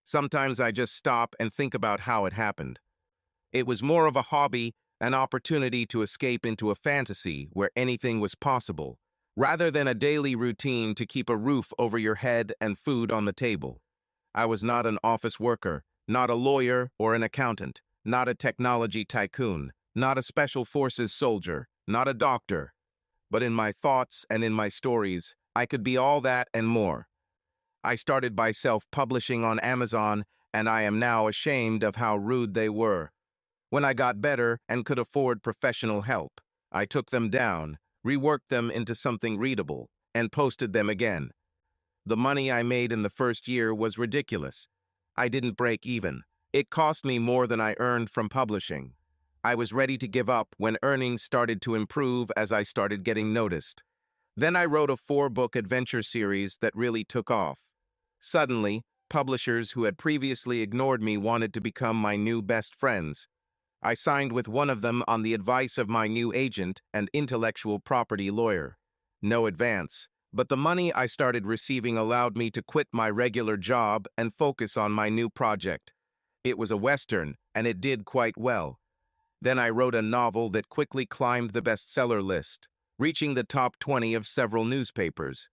Sometimes I just stop and think about how it happened. It was more of a hobby, an opportunity to escape into a fantasy where anything was possible, rather than a daily routine to keep a roof over your head and food on the table. I was not an office worker, not a lawyer or an accountant, not a technology tycoon, not a special forces soldier, not a doctor. But in my thoughts and in my stories, I could be all that and more. I started by self-publishing on Amazon, and I am now ashamed of how rude they were. When I got better and could afford professional help, I took them down, reworked them into something readable, and posted them again. The money I made in the first year was ridiculous. I didn't break even. It cost me more than I earned from publishing. I was ready to give up when earnings started to improve as I started getting noticed. Then I wrote a 4-book adventure series that really took off. Suddenly, publishers who had previously ignored me wanted to become my new best friends. I signed with one of them on the advice of my new agent and intellectual property lawyer. No advance, but the money I started receiving allowed me to quit my regular job and focus on my new project. It was a Western, and it did quite well. Then I wrote a novel that quickly climbed the bestseller list, reaching the top 20 of several newspapers.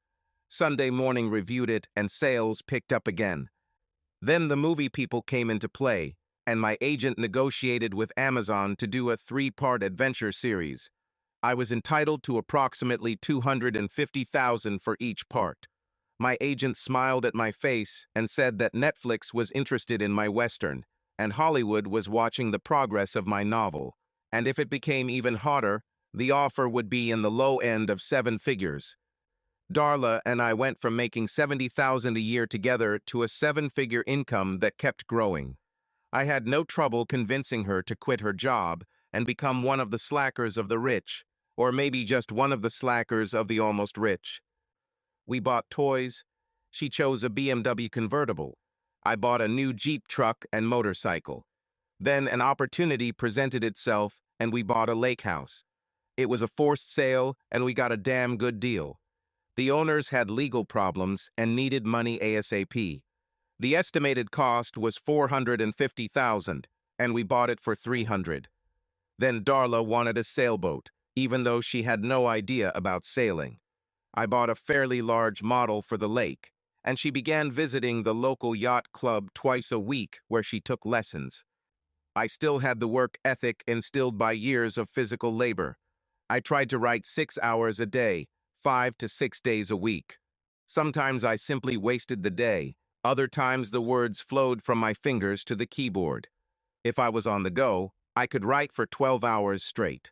Sunday Morning reviewed it, and sales picked up again. Then the movie people came into play, and my agent negotiated with Amazon to do a 3-part adventure series. I was entitled to approximately $250,000 for each part. My agent smiled at my face and said that Netflix was interested in my Western, and Hollywood was watching the progress of my novel, and if it became even hotter, the offer would be in the low end of 7 figures. Darla and I went from making $70,000 a year together to a 7-figure income that kept growing. I had no trouble convincing her to quit her job and become one of the slackers of the rich, or maybe just one of the slackers of the almost rich. We bought toys. She chose a BMW convertible. I bought a new Jeep truck and motorcycle. Then an opportunity presented itself, and we bought a lake house. It was a forced sale, and we got a damn good deal. The owners had legal problems and needed money ASAP. The estimated cost was $450,000, and we bought it for $300,000. Then Darla wanted a sailboat, even though she had no idea about sailing. I bought a fairly large model for the lake, and she began visiting the local yacht club twice a week where she took lessons. I still had the work ethic instilled by years of physical labor. I tried to write 6 hours a day, 5 to 6 days a week. Sometimes I simply wasted the day. Other times the words flowed from my fingers to the keyboard. If I was on the go, I could write for 12 hours straight.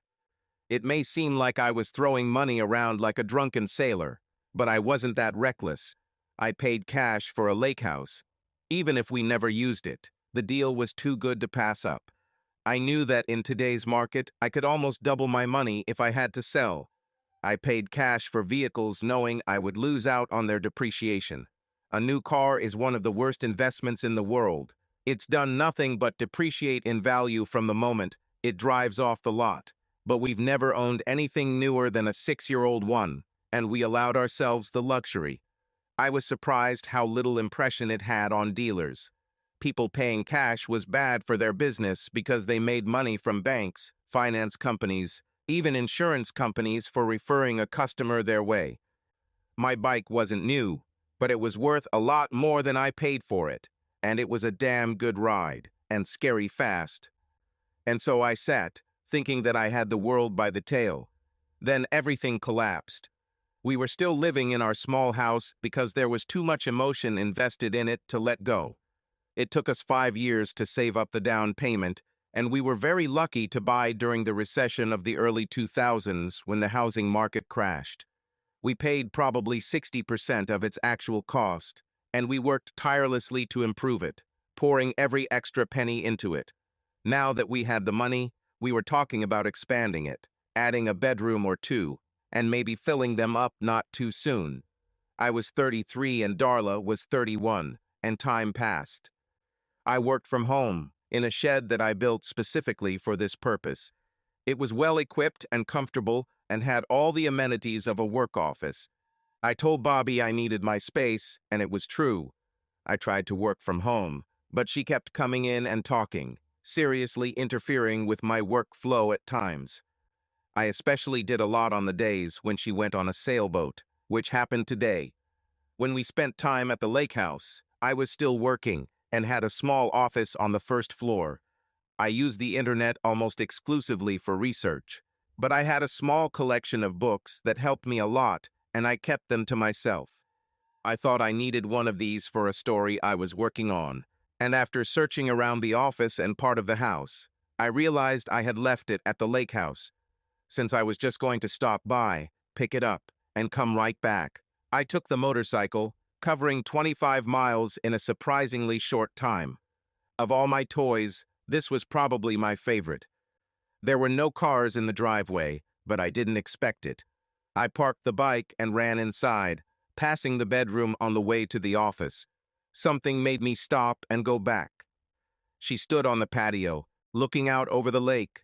It may seem like I was throwing money around like a drunken sailor, but I wasn't that reckless. I paid cash for a lake house. Even if we never used it, the deal was too good to pass up. I knew that in today's market, I could almost double my money if I had to sell. I paid cash for vehicles knowing I would lose out on their depreciation. A new car is one of the worst investments in the world. It's done nothing but depreciate in value from the moment it drives off the lot. But we've never owned anything newer than a 6-year-old one, and we allowed ourselves the luxury. I was surprised how little impression it had on dealers. People paying cash was bad for their business because they made money from banks, finance companies, even insurance companies for referring a customer their way. My bike wasn't new, but it was worth a lot more than I paid for it, and it was a damn good ride, and scary fast. And so I sat, thinking that I had the world by the tail. Then everything collapsed. We were still living in our small house because there was too much emotion invested in it to let go. It took us 5 years to save up the down payment, and we were very lucky to buy during the recession of the early 2000s when the housing market crashed. We paid probably 60% of its actual cost, and we worked tirelessly to improve it, pouring every extra penny into it. Now that we had the money, we were talking about expanding it, adding a bedroom or two, and maybe filling them up not too soon. I was 33 and Darla was 31, and time passed. I worked from home, in a shed that I built specifically for this purpose. It was well equipped and comfortable and had all the amenities of a work office. I told Bobby I needed my space, and it was true. I tried to work from home, but she kept coming in and talking, seriously interfering with my workflow at times. I especially did a lot on the days when she went on a sailboat, which happened today. When we spent time at the lake house, I was still working and had a small office on the first floor. I used the internet almost exclusively for research, but I had a small collection of books that helped me a lot, and I kept them to myself. I thought I needed one of these for a story I was working on, and after searching around the office and part of the house, I realized I had left it at the lake house. Since I was just going to stop by, pick it up, and come right back, I took the motorcycle, covering 25 miles in a surprisingly short time. Of all my toys, this was probably my favorite. There were no cars in the driveway, but I didn't expect it. I parked the bike and ran inside, passing the bedroom on the way to the office. Something made me stop and go back. She stood on the patio, looking out over the lake.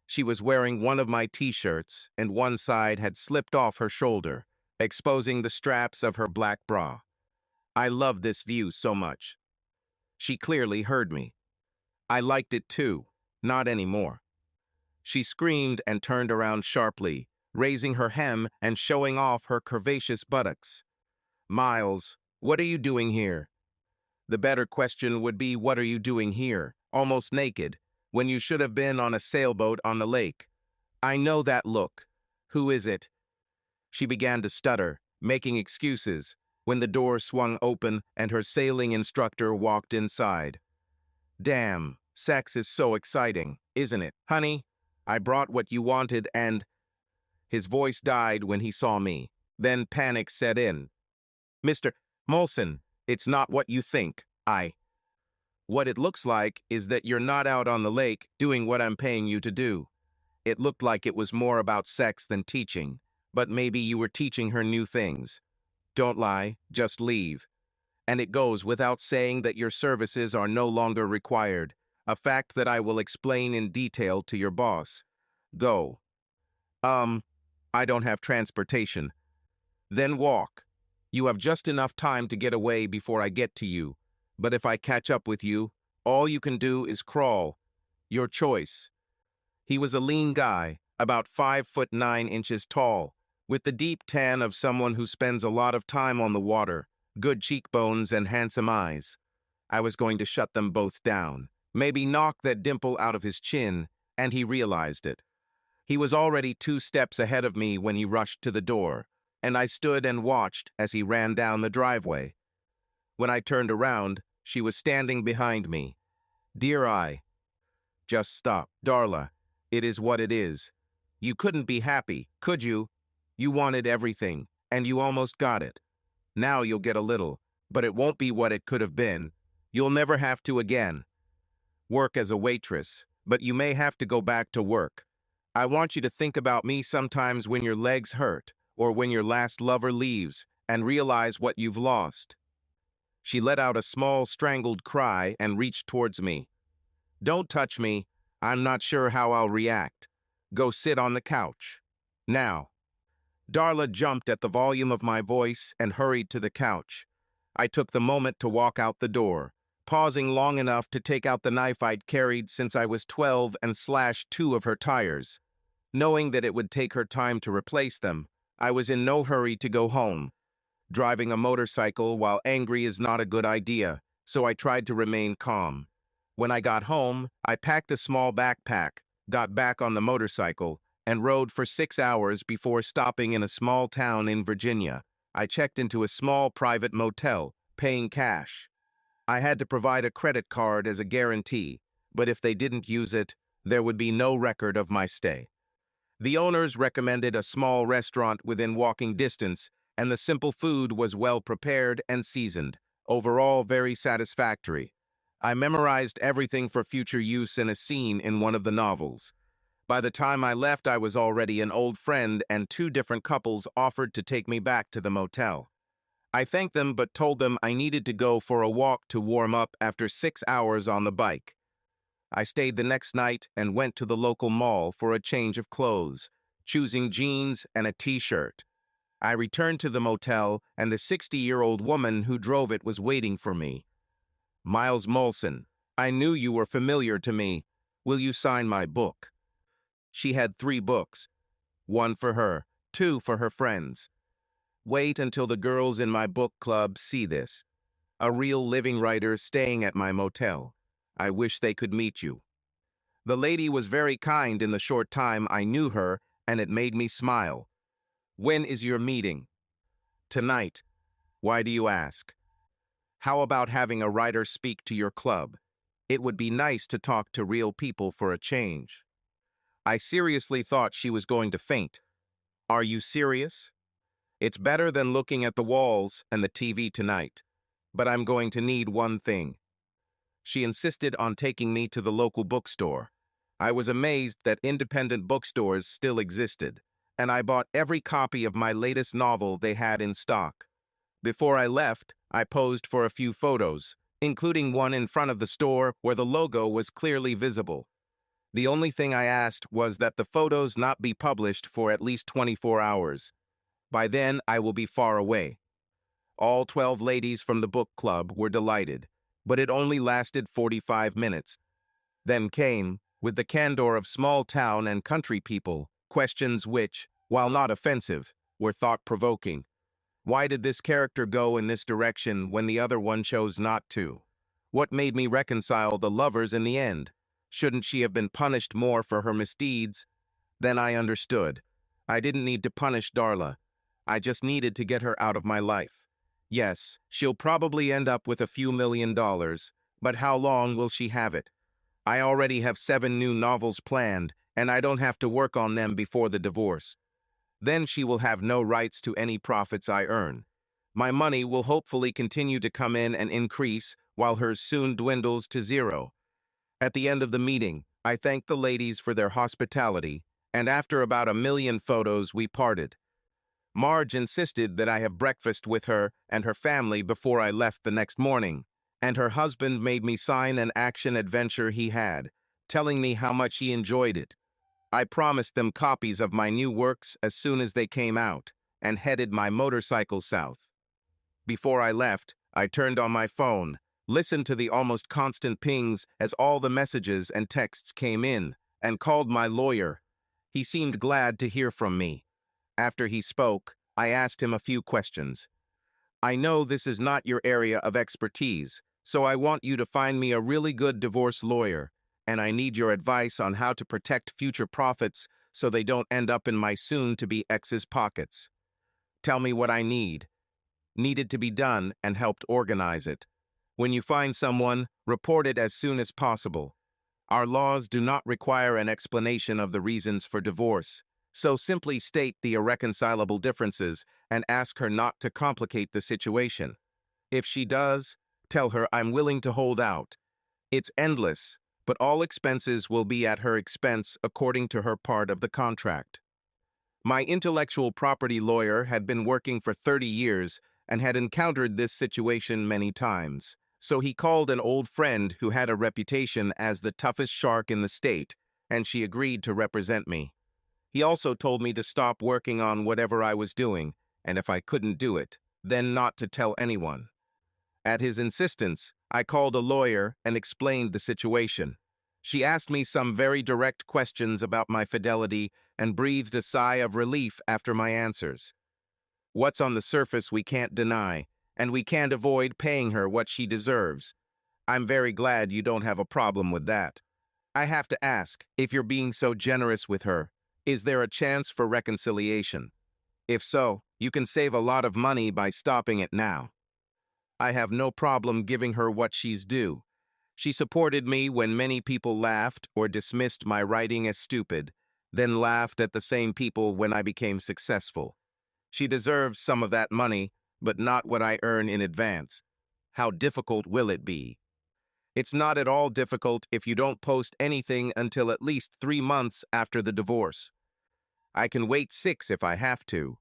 She was wearing one of my t-shirts, and one side had slipped off her shoulder, exposing the straps of her black bra. I loved this view so much. She clearly heard me. I liked it too, not anymore. She screamed and turned around sharply, raising her hem and showing off her curvaceous buttocks. Miles, what are you doing here? The better question would be, what are you doing here, almost naked, when you should have been on a sailboat on the lake? I know that look. Who is it? She began to stutter, making excuses, when the door swung open and her sailing instructor walked inside. Damn, sex is so exciting, isn't it? Honey, I brought what you wanted and... His voice died when he saw me. Then panic set in. Mr. Molson, it's not what you think. What it looks like is that you're not out on the lake doing what I'm paying you to do. It looked like it was more about sex than teaching, but maybe you were teaching her new things. Don't lie, just leave. And it goes without saying that your services are no longer required, a fact that I will explain in detail to your boss. Go. I don't have transportation. Then walk. You have just enough time to get away before I get to you. But if I catch up with you, all you can do is crawl. Your choice. He was a lean guy, about 5'9" tall, with the deep tan of someone who spends a lot of time on the water, good cheekbones and handsome eyes. I was going to shut them both down, maybe knock that dimple out of his chin, and he realized it. He was already 2 steps ahead of me when he rushed to the door, and I stood and watched as he ran down the driveway. When I turned around, she was standing behind me. Dear I. Just stop, Darla. It is what it is. You couldn't be happy, could you? You wanted everything, and you almost got it. Now you'll get a little, but it won't be what it could have been. You'll never have to again. Work as a waitress, but you may have to go back to work. I want you to think about me sometimes when your legs hurt, or when your last lover leaves, and realize what you've lost. She let out a small strangled cry and reached towards me. Don't touch me. I'm not sure how I'll react. Go sit on the couch. Now. Darla jumped at the volume of my voice and hurried to the couch. I took the moment to walk out the door, pausing long enough to take out the knife I'd carried since I was 12 and slash 2 of her tires. Knowing that it would take her time to replace them, I was in no hurry to go home. Driving a motorcycle while angry is not a good idea, so I tried to remain calm. When I got home, I packed a small backpack, got back on the motorcycle, and rode for 6 hours before stopping in a small town in Virginia. I checked into a small private motel, paying cash. I had to provide a credit card as a guarantee, but if they didn't use it, there would be no record of my stay. The owners recommended a small restaurant within walking distance, and the simple food was well prepared and seasoned, overall very satisfactory. I memorized everything for future use in a scene in one of the novels. By the time I left, I was already an old friend, and 2 different couples offered to take me back to the motel. I thanked them but told them I needed to go for a walk to warm up after 6 hours on the bike. I stayed the next night and went to the local mall for a change of clothes, choosing jeans and a t-shirt. I returned to the motel, and the 60-year-old woman who drove it was waiting for me. Miles Molson, I knew you were familiar to me. Will you sign my book? She had 3 books. 1 for her, 2 for her friends. Wait until the girls in my book club see this. A real living writer staying at my motel. I wish they could meet you. The lady was very kind in the short time I knew her, and it made me smile. When is your meeting? Tonight. Why do you ask? How about having a writer speak to your club? It would be nice to talk to real people for a change. I seriously thought she was going to faint. Are you serious? It's better than looking at the walls and the TV tonight. But I'm going to need one thing. She insisted on taking me to the local bookstore. I was amazed that independent bookstores still existed, and I bought every copy of my latest novel they had in stock. Before I left, I posed for a few photos, including one in front of the store where the logo was clearly visible. The only thing I asked was that the photos not be published for at least 24 hours. By then, I will be far away. All 12 ladies from the book club were delighted, but it only lasted 45 minutes. Then came, with the candor of small town and country people, questions which, while not offensive, were thought-provoking. Why did this character go in this direction when the other one chose not to? What made me reconcile the lovers in the end? Shouldn't she have been punished more for her misdeeds? Then I understood. I didn't need to punish Darla. I just needed to get her out of my life. Yes, she'll probably end up with a few $1,000,000, but how long will she have it? I already have 7 new novels planned, and I don't have to work on them before the divorce. Then she will have no rights to any profits I earn. My money will hopefully continue to come in and increase, while hers soon dwindles to 0. At the end of the meeting, I thanked the ladies for their hospitality, and after about 1,000,000 photos, we parted. Marge insisted that I have breakfast with her and her family before I left the next morning, and her husband made me sign an action-adventure he had, telling me how much he enjoyed it. I promised them copies of my new works as soon as they came out, and headed my motorcycle south. Before I left, I turned on my phone, listened to the almost constant pings as all the messages and texts came in, and called my lawyer. He seemed glad to hear from me. After he spoke, I asked him a few questions. I know this is not your area of expertise, so I want you to find me a really good divorce lawyer, and I need your advice on how to protect future profits so they don't end up in my soon-to-be ex's pockets. Tell me what I needed to be done, and helped organize it. When you find someone, report it as soon as possible. Our laws do not require an explanation of the reasons for divorce, so simply state the irreconcilable differences and ask her not to complicate the situation. If she does, tell her I'm willing to hold out. It's endless, but all expenses will be at her expense according to her part of the contract. My intellectual property lawyer had been working for 30 years and had encountered this situation many times, so he called an old friend who had a reputation as the toughest shark in the state, and she agreed to represent me. He also told me to stop working on whatever I was doing, and if I couldn't do it, then not to tell anyone. At his insistence, I called a lawyer and explained the situation. She asked me some very direct questions about my fidelity and breathed a sigh of relief after my answers. What's on the surface we can't deny, and we can't avoid paying her what she deserves. I'm very glad you don't have a problem with that. I have to ask, if you're being so generous with her, is there a chance for reconciliation? If so, you can save a lot of money by stopping it now. I have no problem giving her what she's due. She supported me when many people laughed or dismissed my writing as stupid, then laughed at the same people when I became successful. She deserves some of that money, but not what I earn in advance. How difficult will it be? It's not at all difficult if you don't post anything until at least 3 months after the divorce. I can wait 6 if I have to.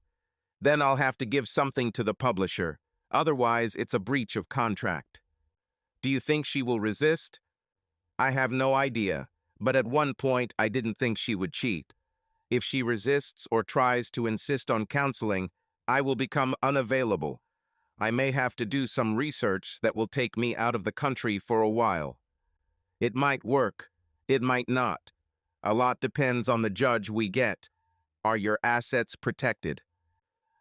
Then I'll have to give something to the publisher. Otherwise, it's a breach of contract. Do you think she will resist? I have no idea, but at one point I didn't think she would cheat. If she resists or tries to insist on counseling, I will become unavailable. I may have to do some research that will take me out of the country for a while. It might work. It might not. A lot depends on the judge we get. Are your assets protected?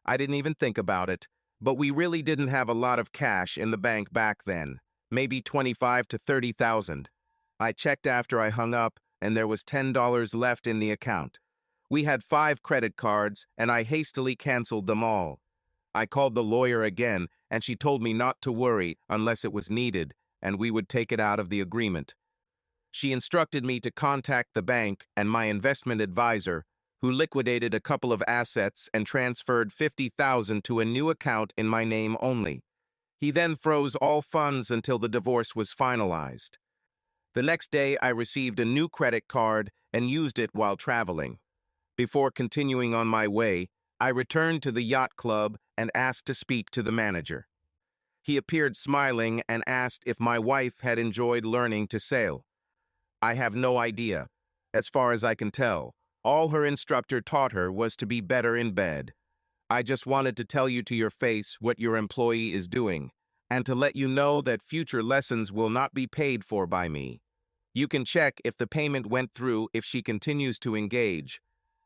I didn't even think about it, but we really didn't have a lot of cash in the bank back then, maybe 25 to 30,000. I checked after I hung up, and there was $10 left in the account. We had 5 credit cards, and I hastily canceled them all. I called the lawyer again, and she told me not to worry unless it was needed, and we would take it out of the agreement. She instructed me to contact the bank and my investment advisor, who liquidated a couple of assets and transferred 50,000 to a new account in my name only. He then froze all funds until the divorce was finalized. The next day, I received a new credit card and used it while traveling. Before continuing on my way, I returned to the yacht club and asked to speak to the manager. He appeared smiling and asked if my wife had enjoyed learning to sail. I have no idea. As far as I can tell, all her instructor taught her was to be better in bed. I just wanted to tell you to your face what your employee is doing, and to let you know that future lessons will not be paid for by me. You can check if the payment went through if she continues to engage.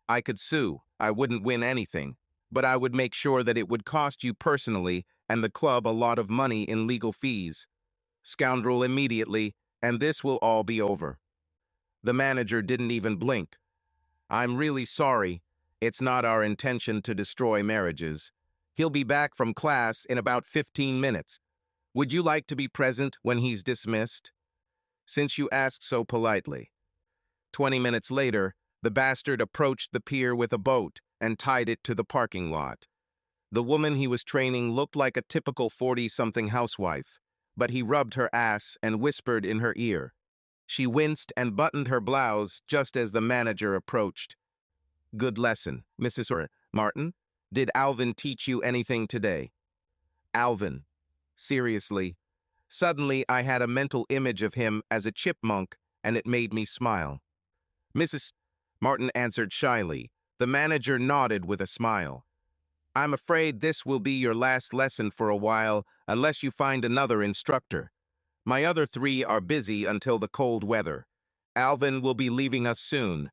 I could sue. I wouldn't win anything, but I would make sure that it would cost you personally and the club a lot of money in legal fees. Scoundrel immediately, and this will all be over. The manager didn't even blink. I'm really sorry. It's not our intention to destroy marriages. He'll be back from class in about 15 minutes. Would you like to be present when he's dismissed? Since you asked so politely. 20 minutes later, the bastard approached the pier with a boat and tied it to the parking lot. The woman he was training looked like a typical 40-something housewife, but he rubbed her ass and whispered in her ear. She winced and buttoned her blouse just as the manager approached. Good lesson, Mrs. Martin. Did Alvin teach you anything today? Alvin. Seriously. Suddenly, I had a mental image of him as a chipmunk, and it made me smile. Mrs. Martin answered shyly. The manager nodded with a smile. I'm afraid this will be your last lesson for a while, unless you find another instructor. My other 3 are busy until the cold weather. Alvin will be leaving us soon.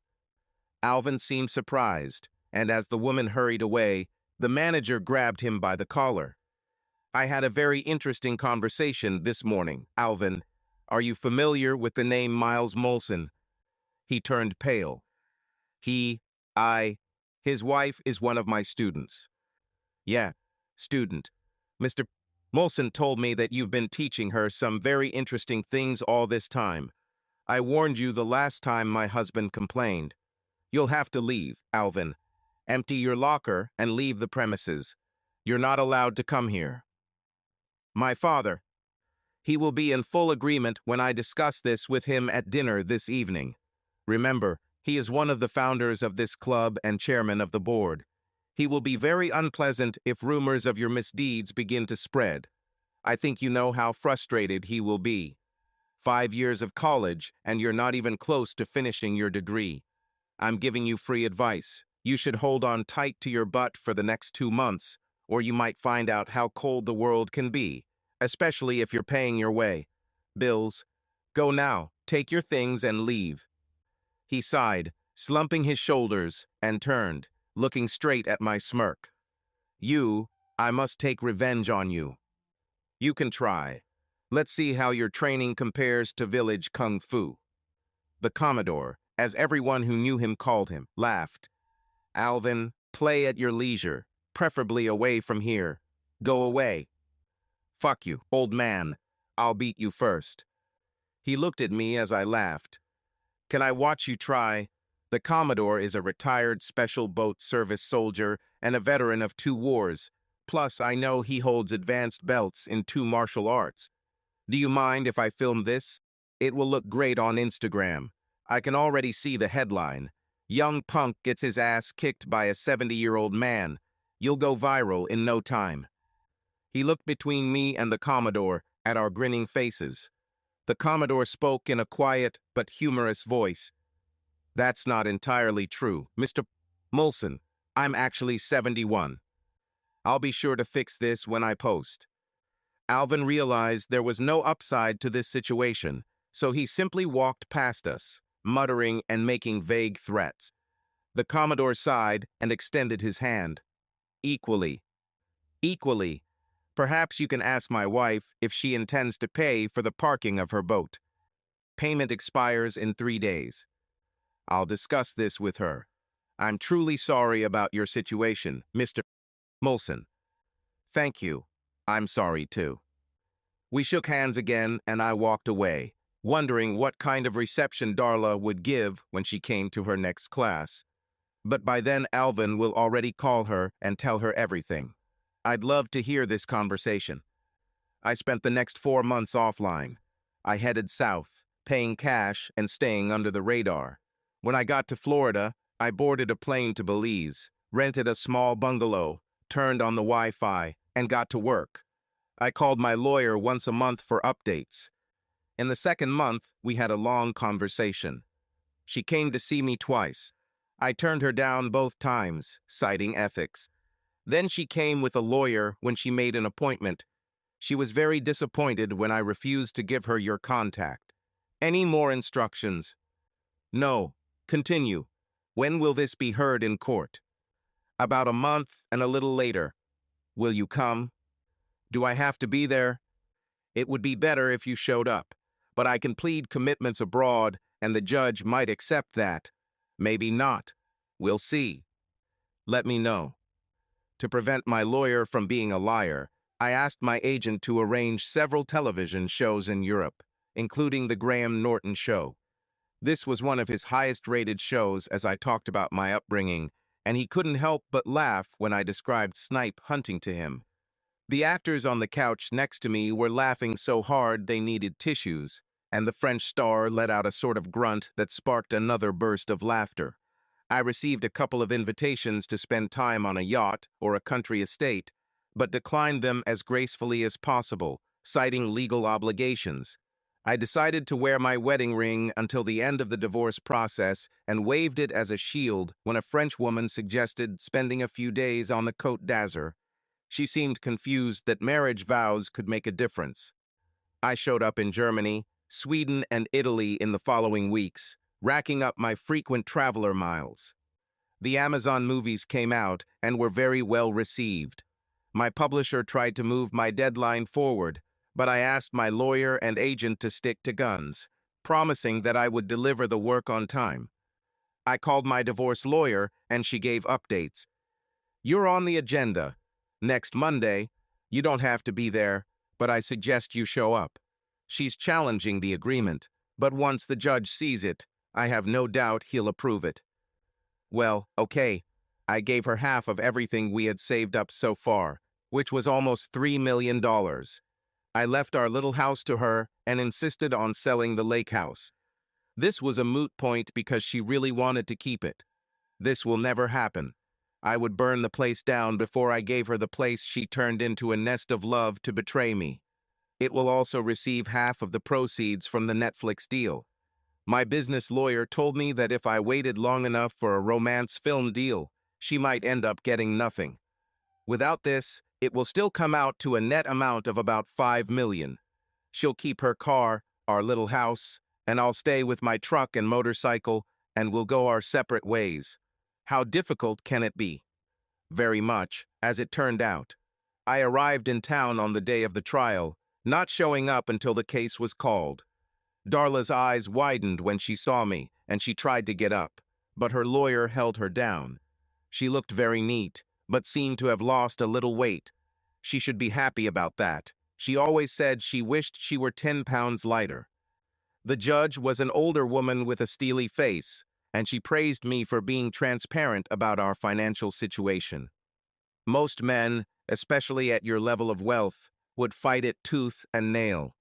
Alvin seemed surprised, and as the woman hurried away, the manager grabbed him by the collar. I had a very interesting conversation this morning, Alvin. Are you familiar with the name Miles Molson? He turned pale. His wife is one of my students. Yeah, student. Mr. Molson told me that you've been teaching her some very interesting things all this time. I warned you the last time my husband complained. You'll have to leave, Alvin. Empty your locker and leave the premises. You're not allowed to come here. My father. He will be in full agreement when I discuss this with him at dinner this evening. Remember, he is one of the founders of this club and chairman of the board. He will be very unpleasant if rumors of your misdeeds begin to spread. I think you know how frustrated he will be. 5 years of college, and you're not even close to finishing your degree. I'm giving you free advice. You should hold on tight to your butt for the next 2 months, or you might find out how cold the world can be, especially if you're paying your way. Bills. Go now, take your things and leave. He sighed, slumping his shoulders, and turned, looking straight at my smirk. I must take revenge on you. You can try. Let's see how your training compares to village kung fu. The Commodore, as everyone who knew him called him, laughed. Alvin, play at your leisure, preferably away from here. Go away. Fuck you, old man. I'll beat you first. He looked at me as I laughed. Can I watch you try? The Commodore is a retired Special Boat Service soldier and a veteran of 2 wars. Plus, I know he holds advanced belts in 2 martial arts. Do you mind if I film this? It will look great on Instagram. I can already see the headline. Young punk gets his ass kicked by a 70-year-old man. You'll go viral in no time. He looked between me and the Commodore at our grinning faces. The Commodore spoke in a quiet but humorous voice. That's not entirely true, Mr. Molson. I'm actually 71. I'll be sure to fix this when I post. Alvin realized there was no upside to this situation, so he simply walked past us, muttering and making vague threats. The Commodore sighed and extended his hand. Equally. Equally. Perhaps you can ask my wife if she intends to pay for the parking of her boat. Payment expires in 3 days. I'll discuss this with her. I'm truly sorry about your situation, Mr. Mulson. Thank you. I'm sorry, too. We shook hands again, and I walked away, wondering what kind of reception Darla would give when she came to her next class. But by then, Alvin will already call her and tell her everything. I'd love to hear this conversation. I spent the next 4 months offline. I headed south, paying cash and staying under the radar. When I got to Florida, I boarded a plane to Belize, rented a small bungalow, turned on the Wi-Fi, and got to work. I called my lawyer once a month for updates. In the second month, we had a long conversation. She came to see me twice. I turned her down both times, citing ethics. Then she came with a lawyer when she made an appointment. She was very disappointed when I refused to give her your contact. Any more instructions? No. Continue. When will this be heard in court? About a month and a little later. Will you come? Do I have to be there? It would be better if you showed up, but I can plead commitments abroad and the judge might accept that. Maybe not. We'll see. Let me know. To prevent my lawyer from being a liar, I asked my agent to arrange several television shows in Europe, including the Graham Norton Show. This was one of his highest-rated shows as I talked about my upbringing, and he couldn't help but laugh when I described snipe hunting to him. The actors on the couch next to me were laughing so hard they needed tissues, and the French star let out a sort of grunt that sparked another burst of laughter. I received a couple of invitations to spend time on a yacht or a country estate, but declined them as gracefully as possible, citing legal obligations. I decided to wear my wedding ring until the end of the divorce process and waved it as a shield when a French woman suggested spending a few days on the Côte d'Azur. She seemed confused that marriage vows could make a difference. I showed up in Germany, Sweden, and Italy in the following weeks, racking up my frequent traveler miles. The Amazon movies came out and were very well received. My publisher tried to move my deadline forward, but I asked my lawyer and agent to stick to guns, promising that I would deliver the work on time. I called my divorce lawyer and she gave updates. You're on the agenda. Next Monday. You don't have to be there, but I suggest you show up. She's challenging the agreement, but once the judge sees it, I have no doubt he'll approve it. Well, okay. I gave her half of everything we had saved up so far, which was almost $3 million. I left our little house to her and insisted on selling the lake house. This was a moot point because she really wanted to keep it. This will never happen. I would burn the place down before I gave her the place she turned into a nest of love to betray me. It will also receive half of the proceeds from the Netflix deal. My business lawyer told me that if I waited long enough for a romance film deal, she might end up getting nothing. Without this, it will still come out to a net amount of about $5 million. She'll keep her car, our little house, and I'll stay with my truck and motorcycle, and we'll go our separate ways. How difficult can it be? Very much, as it turned out. I arrived in town on the day of the trial, not showing up until the case was called. Darla's eyes widened when she saw me, and she tried to get up, but her lawyer held her down. She looked very neat, but seemed to have lost a little weight. She should be happy about that. She always said she wished she were 10 pounds lighter. The judge was an older woman with a steely face, and she praised me for being transparent about our financial situation. Most men, especially at your level of wealth, would fight it tooth and nail.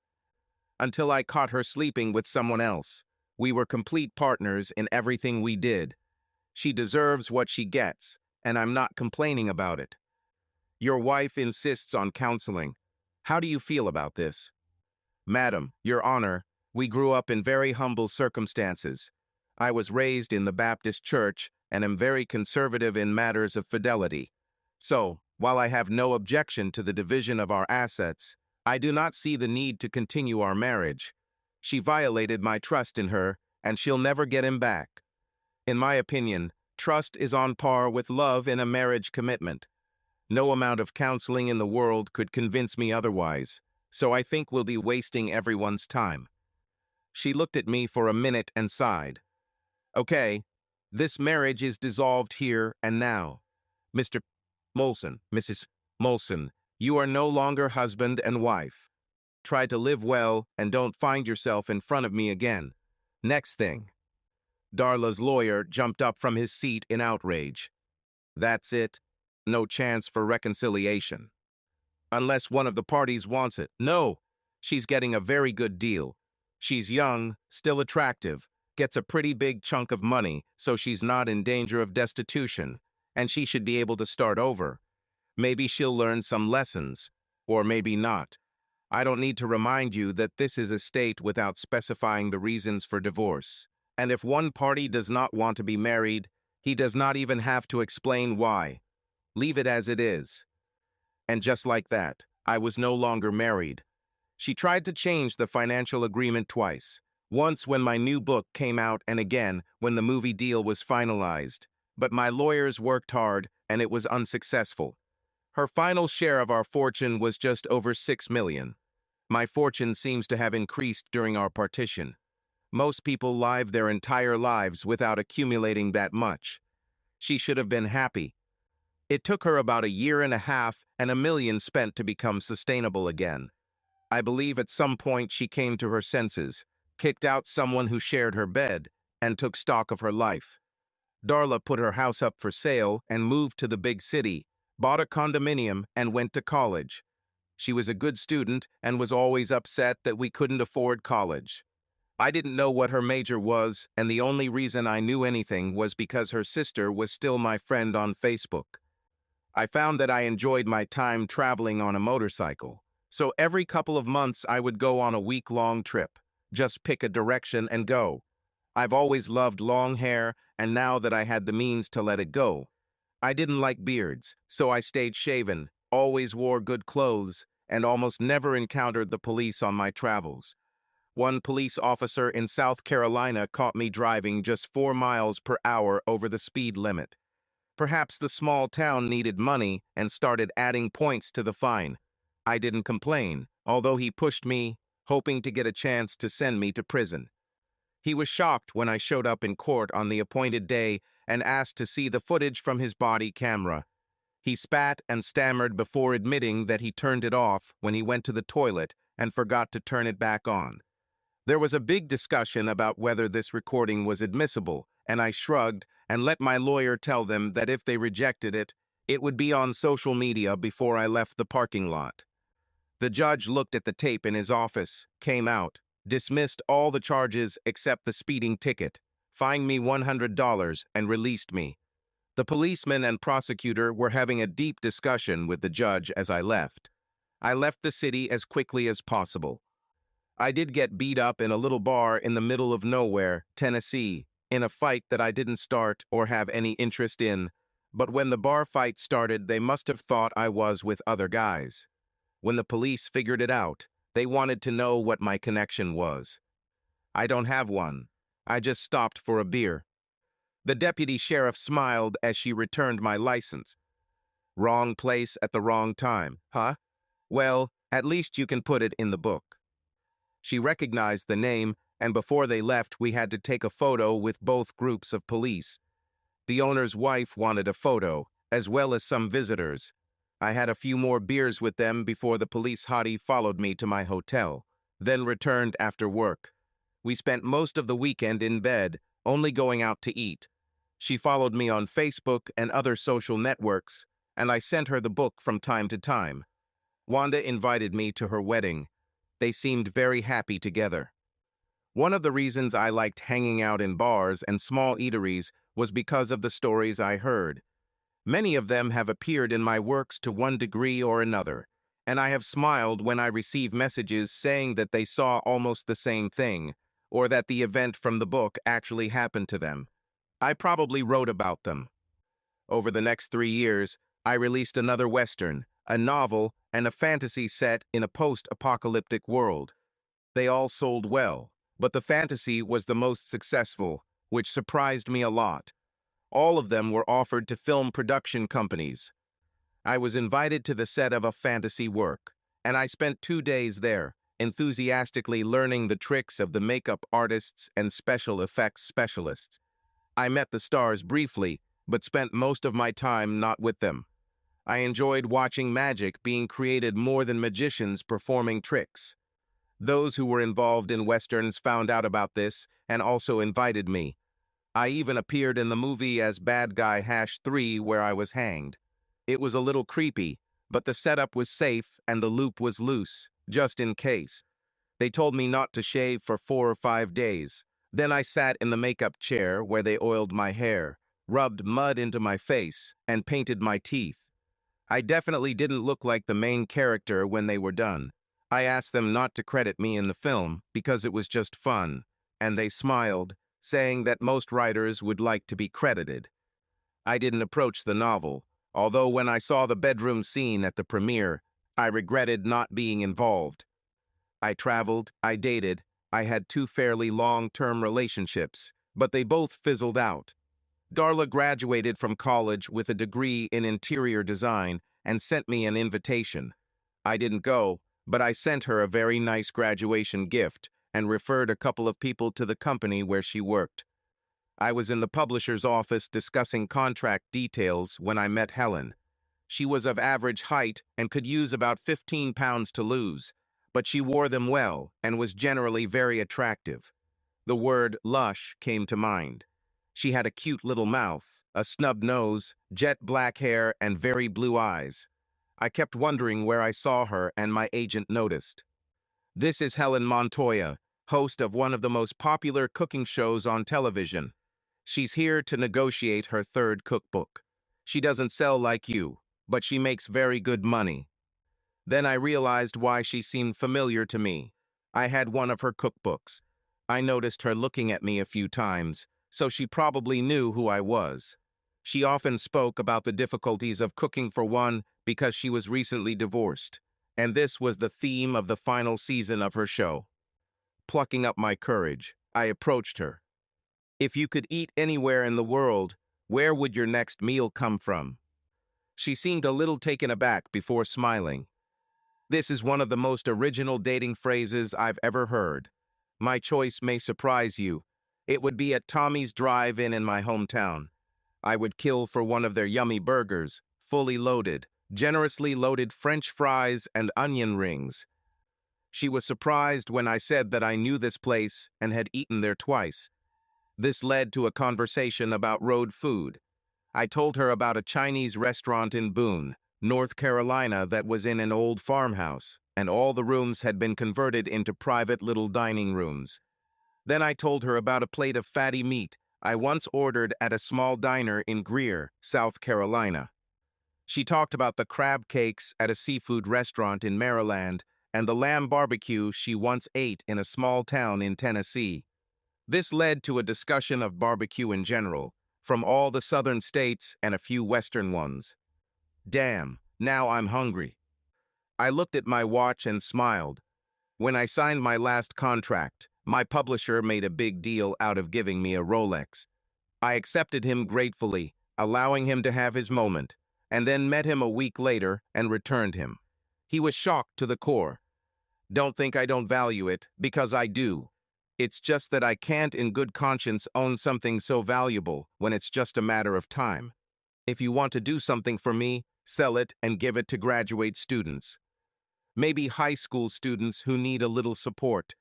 Until I caught her sleeping with someone else. We were complete partners in everything we did. She deserves what she gets, and I'm not complaining about it. Your wife insists on counseling. How do you feel about this? Madam, Your Honor, we grew up in very humble circumstances. I was raised in the Baptist Church and am very conservative in matters of fidelity. So, while I have no objection to the division of our assets, I do not see the need to continue our marriage. She violated my trust in her, and she'll never get him back. In my opinion, trust is on par with love in a marriage commitment. No amount of counseling in the world could convince me otherwise, so I think we'll be wasting everyone's time. She looked at me for a minute and sighed. Okay, this marriage is dissolved here and now. Mr. Molson, Mrs. Molson, you are no longer husband and wife. Try to live well and don't find yourself in front of me again. Next thing. Darla's lawyer jumped up from his seat in outrage. That's it. No chance for reconciliation. Unless one of the parties wants it. No, she's getting a very good deal. She's young, still attractive, gets a pretty big chunk of money, so she's not in danger of destitution, and she should be able to start over. Maybe she'll learn some lessons, or maybe not. I don't need to remind you that this is a state without specifying the reasons for divorce. And if one party does not want to be married, he does not even have to explain why. Leave it as it is. And just like that, I was no longer married. She tried to change the financial agreement twice. Once when my new book came out and again when the movie deal was finalized. But my lawyers worked hard and it was unsuccessful. Her final share of our fortune was just over $6 million. My fortune seems to have increased during our partition. Most people live their entire lives without accumulating that much. She should have been happy. It took her about a year and a half and $1 million spent to become sustainable again. I believe at some point she came to her senses, kicked out someone who shared her bed, and took stock of her life. Darla put her house up for sale and moved to the big city, bought a condominium, and went to college. She was a good student and was always upset that we couldn't afford college. I didn't know what her major was, and the only reason I knew anything was because her sister was still my friend on Facebook. I found that I enjoyed my time traveling on a motorcycle, so every couple of months I would go on a week-long trip. Just pick a direction and go. I've always loved long hair, and now that I had the means to let it go. I didn't like beards, so I stayed shaven, always wore good clothes, and almost never encountered the police on my travels. One police officer in South Carolina caught me driving just 4 miles per hour over the speed limit. Perhaps the small town needed money and started adding points to the fine. I didn't complain, although he pushed me, hoping to get a chance to send me to prison. He was shocked when I showed up in court on the appointed day and asked to see the footage from his body camera. He spat and stammered before admitting that he turned it off when he went to the toilet and forgot to turn it back on. There was a big discussion about whether this recording was admissible, and I shrugged and let my lawyer tell them that if they rejected it, it would be on social media before I left the parking lot. The judge looked at the tape in his office, came out, dismissed all the charges except the speeding ticket, fined me $100, and released me. The policeman and prosecutor were having a deep discussion with the judge as I left. I left the city as quickly as possible. I did get beat up in a little bar in the middle of nowhere, Tennessee, in a fight that I didn't start or have any interest in, but when the bar fight started, they must have thought I was with other guys. When the police figured it out, they wanted to know what my connection was. I don't have one. I just stopped for a beer. The deputy sheriff smiled as she returned my license. Wrong place at the wrong time, huh? Well, at least you can put it in the book. She recognized the name, and before they left, we had to take a photo with both groups of police. The owner's wife wanted a photo, as well as some visitors. I had a few more beers with them before the police hottie followed me to my hotel, then returned after work. We spent most of the weekend in bed, only going out to eat. She followed me on Facebook and other social networks, and I sent her the book from time to time. Wanda invited me to her wedding. They seemed very happy together. One of the reasons I liked hanging out in bars and small eateries was because of the stories I heard. Many of them have appeared in my works to one degree or another, and I have smiled when I receive messages saying that they saw almost the same thing, or that the event from the book actually happened to them. I probably wrote about them. Over the next 3 years, I released another Western, a novel, and a fantasy set in a post-apocalyptic world. They all sold well, but the fantasy was the most successful, which surprised me a lot. All of them were offered to film production companies. I was invited to the set of a fantasy work, and I spent 2 days there, enthusiastically learning the tricks of the makeup artists and special effects specialists. I met the stars briefly, but spent most of my time not with them. I enjoyed watching magic being created more than magicians performing tricks. Those who were involved in westerns found out about this and also invited me. I even appeared in the movie as Bad Guy Hash 3 where I was hanged. It was a little creepy, but the setup was safe and the loop was loose, just in case. They told me not to shave for 4 or 5 days. Then I sat in the makeup chair where they oiled my hair, rubbed mud into my face, and painted my teeth. I definitely didn't look like the main character when they were done. I asked them not to credit me in the film because it was just fun, and they smiled, saying that most writers would like to be credited. I didn't approach the novel, although when I saw the bedroom scene at the premiere, I regretted not being involved. I traveled, I dated, I had 2 fairly long-term relationships, but they both fizzled out. Darla graduated from college with a degree in interior design and sent me an invitation. I didn't go, but I sent her a very nice graduation gift and referred a couple of people to the company where she worked. I was in the publisher's office discussing contract details when I met Helen. She was of average height and could use about 15 pounds to lose, but she wore them well and was generally very attractive. The word lush came to mind. She had a cute little mouth, a snub nose, jet black hair, and very blue eyes. I kept wondering where I saw her, and my agent noticed. This is Helen Montoya, host of one of the most popular cooking shows on television. She's here to negotiate her 3rd cookbook. She doesn't sell like you, but she makes very good money. Then I realized why she seemed familiar to me. I had one of her cookbooks. I noticed her looking at me a few times, so she probably knew who I was. She often spoke about the difficulties of cooking for one because she was recently divorced, and this was the theme of the final season of her show. Plucking up my courage, I approached her. If you could eat anywhere in the world, where would your next meal come from? She seemed a little taken aback before smiling. This is one of the most original dating phrases I've ever heard. My choice may surprise you. It would be at Tommy's Drive-In in my hometown. I would kill for one of their yummy burgers, fully loaded, generously loaded French fries and onion rings. She was surprised when I said that I knew this place and had eaten there twice. This led to a conversation about road food. I told her about a Chinese restaurant in Boone, North Carolina that was in an old farmhouse, and all the rooms had been converted into private little dining rooms. Then I told her about a plate of fatty meat I once ordered at a small diner in Greer, South Carolina. She talked about the crab cakes at a seafood restaurant in Maryland and the lamb barbecue she once ate in a small town in Tennessee. This led to a discussion of barbecue in general, from all the southern states and a few western ones. Damn, now I'm hungry. I looked at my watch and smiled. When I signed my last contract, my publisher made a big deal out of giving me a Rolex. I accepted him gratefully, allowing him to have his moment, and then met him a week later and returned him. He was shocked to the core. Don't think I don't value it, because I do. It's just that I can't in good conscience own something so valuable when it's just a matter of time. If you want to do something for me, sell it and give it to graduate students. Maybe high school students who need a little support.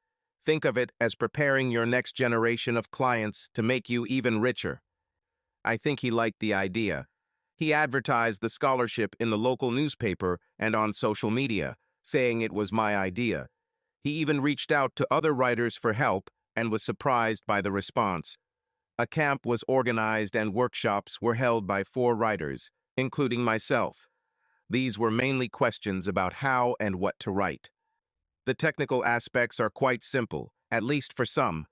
Think of it as preparing your next generation of clients to make you even richer. I think he liked the idea. He advertised the scholarship in the local newspaper and on social media, saying it was my idea. He even reached out to other writers for help and was surprised by the response. A camp was organized and workshops were held by 4 writers, including myself. These were mainly questions about how and what to write. The technical aspects are quite simple, at least for some.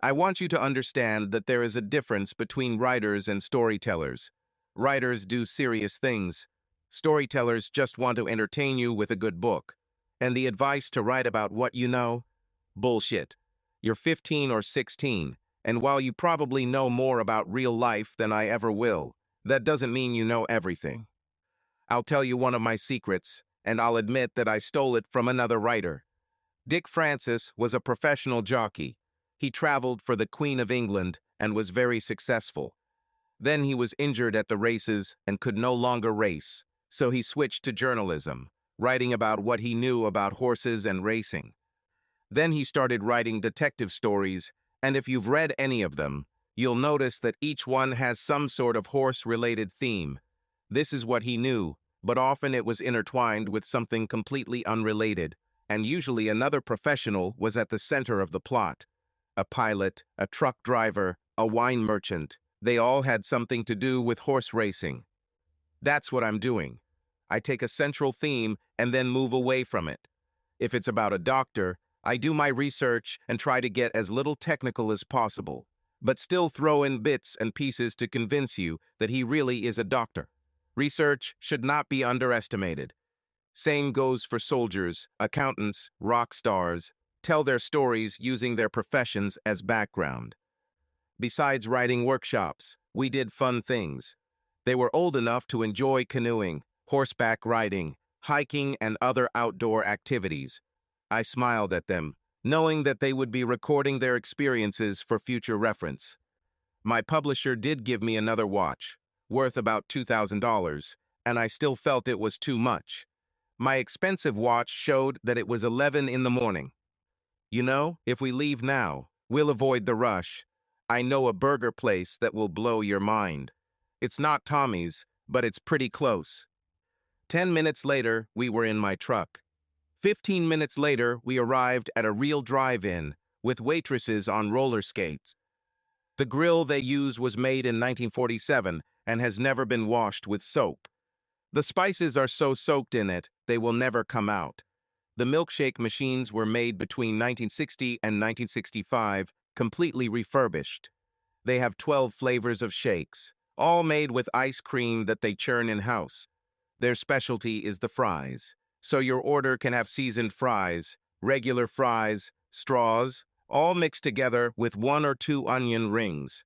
I want you to understand that there is a difference between writers and storytellers. Writers do serious things. Storytellers just want to entertain you with a good book. And the advice to write about what you know? Bullshit. You're 15 or 16, and while you probably know more about real life than I ever will, that doesn't mean you know everything. I'll tell you one of my secrets, and I'll admit that I stole it from another writer. Dick Francis was a professional jockey. He traveled for the Queen of England and was very successful. Then he was injured at the races and could no longer race, so he switched to journalism, writing about what he knew about horses and racing. Then he started writing detective stories, and if you've read any of them, you'll notice that each one has some sort of horse-related theme. This is what he knew, but often it was intertwined with something completely unrelated, and usually another professional was at the center of the plot. A pilot, a truck driver, a wine merchant. They all had something to do with horse racing. That's what I'm doing. I take a central theme and then move away from it. If it's about a doctor, I do my research and try to get as little technical as possible, but still throw in bits and pieces to convince you that he really is a doctor. Research should not be underestimated. Same goes for soldiers, accountants, rock stars. Tell their stories using their professions as background. Besides writing workshops, we did fun things. They were old enough to enjoy canoeing, horseback riding, hiking, and other outdoor activities. I smiled at them, knowing that they would be recording their experiences for future reference. My publisher did give me another watch, worth about $2,000, and I still felt it was too much. My expensive watch showed that it was 11 in the morning. You know, if we leave now, we'll avoid the rush. I know a burger place that will blow your mind. It's not Tommy's, but it's pretty close. 10 minutes later, we were in my truck. 15 minutes later, we arrived at a real drive-in with waitresses on roller skates. The grill they use was made in 1947 and has never been washed with soap. The spices are so soaked in it, they will never come out. The milkshake machines were made between 1960 and 1965, completely refurbished. They have 12 flavors of shakes, all made with ice cream that they churn in-house. Their specialty is the fries, so your order can have seasoned fries, regular fries, straws, all mixed together with 1 or 2 onion rings.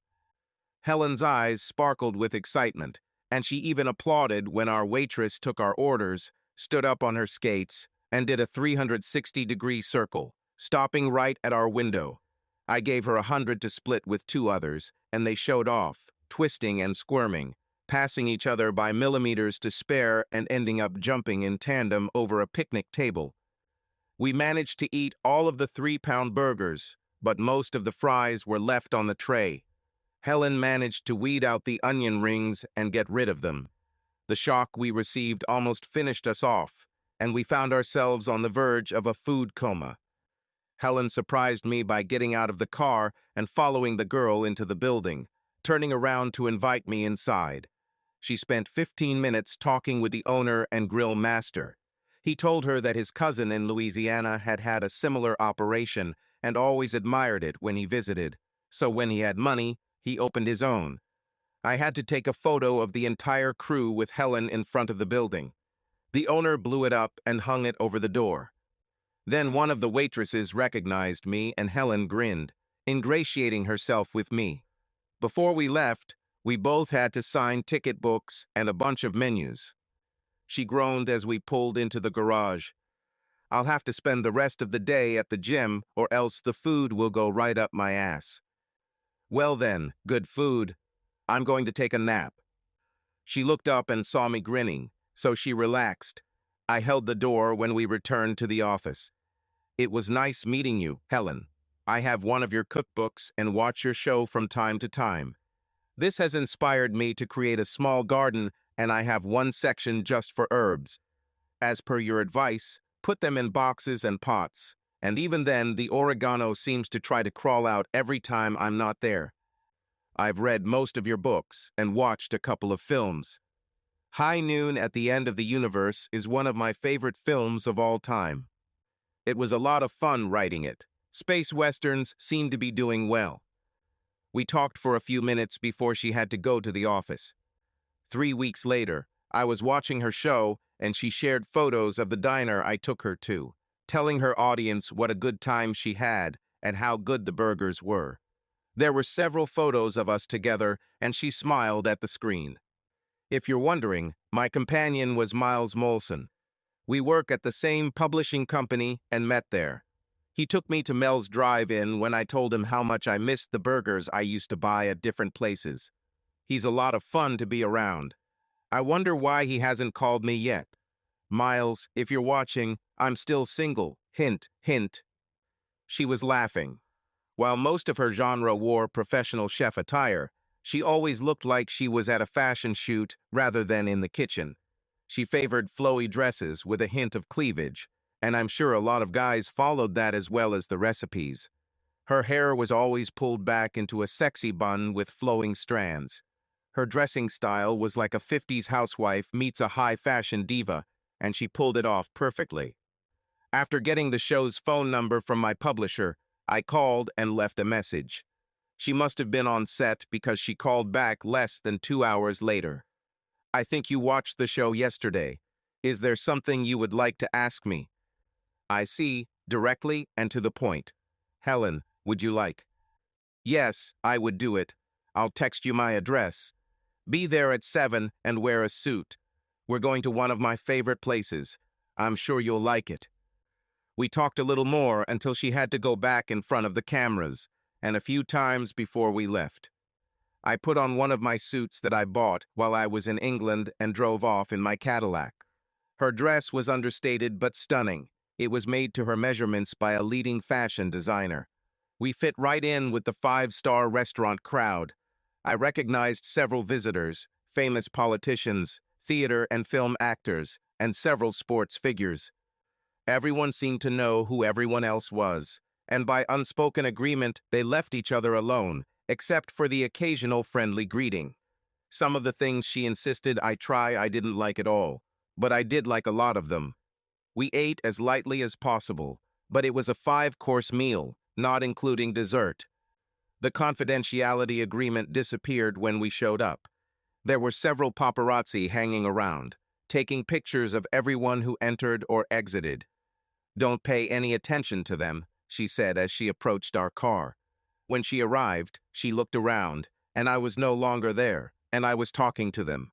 Helen's eyes sparkled with excitement, and she even applauded when our waitress took our orders, stood up on her skates, and did a 360-degree circle, stopping right at our window. I gave her 100 to split with 2 others, and they showed off, twisting and squirming, passing each other by millimeters to spare and ending up jumping in tandem over a picnic table. We managed to eat all of the 3-pound burgers, but most of the fries were left on the tray. Helen managed to weed out the onion rings and get rid of them. The shock we received almost finished us off, and we found ourselves on the verge of a food coma. Helen surprised me by getting out of the car and following the girl into the building, turning around to invite me inside. She spent 15 minutes talking with the owner and grill master. He told her that his cousin in Louisiana had had a similar operation and always admired it when he visited, so when he had money, he opened his own. I had to take a photo of the entire crew with Helen in front of the building. The owner blew it up and hung it over the door. Then one of the waitresses recognized me and Helen grinned, ingratiating herself with me. Before we left, we both had to sign ticket books and a bunch of menus. She groaned as we pulled into the garage. I'll have to spend the rest of the day at the gym or else the food will go right up my ass. Well then, good food. I'm going to take a nap. She looked up and saw me grinning, so she relaxed. I held the door when we returned to the office. It was nice meeting you, Helen. I have one of your cookbooks and watch your show from time to time. This has inspired me to create a small garden, and I have one section just for herbs. As per your advice, put them in boxes and pots, and even then the oregano seems to try to crawl out every time I'm not there. I've read most of your books and watched a couple of films. High Noon at the End of the Universe is one of my favorite films of all time. It was a lot of fun writing it. Space westerns seem to be doing well. We talked for a few minutes before she had to go to the office. 3 weeks later, I was watching her show, and she shared photos of the diner I took her to, telling her audience what a good time she had and how good the burgers were. There were several photos of us together, and she smiled at the screen. If you're wondering, my companion was Miles Molson. We work at the same publishing company and met there. He took me to Mel's Drive-In when I told him how much I missed the burgers I used to buy at different places. He's a lot of fun to be around. I wonder why he hasn't called me yet. Miles, if you're watching, I'm still single. Hint, hint. She was laughing. While most of her genre wore professional chef attire, she always looked like she was at a fashion shoot rather than in the kitchen. She favored flowy dresses with a hint of cleavage, and I'm sure a lot of guys followed that as well as the recipes. Her hair was always pulled back into a sexy bun with flowing strands. Her dressing style was like a 50s housewife meets a high-fashion diva, and she pulled it off perfectly. After getting the show's phone number from my publisher, I called and left a message. She must have been on set because she called back less than 2 hours later. I think you watched the show yesterday. Is there something you would like to ask me? I see, directly and to the point. Helen, would you like? Yes, I would do it. I'll text you my address. Be there at 7 and wear a suit. We're going to one of my favorite places. I'm sure you'll like it. We talked a little more until she had to go back in front of the cameras, and a few times before we left. I put on one of my suits that I bought while I was in England and drove off in my Cadillac. Her dress was understated but stunning. It was made to her measurements by a leading fashion designer. We fit right in with the five-star restaurant crowd. I recognized several visitors, famous politicians, theater and film actors, and several sports figures. Everyone seemed to know who everyone else was, and by unspoken agreement they left each other alone, except for the occasional friendly greeting. Some of the things she insisted I try I didn't like at all, but I did like a lot of them. We ate as lightly as possible, but it was a 5-course meal, not including dessert. The confidentiality agreement disappeared when we showed up. There were several paparazzi hanging around, taking pictures of everyone who entered or exited. Don't pay any attention to them, she said as she approached our car. When she arrived, she looked around, and I was no longer there, and I was talking to them.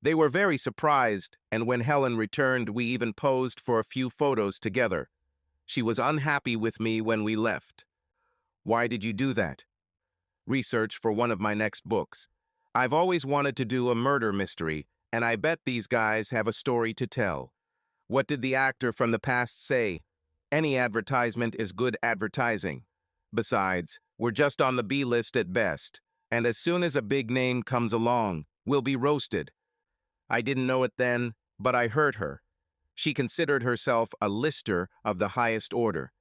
They were very surprised, and when Helen returned, we even posed for a few photos together. She was unhappy with me when we left. Why did you do that? Research for one of my next books. I've always wanted to do a murder mystery, and I bet these guys have a story to tell. What did the actor from the past say? Any advertisement is good advertising. Besides, we're just on the B list at best, and as soon as a big name comes along, we'll be roasted. I didn't know it then, but I heard her. She considered herself a lister of the highest order.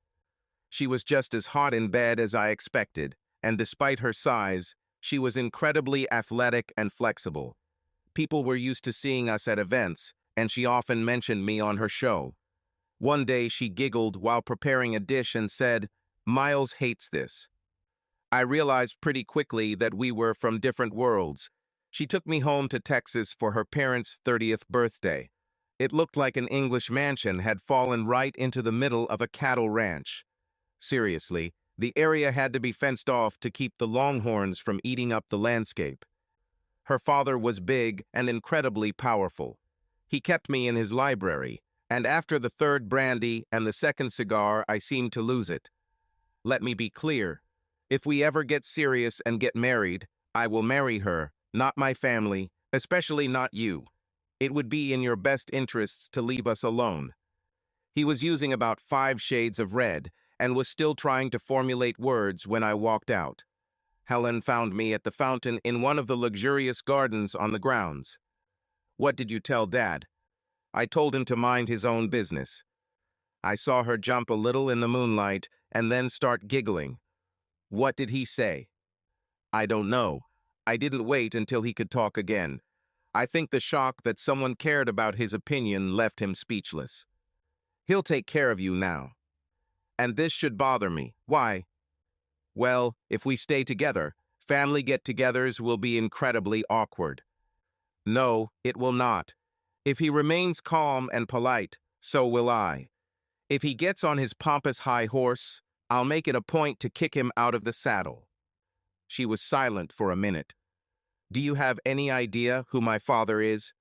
She was just as hot in bed as I expected, and despite her size, she was incredibly athletic and flexible. People were used to seeing us at events, and she often mentioned me on her show. One day she giggled while preparing a dish and said, "Miles hates this." I realized pretty quickly that we were from different worlds. She took me home to Texas for her parents' 30th birthday. It looked like an English mansion had fallen right into the middle of a cattle ranch. Seriously, the area had to be fenced off to keep the longhorns from eating up the landscape. Her father was big and incredibly powerful. He kept me in his library, and after the third brandy and the second cigar, I seemed to lose it. Let me be clear. If we ever get serious and get married, I will marry her, not my family, especially not you. It would be in your best interests to leave us alone. He was using about 5 shades of red and was still trying to formulate words when I walked out. Helen found me at the fountain in one of the luxurious gardens on the grounds. What did you tell Dad? I told him to mind his own business. I saw her jump a little in the moonlight and then start giggling. What did he say? I don't know. I didn't wait until he could talk again. I think the shock that someone cared about his opinion left him speechless. He'll take care of you now. And this should bother me. Why? Well, if we stay together, family get-togethers will be incredibly awkward. No, it will not. If he remains calm and polite, so will I. If he gets on his pompous high horse, I'll make it a point to kick him out of the saddle." She was silent for a minute. "Do you have any idea who my father is?"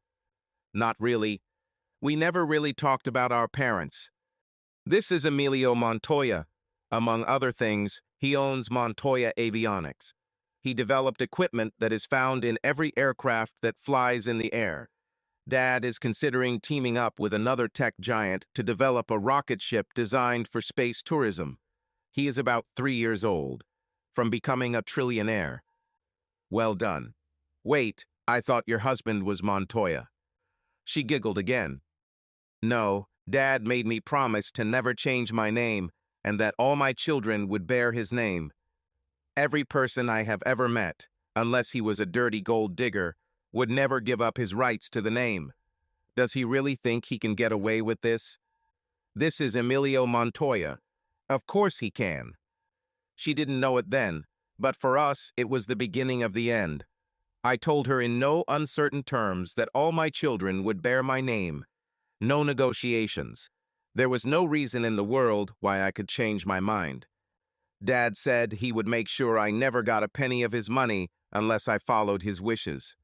"Not really. We never really talked about our parents. This is Emilio Montoya. Among other things, he owns Montoya Avionics. He developed equipment that is found in every aircraft that flies in the air. Dad is considering teaming up with another tech giant to develop a rocket ship designed for space tourism. He is about 3 years old, from becoming a trillionaire." "Well done. Wait, I thought your husband was Montoya." She giggled again. "No, Dad made me promise to never change my name and that all my children would bear his name. Every person I have ever met, unless he was a dirty gold digger, would never give up his rights to the name. Does he really think he can get away with this? This is Emilio Montoya. Of course he can." She didn't know it then, but for us it was the beginning of the end. I told her in no uncertain terms that all my children would bear my name. No negotiations. There was no reason in the world why I could change my mind. Dad said he would make sure I never got a penny of his money unless I followed his wishes.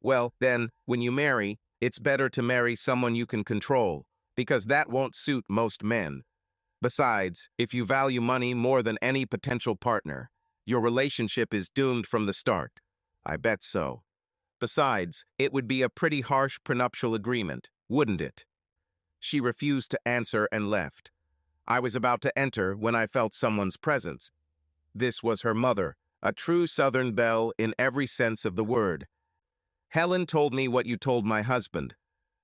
"Well, then, when you marry, it's better to marry someone you can control, because that won't suit most men. Besides, if you value money more than any potential partner, your relationship is doomed from the start." "I bet so. Besides, it would be a pretty harsh prenuptial agreement, wouldn't it?" She refused to answer and left. I was about to enter when I felt someone's presence. This was her mother, a true Southern belle in every sense of the word. "Helen told me what you told my husband.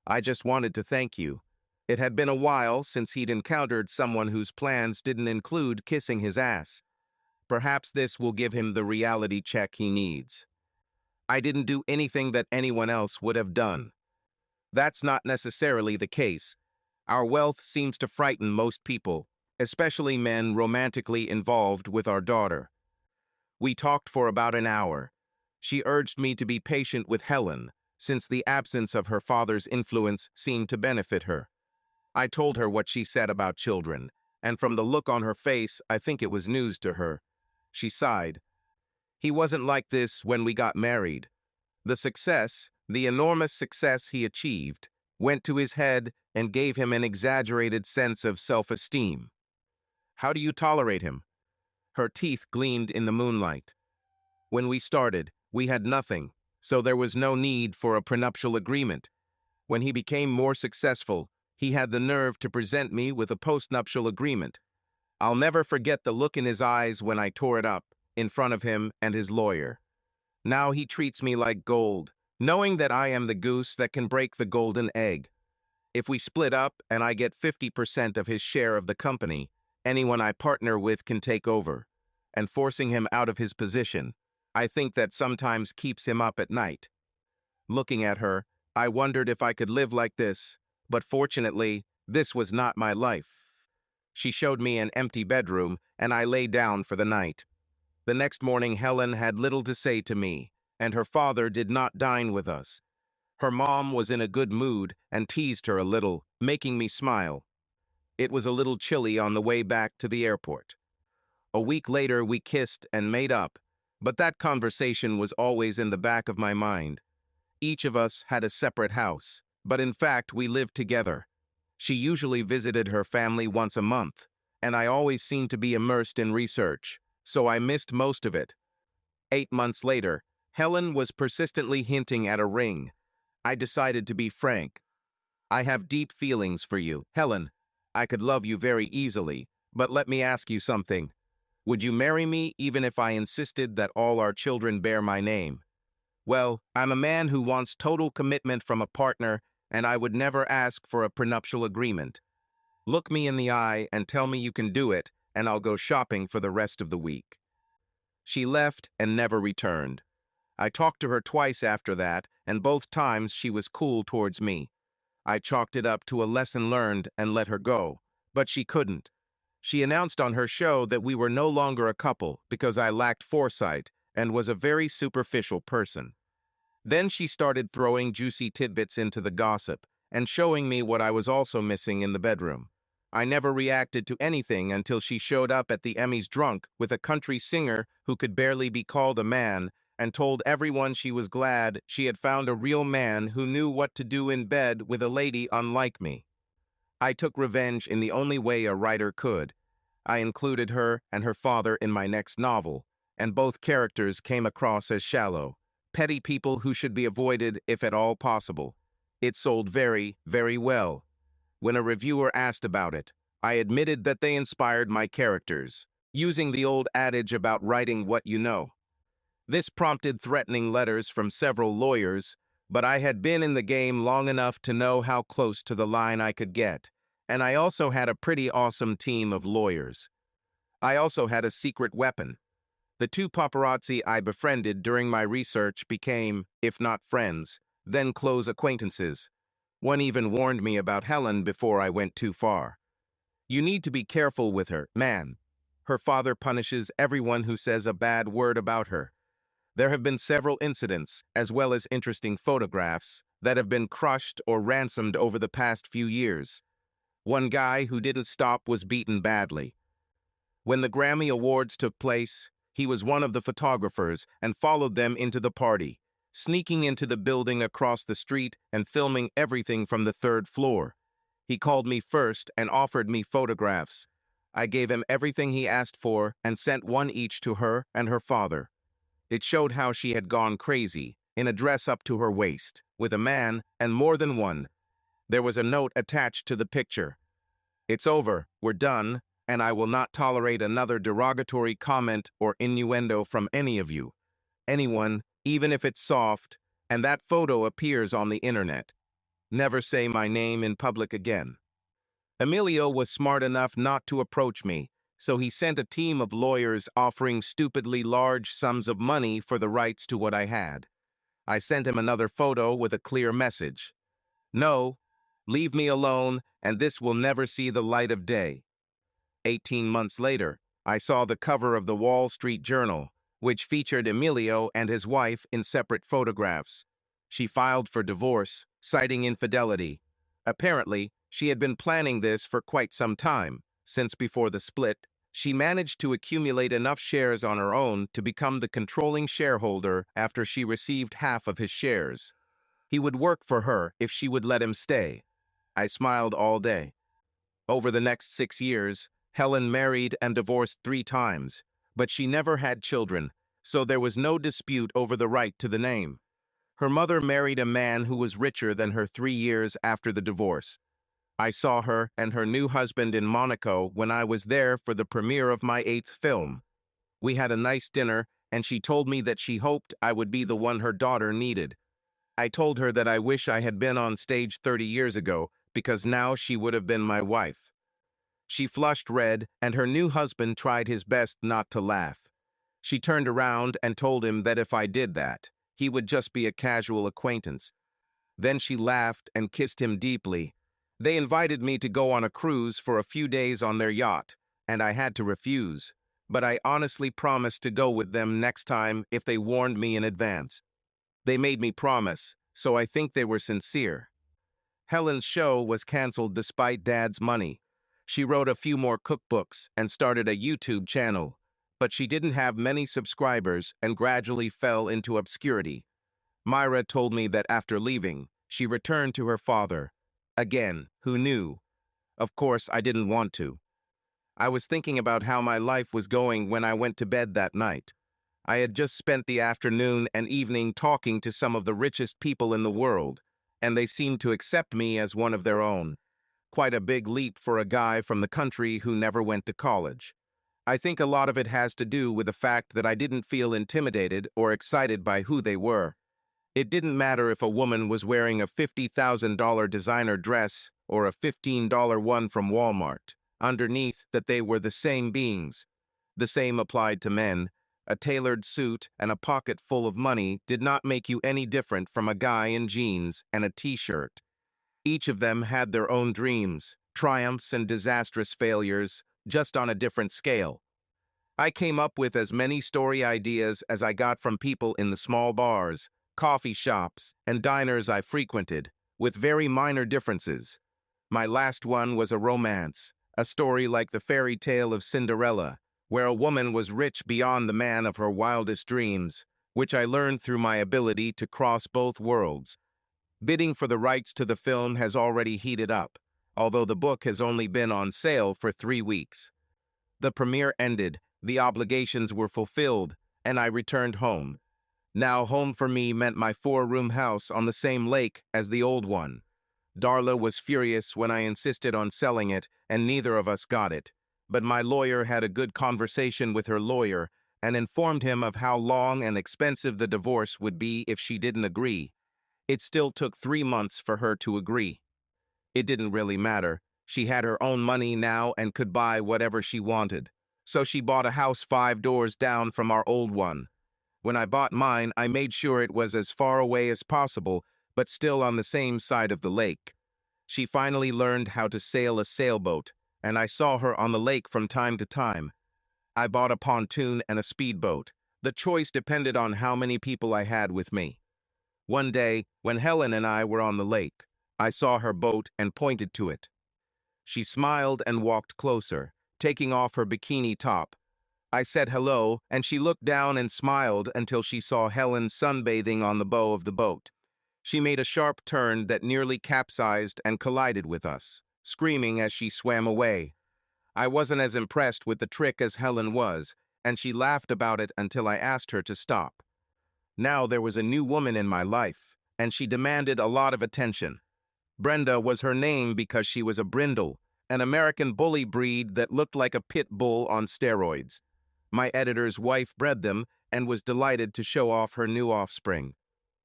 I just wanted to thank you. It had been a while since he'd encountered someone whose plans didn't include kissing his ass. Perhaps this will give him the reality check he needs. I didn't do anything that anyone else would have done. That's not necessarily the case. Our wealth seems to frighten most people, especially men romantically involved with our daughter." We talked for about an hour. She urged me to be patient with Helen, since the absence of her father's influence seemed to benefit her. I told her what she said about children, and from the look on her face, I think it was news to her. She sighed. "He wasn't like this when we got married. The success, the enormous success he achieved, went to his head and gave him an exaggerated sense of self-esteem." "How do you tolerate him?" Her teeth gleamed in the moonlight. "When we started, we had nothing, so there was no need for a prenuptial agreement. When he became more successful, he had the nerve to present me with a postnuptial agreement. I'll never forget the look in his eyes when I tore it up, in front of him and his lawyer. Now he treats me like gold, knowing that I am the goose that can break the golden egg. If we split up and I get 50% of his share of the company, anyone I partner with can take over. And forcing him out of his position, I think that sometimes keeps him up at night." Looking at her, I wondered if I could live like this, but fortunately, this was not my life. She showed me an empty bedroom, and I lay down for the night. The next morning, Helen had little to say to me, and her father did not dine with us. Her mom was in a good mood and teased her a little, making me smile. It was a little chilly on the way back to the airport. A week later, we kissed and made up, but that conversation was always in the back of my mind. Each of us had a separate house, but in fact, we lived together. She usually visited her family once a month, and I always seemed to be immersed in research, so I missed most of it. 8 months later, Helen was persistently hinting at a ring. I decided to be frank. "I have deep feelings for you, Helen. I could love you very easily, but let me ask you something. Would you marry me even if I insisted that all our children bear my name?" "Well, I'm a man who wants total commitment from a partner, and I would never ask for a prenuptial agreement. Look me in the eye and tell me you can do it, and I'll go shopping for the rest of the week." She left and never returned. I talked to her twice after that, and both times she was cool towards me. I chalked it up to a lesson learned and let her go, but she couldn't. She announced on her show that we were no longer a couple because I lacked foresight and was a very superficial person. Then she started throwing juicy tidbits into the gossip and showing me what I was also missing in the bedroom. I never reacted to anything until she showed up at the Emmys drunk with a country singer who could barely be called a man and told everyone she was glad she had found a real man who knew what to do in bed with a lady unlike me. I took revenge in the only way a writer could. I included her and her father in my next novel, and both characters came across as shallow, petty people who should be avoided if at all possible. It sold very, very well. When a reviewer asked about it, I admitted that they inspired my characters, using the old adage about writing what you know. This prompted threatening letters from several lawyers, but I had been in the game long enough to know how close to the line I could get, and I also had a pretty awesome team of lawyers. I also had a secret weapon. The two paparazzi I befriended during my research became, if not friends, then close acquaintances. One even warned me about Helen before I went too far. You need to be careful with her, man. Her father punishes everyone who says a bad word about her. There have been several incidents, as well as interesting photographs, that have been crushed or ransomed over the past few years. One guy who didn't stop was beaten badly. When the Grammy Awards took place, he was one of the photographers and followed them into the party, sneaking into the building across the street and filming everything from the third floor. He called me first and offered me photographs. I gave him everything he asked for and sent one each to her and her father. It showed how she had gone crazy, in a dress up to her waist, with a man, and more than one. There was a note attached to the picture. "It's over, we're done, and I will not tolerate another derogatory comment or innuendo from any of you. Anyone, even if it's soft, and that photo appears on the internet. Never say my name in public again." Emilio was smart enough not to approach me, so he sent a team of lawyers offering stupidly large sums of money for the rights to what I had. I sent him another photo with a clear message. "No, leave me alone, and this will never see the light of day." 18 months later, I saw the cover of the Wall Street Journal, which featured Emilio and his wife in separate photographs. She filed for divorce, citing infidelity. Apparently, she had been planning this for quite some time. Since before the split, she managed to accumulate enough shares on her own to become the controlling shareholder after she received half of his shares. He would work for her if she would let him stay. I smiled all day. Over the next 6 years, Helen married and divorced 3 times, but she never had children, so there was no dispute over the right to the name. Her mother married a man who was richer than her 3 years after the divorce. I saw her and her new husband in Monaco when I was there for the premiere of my 8th film. We had a nice dinner, and she told me that she hoped I would be the one her daughter needed. I told her that I wish I had been on stage 30 years ago, because now she would have been my wife. She flushed red, and her new husband tried his best not to laugh. She turned around and told him that if I did that, he would just be a casual acquaintance. Then she laughed and kissed him deeply. They invited me to go on a cruise for a few days on their yacht, and I had to refuse, but I honestly promised to go with them next time if they warned me in advance. They made me promise, so I think they were sincere. Helen's show was canceled despite Dad's money. She wrote a few more cookbooks and started a YouTube channel, but she didn't have many subscribers and gradually fell into obscurity. Myra told me that after leaving, she returned to her father. Again, who knew? Of course, I didn't want to. I was thinking about how my life was going when I went to bed that night. I had just spent the afternoon and evening talking to some of the richest people in the world, and they seemed to accept me as one of their own. Quite a big leap for a guy from the country who never went to college. I think a lot of it has to do with the fact that I didn't feel intimidated or excited by who they were. It didn't matter if a woman was wearing a $50,000 designer dress or a $15 one from Walmart. Underneath that they were the same beings. The same applied to men. A tailored suit and a pocket full of money did not make you any different from a guy in jeans and a t-shirt. Each of them had their own dreams, triumphs and disastrous failures, just on a different scale. I came up with as many story ideas as I got from people in the small bars, coffee shops, and diners I frequented, with very minor differences. My last one was a romance, a story like the fairy tale of Cinderella, where a woman was rich beyond the man of her wildest dreams, which I learned through my ability to cross both worlds. Bidding for the rights to the film has already heated up, although the book has only been on sale for 3 weeks. The premiere ended, the obligations were fulfilled, and I returned home. Now home for me meant my 4-room house on the same lake as the old one. Darla was furious when I insisted on selling it, and neither of us got it. But my lawyer had a good conversation with her lawyer and informed him of how long and expensive the divorce would be if she didn't agree. It still took 3 months for her to agree. It didn't really matter. She had her own money now and could buy whatever she wanted. So she bought a house 5 doors down from our old one. When I bought mine, I made sure it was as far away as possible, but still on the same side of the lake. She finally learned how to sail a sailboat, and I saw her on the lake from time to time. I bought a pontoon and a speedboat. The choice depended on how many people I had with me. One day, when Helen and I were on the lake, I saw her boat and pointed to it. She smiled and walked closer, taking off her bikini top. I said hello, and she looked down and smiled until she saw Helen sunbathing on the bow of the boat. She made a sharp turn that nearly capsized and collided with us, screaming as she swam away. I wasn't as impressed with the trick as Helen was, and she laughed about it until I asked her to stop. Now there was a new woman in my life, and she demanded a lot of attention. Brenda was her name because she was a brindle, an American bully breed that looked like a pit bull on steroids. My editor's wife bred them and was delighted to show off her new offspring.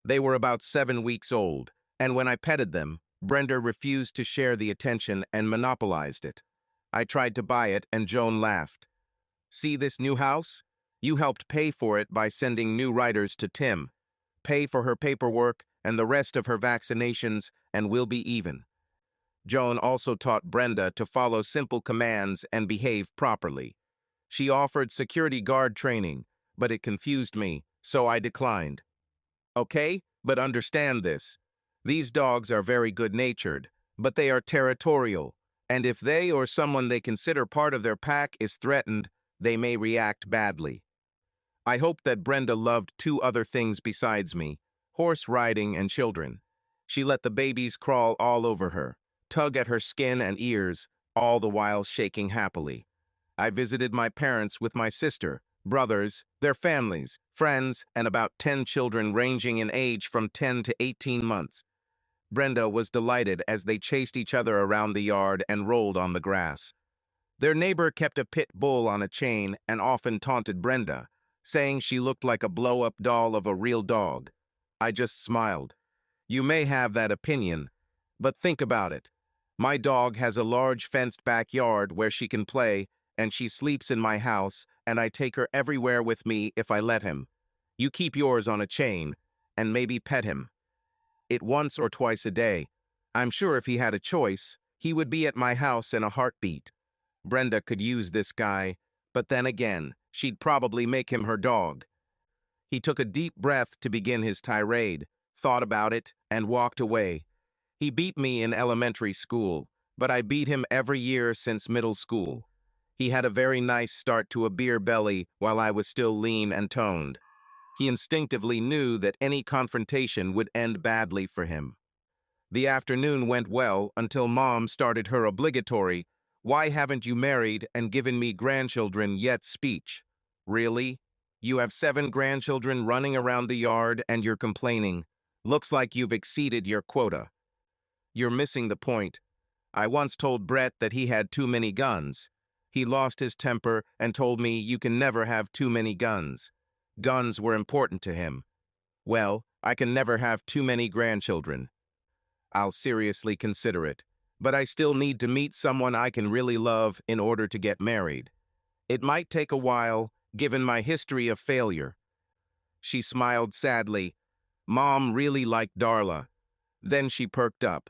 They were about 7 weeks old, and when I petted them, Brenda refused to share the attention and monopolized it. I tried to buy it, and Joan laughed. "See this new house? You helped pay for it by sending new writers to Tim. Pay for her paperwork and the rest of her vaccinations, and we'll be even." Joan also taught Brenda to follow simple commands and behave properly. She offered security guard training, but it confused me, so I declined. "Okay, but understand this. These dogs are very good-natured, but they are territorial, and if they or someone they consider part of their pack is threatened, they may react badly." I hoped that Brenda loved 2 other things besides me: horse riding and children. She let the babies crawl all over her, tug at her skin and ears, all the while shaking happily. I visited my parents with my sister, brothers, their families, friends, and about 10 children ranging in age from 10 to 18 months. Brenda was delighted as they chased each other around the yard and rolled on the grass. Their neighbor kept a pit bull on a chain and often taunted Brenda, saying she looked like a blow-up doll of a real dog. I just smiled. You may have that opinion, but think about it. My dog has a large fenced backyard where she can play, and she sleeps in my house, and I take her everywhere with me if I let him. You keep yours on a chain, and maybe pet him. It once or twice a day. I'm sure if he had a choice, he would be at my house in a heartbeat. Brenda could use this guy, but then again, she'd probably make him her dog. He took a deep breath to begin his tirade, thought about it, and walked away. He beat me in elementary school, but I beat him every year since middle school. He had a very nice start to a beer belly while I was still lean and toned. He instinctively knew that any confrontation would end badly for him. The afternoon went well until Mom started her obligatory, "Why haven't you married and given me grandchildren yet?" speech. Really? You have 7 grandchildren running around the yard and you're complaining. Looks like you've exceeded your quota. You're missing the point. I once told Brett that he had too many guns. He lost his temper and told me you can never have too many guns. Guns were important to him. Well, I can never have too many grandchildren. I'll seriously consider it, but I still need to meet someone I can really love in order to get married. It might take a while, given my history of failure. She smiled sadly. Mom really liked Darla. Then she perked up.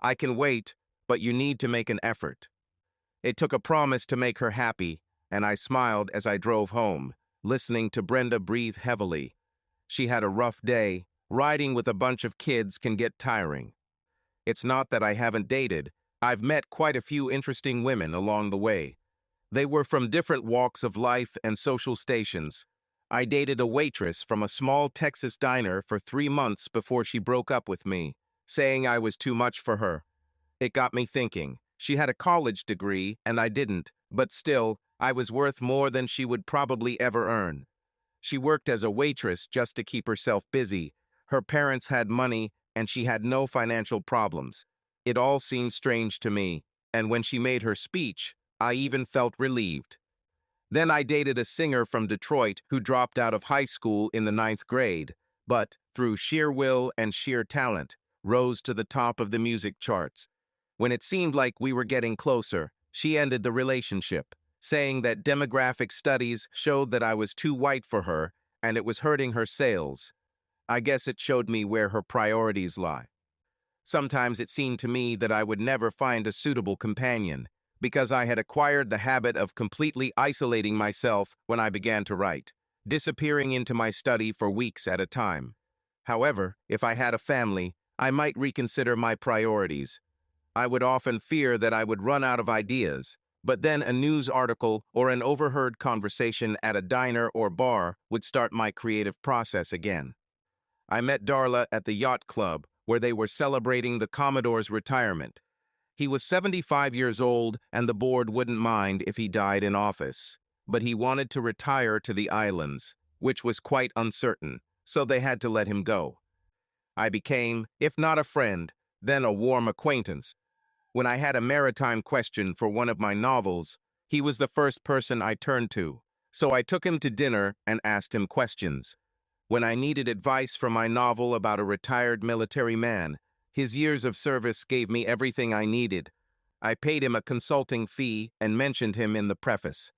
I can wait, but you need to make an effort. It took a promise to make her happy, and I smiled as I drove home, listening to Brenda breathe heavily. She had a rough day, Riding with a bunch of kids can get tiring. It's not that I haven't dated. I've met quite a few interesting women along the way. They were from different walks of life and social stations. I dated a waitress from a small Texas diner for 3 months before she broke up with me, saying I was too much for her. It got me thinking. She had a college degree and I didn't, but still, I was worth more than she would probably ever earn. She worked as a waitress just to keep herself busy. Her parents had money and she had no financial problems. It all seemed strange to me, and when she made her speech, I even felt relieved. Then I dated a singer from Detroit who dropped out of high school in the ninth grade, but, through sheer will and sheer talent, rose to the top of the music charts. When it seemed like we were getting closer, she ended the relationship, saying that demographic studies showed that I was too white for her and it was hurting her sales. I guess it showed me where her priorities lie. Sometimes it seemed to me that I would never find a suitable companion, because I had acquired the habit of completely isolating myself when I began to write, disappearing into my study for weeks at a time. However, if I had a family, I might reconsider my priorities. I would often fear that I would run out of ideas, but then a news article or an overheard conversation at a diner or bar would start my creative process again. I met Darla at the yacht club, where they were celebrating the Commodore's retirement. He was 75 years old, and the board wouldn't mind if he died in office. But he wanted to retire to the islands, which was quite uncertain, so they had to let him go. I became, if not a friend, then a warm acquaintance. When I had a maritime question for one of my novels, he was the first person I turned to, so I took him to dinner and asked him questions. When I needed advice for my novel about a retired military man, his years of service gave me everything I needed. I paid him a consulting fee and mentioned him in the preface.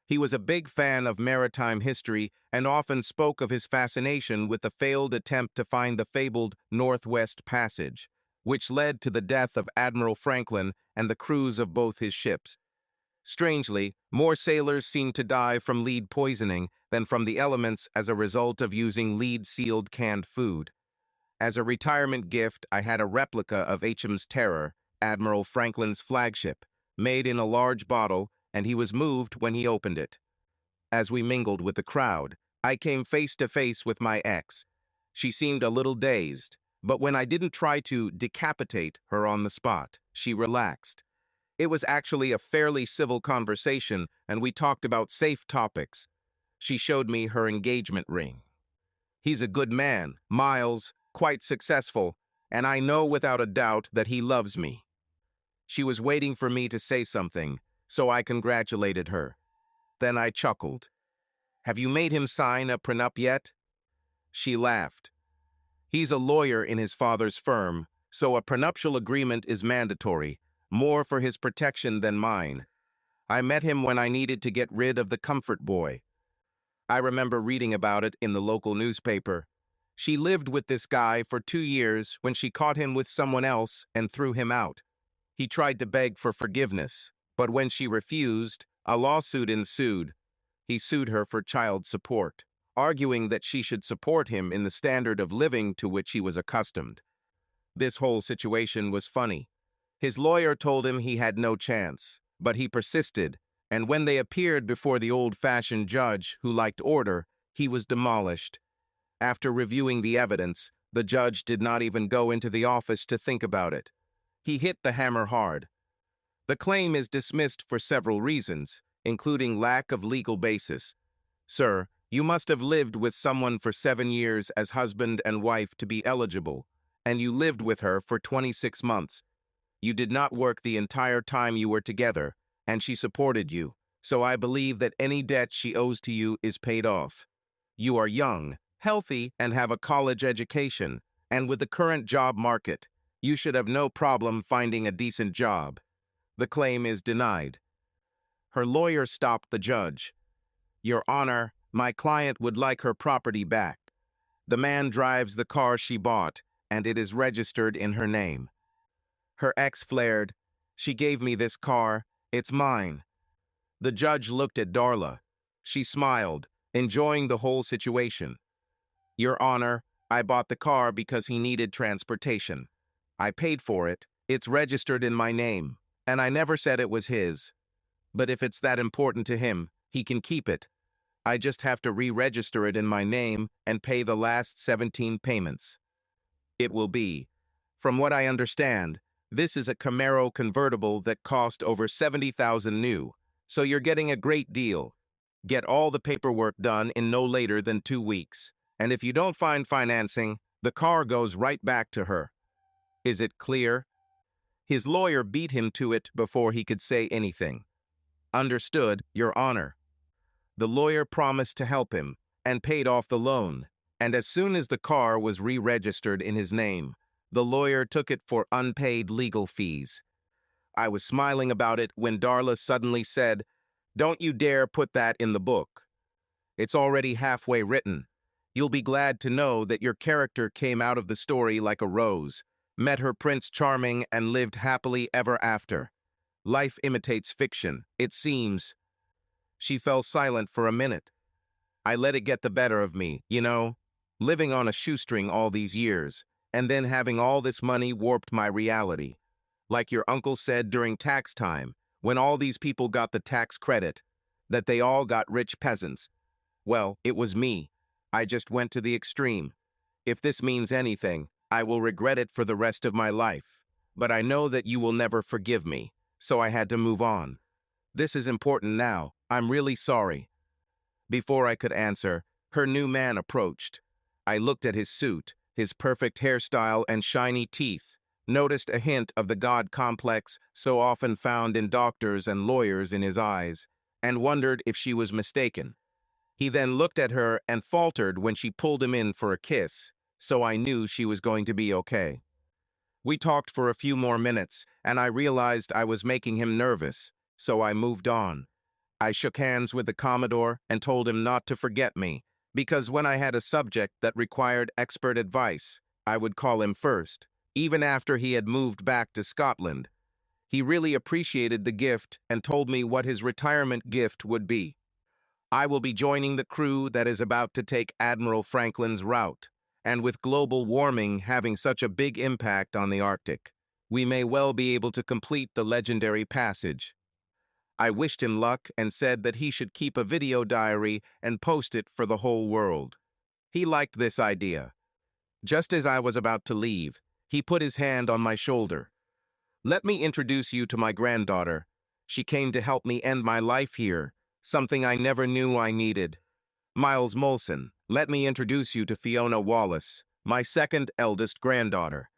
He was a big fan of maritime history and often spoke of his fascination with the failed attempt to find the fabled Northwest Passage, which led to the death of Admiral Franklin and the crews of both his ships. Strangely, more sailors seemed to die from lead poisoning than from the elements as a result of using lead-sealed canned food. As a retirement gift, I had a replica of HM's Terror, Admiral Franklin's flagship, made in a large bottle, and he was moved when he opened it. As we mingled with the crowd, I came face to face with my ex. She seemed a little dazed, but when I didn't try to decapitate her on the spot, she relaxed. It was actually a fairly civil conversation, and we talked about safe topics. She showed me her engagement ring. He's a good man, Miles, quite successful, and I know without a doubt that he loves me. She was waiting for me to say something, so I congratulated her. Then I chuckled. "Have you made him sign a prenup yet?" She laughed. "He's a lawyer in his father's firm, so a prenuptial agreement is mandatory, more for his protection than mine. I met him when I needed to get rid of the comfort boy. I remember reading about it in the local newspaper. She lived with this guy for 2 years when she caught him with someone else and threw him out. He tried to beg for forgiveness, but when she refused, a lawsuit ensued. He sued her for child support, arguing that she should support him in the standard of living to which he was accustomed. This whole situation was funny. His lawyer told him he had no chance, but he persisted, and when they appeared before the old-fashioned judge who liked order, he was demolished. After reviewing the evidence, the judge did not even go into the office to think about it. He hit the hammer hard. The claim is dismissed for several reasons, including lack of legal basis. Sir, you must have lived with someone for 7 years as husband and wife to be eligible, and you lived with her for 26 months. You did not work the entire time you were together, and she supported you, so I believe that any debt she owes to you is paid off. You are young, healthy, and have a college education, and with the current job market, you should have no problem finding a decent job. The claim is denied." Her lawyer stopped the judge. "Your Honor, my client would like her property back. The man drives the car she bought, and it is registered in her name." Her ex flared, "She gave me this car. It's mine." The judge looked at Darla. She smiled, enjoying the whole situation. "Your Honor, I bought the car because he needed transportation. I paid for it. It's registered in my name, and I never said it was his. But if it's that important to him, he can keep it. I just have to re-register it in my name and pay the last 17 payments. It will be. From what I understand, this is a Camaro convertible that cost over 70,000 new, so you're getting a great deal. Get all the paperwork done in no later than 2 weeks, and if you don't find financing, the car goes right back to her. Is it clear? His lawyer beat him to it before he could say anything. Understood, Your Honor. The lawyer promised to help him and paid off the loan, and as soon as the car was re-registered in his name, the lawyer took it for unpaid legal fees. I was smiling about it when Darla suddenly said, "Don't you dare put that in the book. It's already halfway written. You'll be glad to know that your character came out of the story like a rose, met her Prince Charming, and lived happily ever after. Life imitates fiction, it seems." She fell silent for a minute. I let it get the better of me, you know, living on a shoestring all these years, and then having all this money warped my reality. Like your uncle said during tax time, when all these people got the tax credit, that they all got rich peasants. Well, it was me. I just went to the extreme. If this means anything, I will regret it for the rest of my life. But I know that you will never forgive me, so I had to move on. This is important now. I'm really sorry. Before I could answer, her new man approached. I looked at his suit, his perfect hairstyle and shiny teeth, noticed a hint of the God complex so often found in doctors and lawyers in his eyes, and wondered if she was mistaken. He then looked at her and faltered when she pulled him in for a kiss, so I knew she was going to be okay. We talked for a few more minutes, and I realized I was making him nervous, so I moved on. I shook hands with the Commodore and told him not to forget me, because when I had a subject that required expert advice, I would call him first, even after he had moved back to Scotland. He really appreciated the gift and told me what his retirement gift would be. I will be joining the crew that is about to take Admiral Franklin's route, and with global warming having such a big impact on the Arctic, we may well be able to complete the legendary passage. I wished him luck and said that he should keep a video diary and post it for the whole world. He liked this idea. Just as I was about to leave, he put his hand on my shoulder. "Let me introduce you to my granddaughter. She came to help me end my life here, something I never knew I needed. Miles Molson, let me introduce you to Fiona Wallace, my second eldest granddaughter."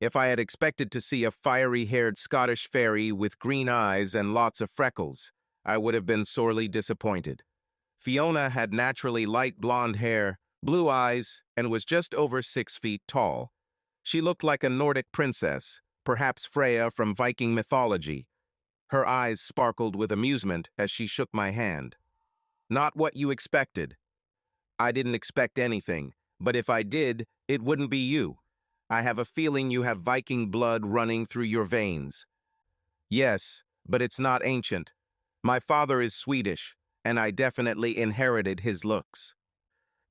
If I had expected to see a fiery-haired Scottish fairy with green eyes and lots of freckles, I would have been sorely disappointed. Fiona had naturally light blonde hair, blue eyes, and was just over 6 feet tall. She looked like a Nordic princess, perhaps Freya from Viking mythology. Her eyes sparkled with amusement as she shook my hand. "Not what you expected." "I didn't expect anything, but if I did, it wouldn't be you. I have a feeling you have Viking blood running through your veins." "Yes, but it's not ancient. My father is Swedish, and I definitely inherited his looks."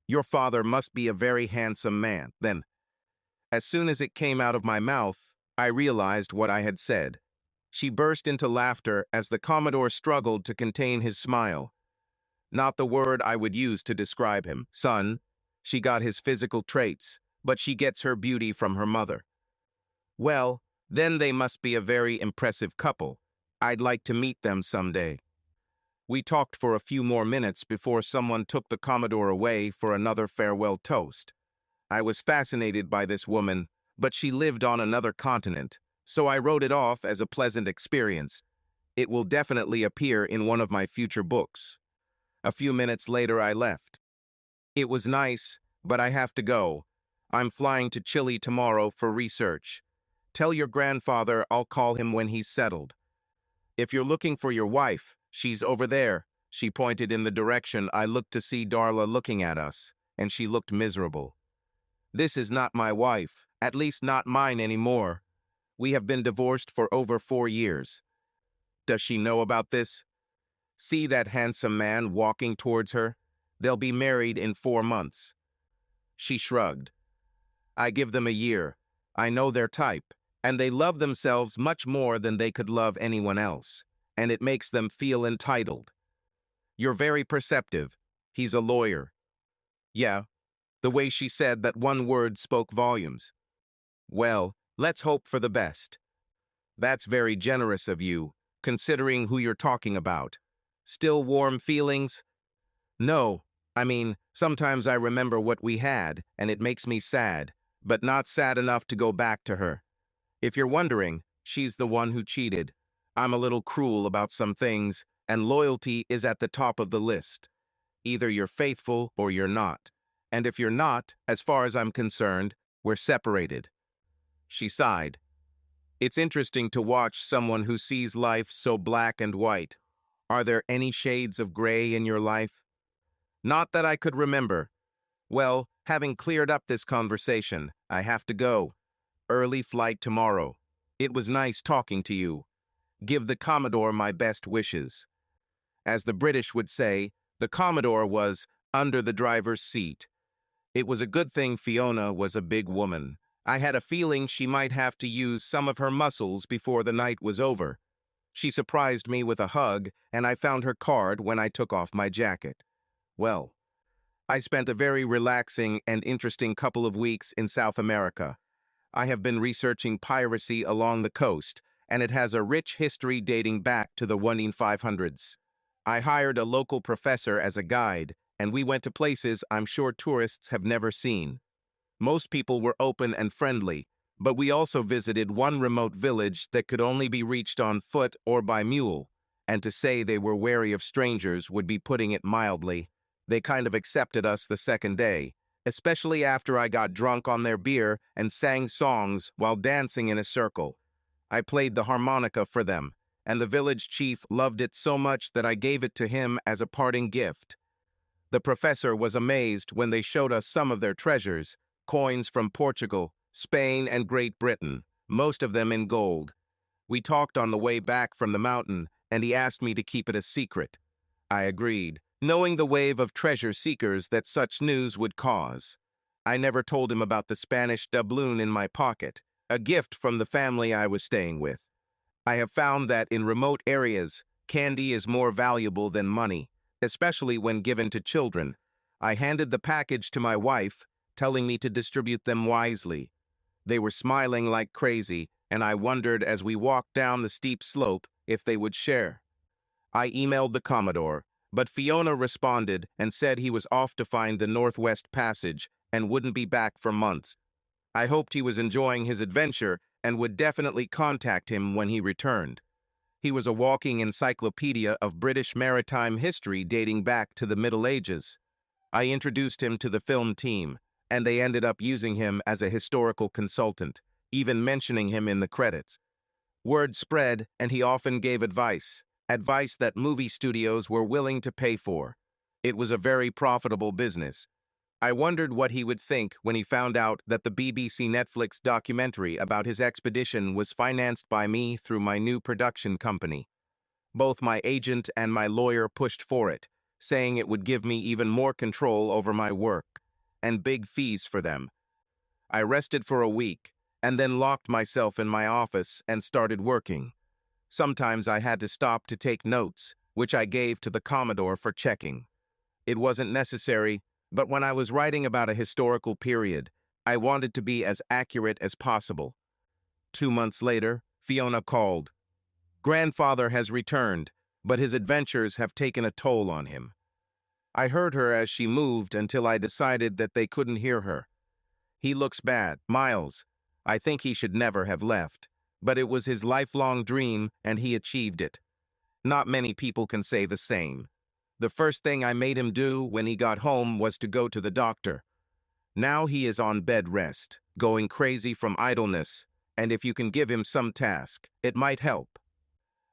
"Your father must be a very handsome man, then." As soon as it came out of my mouth, I realized what I had said. She burst into laughter as the Commodore struggled to contain his smile. "Not the word I would use to describe him, son. She got his physical traits, but she gets her beauty from her mother." "Well, then they must be a very impressive couple. I'd like to meet them someday." We talked for a few more minutes before someone took the Commodore away for another farewell toast. I was fascinated by this woman, but she lived on another continent, so I wrote it off as a pleasant experience. It will definitely appear in one of my future books. A few minutes later, I left. It was nice, but I have to go. I'm flying to Chile tomorrow for research. Tell your grandfather I'll call him when he's settled. If you're looking for your wife, she's over there." She pointed in the direction I looked to see Darla looking at us, and she looked miserable. "This is not my wife, at least not mine anymore. We have been divorced for over 4 years. Does she know about this? See that handsome man walking towards her? They'll be married in 4 months." She shrugged. I give them a year. I know their type, and they love themselves much more than they could love anyone else, and it makes them feel entitled. You're very perceptive. He's a lawyer. Yeah, the way she said that one word spoke volumes. Well, let's hope for the best. That's very generous of you, considering who you're talking about. Still warm feelings? No, I mean, sometimes I remember what we had, and it makes me sad, but not sad enough to go back to her. If you're wondering, she's the one who cheated. I'm a little cruel about some things, and loyalty is at the top of the list. Either you're faithful or you're not. And if you're not, as far as I'm concerned, we're separated. She sighed. It's interesting to watch someone who sees life so black and white. Are there any shades of gray in your life? Not that I could remember. Well, having cleared up this conversation, I have to go. Early flight tomorrow. It was nice talking to you. Give the Commodore my best wishes. As the British would say, the Commodore was under the driver's seat. It was a good thing Fiona was a big woman. I had a feeling she might have to use some of her muscles before the night was over. She surprised me with a hug, and I found her card when I took off my jacket. Well, I spent a very relaxing and interesting couple of weeks in South America. I have been researching piracy along the coast, and it has a rich history dating back to the 1500s. I hired a local professor as a guide, and we went to places I'm sure tourists have never seen. Most people were open and friendly, but we also visited one remote village that could only be reached on foot or by mule, and to say they were wary of strangers would be putting it mildly. They kind of accepted us the second day, especially after I got drunk on their beer and sang songs while dancing in a circle. I played the harmonica for them, and the village chief loved it so much that I gave it to him as a parting gift. The professor was amazed when they showed us some of their treasures, coins from Portugal, Spain, and Great Britain, most of them in gold. We talked on the way back from the mountain, and he asked me to keep it a secret. I agreed, knowing the wave of treasure seekers that such news would cause. I never told him about the Spanish doubloon in my pocket, a gift from the family I was staying with. I have found that in remote areas, candy is more valuable than money, especially when given to children. I handed the package to my wife, telling me to distribute them wisely. They were smiling like crazy, and I wondered as we walked down the steep slope if they would share. I emailed the Commodore, but Fiona responded and said he was off to find the Northwest Passage and wouldn't be back for months. I hoped he was enjoying his adventure and would definitely contact him when he returned. He was a walking encyclopedia of British maritime history dating back to the Middle Ages. I introduced him to the film team, and they ended up using him as a historical consultant, even mentioning him in the credits. Word spread, and he often gave advice that movie studios were willing to pay for. It was a very profitable business. I wondered what he would think when he found out that the BBC Netflix documentary about his expedition was financed by me through my new production company. Both my agent and my lawyer pushed for it, saying it would give me even more control over my work, and big fees for them. I rested for a week, and then locked myself in my office and started working. Sometimes I had to stop to take notes, which I gave to the Commodore for checking. It wasn't necessary, but when I was writing about a historical period, I wanted to be as accurate as possible. 2 months later, Fiona called. Grandfather has returned, but his adventures have taken a toll on him. I heard her as she moved until I decided that they couldn't hear her. He looks bad, Miles. I think he should never have left, but it was his lifelong dream and he achieved it. Not many people can say the same. The first thing I made him do when he got home was to go to the doctor. Now he is on bed rest, going crazy from idleness, and if you can give him some task, it might help.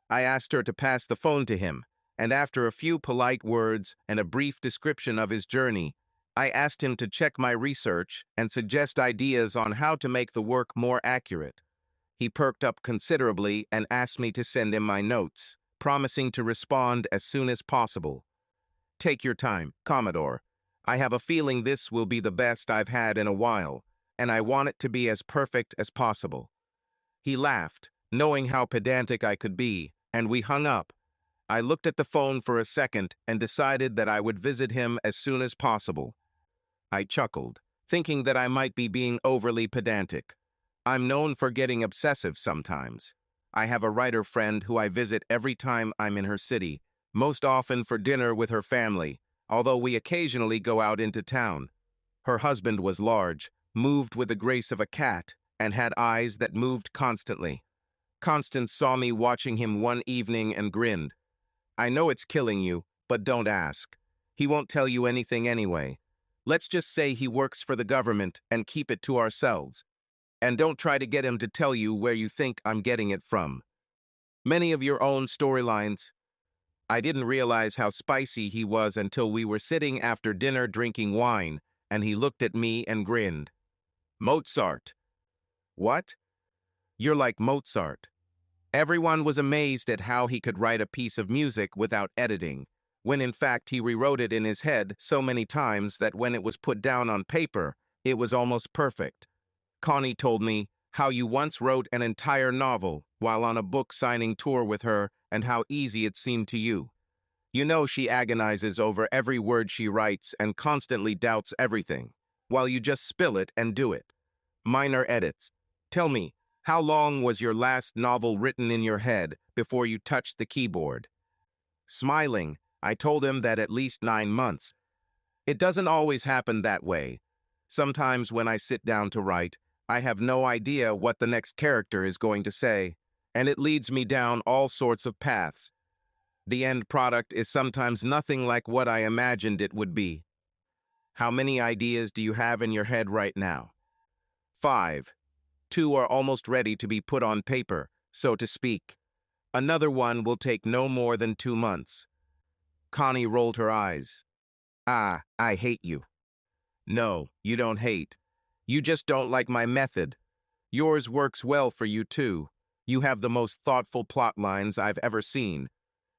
I asked her to pass the phone to him, and after a few polite words and a brief description of his journey, I asked him to check my research and suggest ideas on how to make the work more accurate. He perked up considerably and asked me to send him my notes, promising to respond as soon as possible. Take your time, Commodore. I have a feeling this will be the best I've had in a while. and I want it to be as perfect as possible." He laughed, knowing how pedantic I could be, and we hung up. I looked at the phone for a second and decided that I would visit him as soon as possible. I chuckled, thinking that I might be being overly pedantic. I'm known for getting obsessive sometimes. I have a writer friend who I visit every time I'm in her city, most often for dinner with her family, although we occasionally go out into town. Her husband was large, moved with the grace of a cat, and had eyes that moved constantly. Constance saw me watching him one evening and grinned. "I know it's killing you, but don't ask. He won't tell you anything anyway. Let's just say he works for the government and keep it to ourselves. And don't try to get him to tell you where you think I'm getting it from. Many of your own storylines." I didn't realize how spicy he was until we were sitting after dinner drinking wine, and he looked at me and grinned. "Mozart." "What?" "You're like Mozart." Everyone was amazed at how he could write a piece of music without editing, when in fact he rewrote it in his head so many times that when it was put down on paper, it was almost perfect. Connie told me how you once wrote an entire novel while on a book signing tour with her and how easy it seemed to you. You know she agonizes over every word she writes and constantly doubts everything, while you just spill it and do it. Minor edits. Tell me, how long was your last novel written in your head before you touched the keyboard? Smiling, I told him that at least 9 months. It doesn't always happen that way. Sometimes when I sit down to write, I have no idea what the next character is going to say, and it leads me down all sorts of paths. The end product is sometimes nothing like what I imagined it would be. How many ideas do you have in your head right now? 5. 2 are almost ready to be put on paper, so to speak. Another one will take no more than 2 months. Connie rolled her eyes. "Ah, I hate you." "No, you don't hate. You just don't like my method. Yours works well for you, too. You have the most thoughtful plot lines I've ever seen.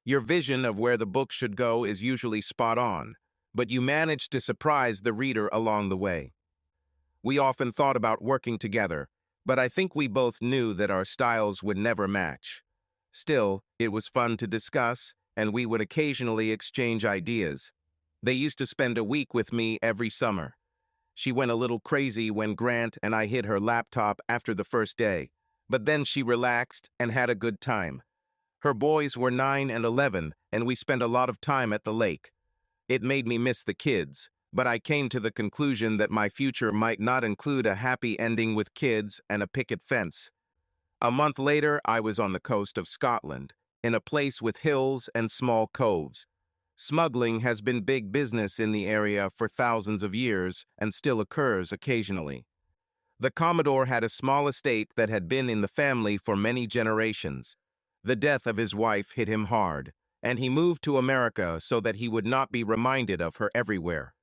Your vision of where the book should go is usually spot on, but you manage to surprise the reader along the way. We often thought about working together, but I think we both knew that our styles would never match. Still, it was fun to discuss, and we would occasionally exchange ideas. They used to spend a week with me every summer. She went a little crazy when Grant and I hid her laptop after the first day, but then she relaxed and had a good time. Her boys were 9 and 11, and we spent a lot of time at the lake. It made me miss the kids, but I came to the conclusion that my future might not include a happy ending with kids and a picket fence. A month later, I was on the coast of Scotland, in a place with hills and small coves. Smuggling has been big business in the area for thousands of years and still occurs occasionally. The Commodore had a small estate that had been in the family for many generations. The death of his wife hit him hard, and he moved to America so that he would not be reminded of her everywhere.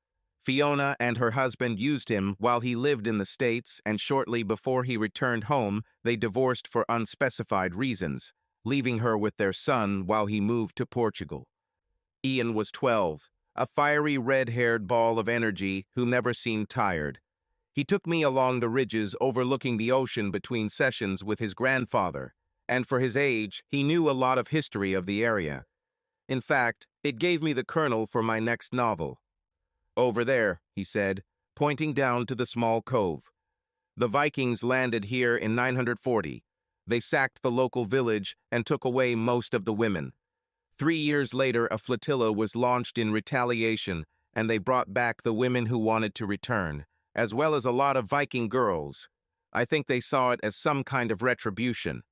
Fiona and her husband used him while he lived in the States, and shortly before he returned home, they divorced for unspecified reasons, leaving her with their son while he moved to Portugal. Ian was 12, a fiery red-haired ball of energy who never seemed tired. He took me along the ridges overlooking the ocean between sessions with his grandfather, and for his age, he knew a lot of history of the area. In fact, it gave me the kernel for my next novel. "Over there," he said, pointing down to the small cove. "The Vikings landed here in 940. They sacked the local village and took away most of the women. 3 years later, a flotilla was launched in retaliation, and they brought back the women who wanted to return, as well as a lot of Viking girls. I think they saw it as some kind of retribution.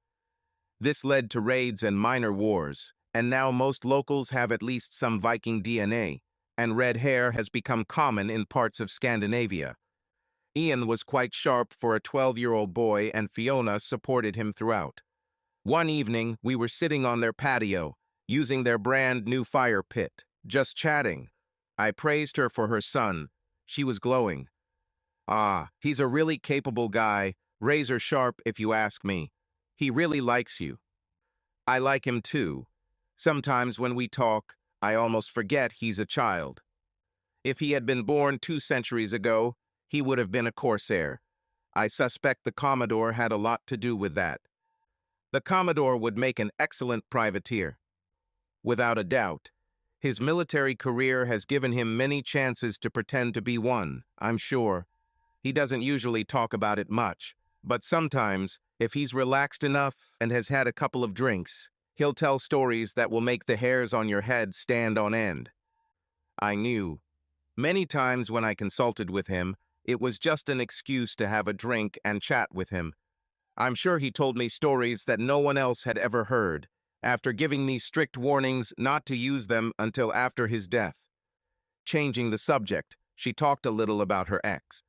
This led to raids and minor wars, and now most locals have at least some Viking DNA, and red hair has become common in parts of Scandinavia." Ian was quite sharp for a 12-year-old boy, and Fiona supported him throughout. One evening, we were sitting on their patio, using their brand new fire pit, just chatting. I praised her for her son. She was glowing. "Ah, he's a really capable guy, razor sharp if you ask me. He really likes you." "I like him too. Sometimes when we talk, I almost forget he's a child. If he had been born 2 centuries ago, he would have been a corsair. I suspect the Commodore had a lot to do with that. The Commodore would make an excellent privateer. Without a doubt, his military career has given him many chances to pretend to be one, I'm sure. He doesn't usually talk about it much, but sometimes, if he's relaxed enough and has had a couple of drinks, he'll tell stories that will make the hairs on your head stand on end. I knew. Many times when I consulted with him, it was just an excuse to have a drink and chat with him. I'm sure he told me stories that no one else had ever heard, after giving me strict warnings not to use them until after his death. Changing the subject, she talked a little about her ex.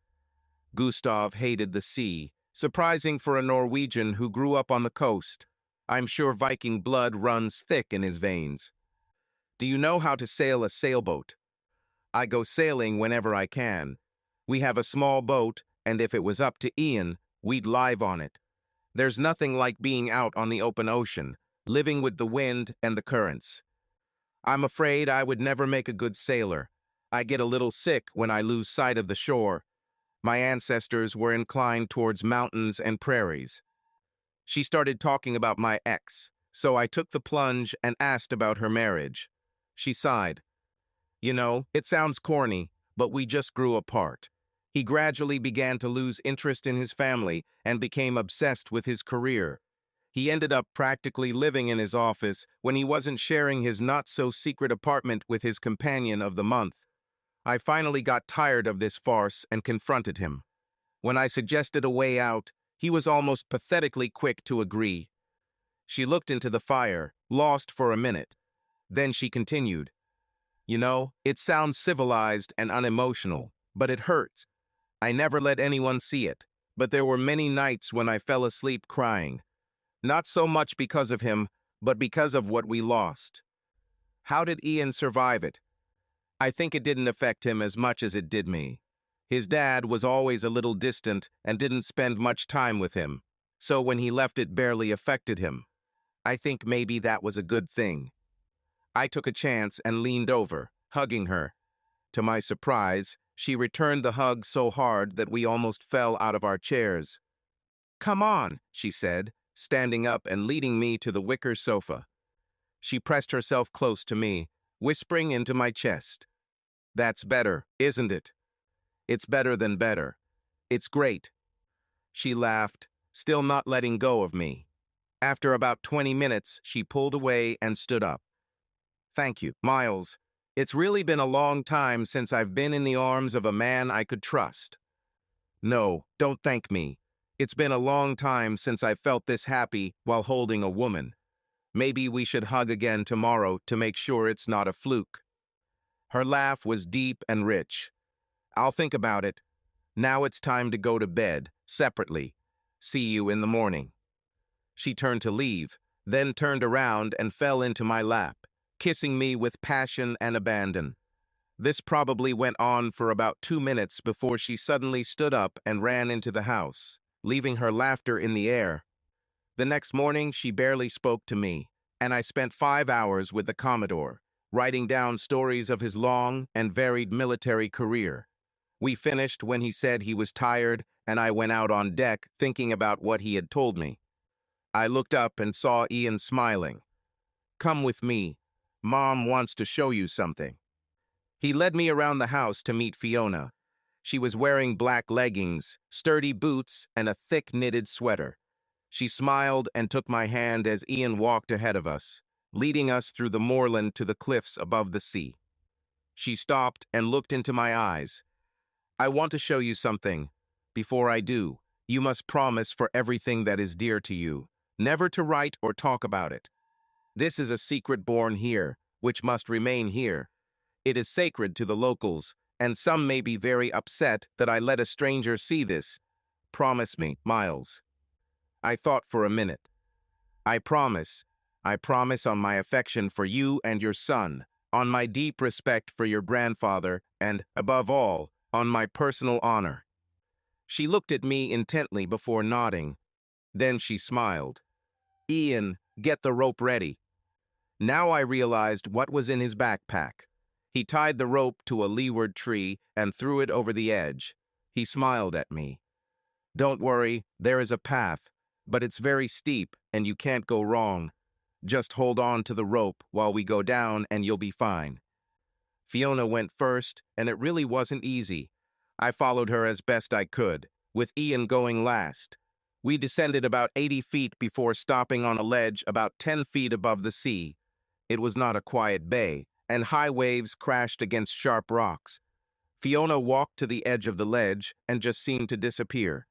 Gustav hated the sea, surprising for a Norwegian who grew up on the coast. I'm sure Viking blood runs thick in his veins. Do you know how to sail a sailboat? I go sailing whenever I can. We have a small boat, and if it was up to Ian, we'd live on it. There's nothing like being out on the open ocean, living with the wind and the currents. I'm afraid I would never make a good sailor. I get a little sick when I lose sight of the shore. My ancestors were inclined towards mountains and prairies. She started talking about my ex, so I took the plunge and asked about her marriage. She sighed. You know, it sounds corny, but we just grew apart. He gradually began to lose interest in his family and became obsessed with his career. He ended up practically living in his office when he wasn't sharing his not-so-secret apartment with his companion of the month. I finally got tired of this farce and confronted him. When I suggested a way out, he was almost pathetically quick to agree. She looked into the fire, lost for a minute. Then she continued. You know, it sounds civilized and unemotional, but it hurts. I never let anyone see it, but there were many nights when I fell asleep crying. Not so much because of him, but because of what we lost. How did Ian survive it? I think it didn't affect him as much as it did me. His dad was always a little distant and didn't spend much time with him, so when he left it barely affected him. I think maybe that was a good thing. I took a chance and leaned over, hugging her. To my surprise, she returned the hug so hard that we almost fell out of our chairs. Come on, she said, standing up and leading me to the wicker sofa. She pressed herself close to me, whispering into my chest. That's better, isn't it? It's better than better. It's great. She laughed, still not letting go of me. After about 20 minutes, she pulled away and stood up. Thank you, Miles. It's really been a long time since I've been in the arms of a man I could trust. No, don't thank me. It's been a long time since I felt this happy while holding a woman. Maybe we should hug again tomorrow to make sure it's not a fluke. Her laugh was deep and rich. I'll think about it. Now it's time to go to bed, separately. See you in the morning. She turned to leave, then turned around and fell into my lap, kissing me with passion and abandon. This probably went on for about 2 minutes before she suddenly stood up and ran into the house, leaving her laughter in the air. The next morning, she barely spoke to me, and I spent 5 hours with the Commodore, writing down stories of his long and varied military career. We finished when he said he was tired, and I went out on deck thinking about what he had told me. I looked up and saw Ian smiling. Come with me. Mom wants to show you something. He led me around the house to meet Fiona. She was wearing black leggings, sturdy boots, and a thick knitted sweater. She smiled and took my hand as Ian walked ahead of us, leading us through the moorland to the cliffs above the sea. She stopped and looked into my eyes. I want to show you something. Before I do, you must promise for everything that is dear to you, never to write or talk about it. This is a secret born here, which must remain here. It is sacred to the locals, and some may be very upset that I let a stranger see this. Promise me, Miles. I thought for a minute. I promise. I promise on my affection for you and your son, on my deep respect for your grandfather, and, above all, on my personal honor. She looked at me intently before nodding. Then she smiled. Ian, get the rope ready. Now I realized what was in his backpack. He tied the rope to a leeward tree and threw it over the edge. He smiled at me. Don't worry, there is a path, but it's very steep and you can't go wrong. Just hold on to the rope while we go down and you'll be fine. Fiona went first, and it really wasn't easy. I followed her as best I could, with Ian going last. We descended about 80 feet before stopping on a ledge about 10 feet above the sea. It was not a quiet bay, and high waves crashed against sharp rocks. Fiona walked to the edge of the ledge and just seemed to disappear.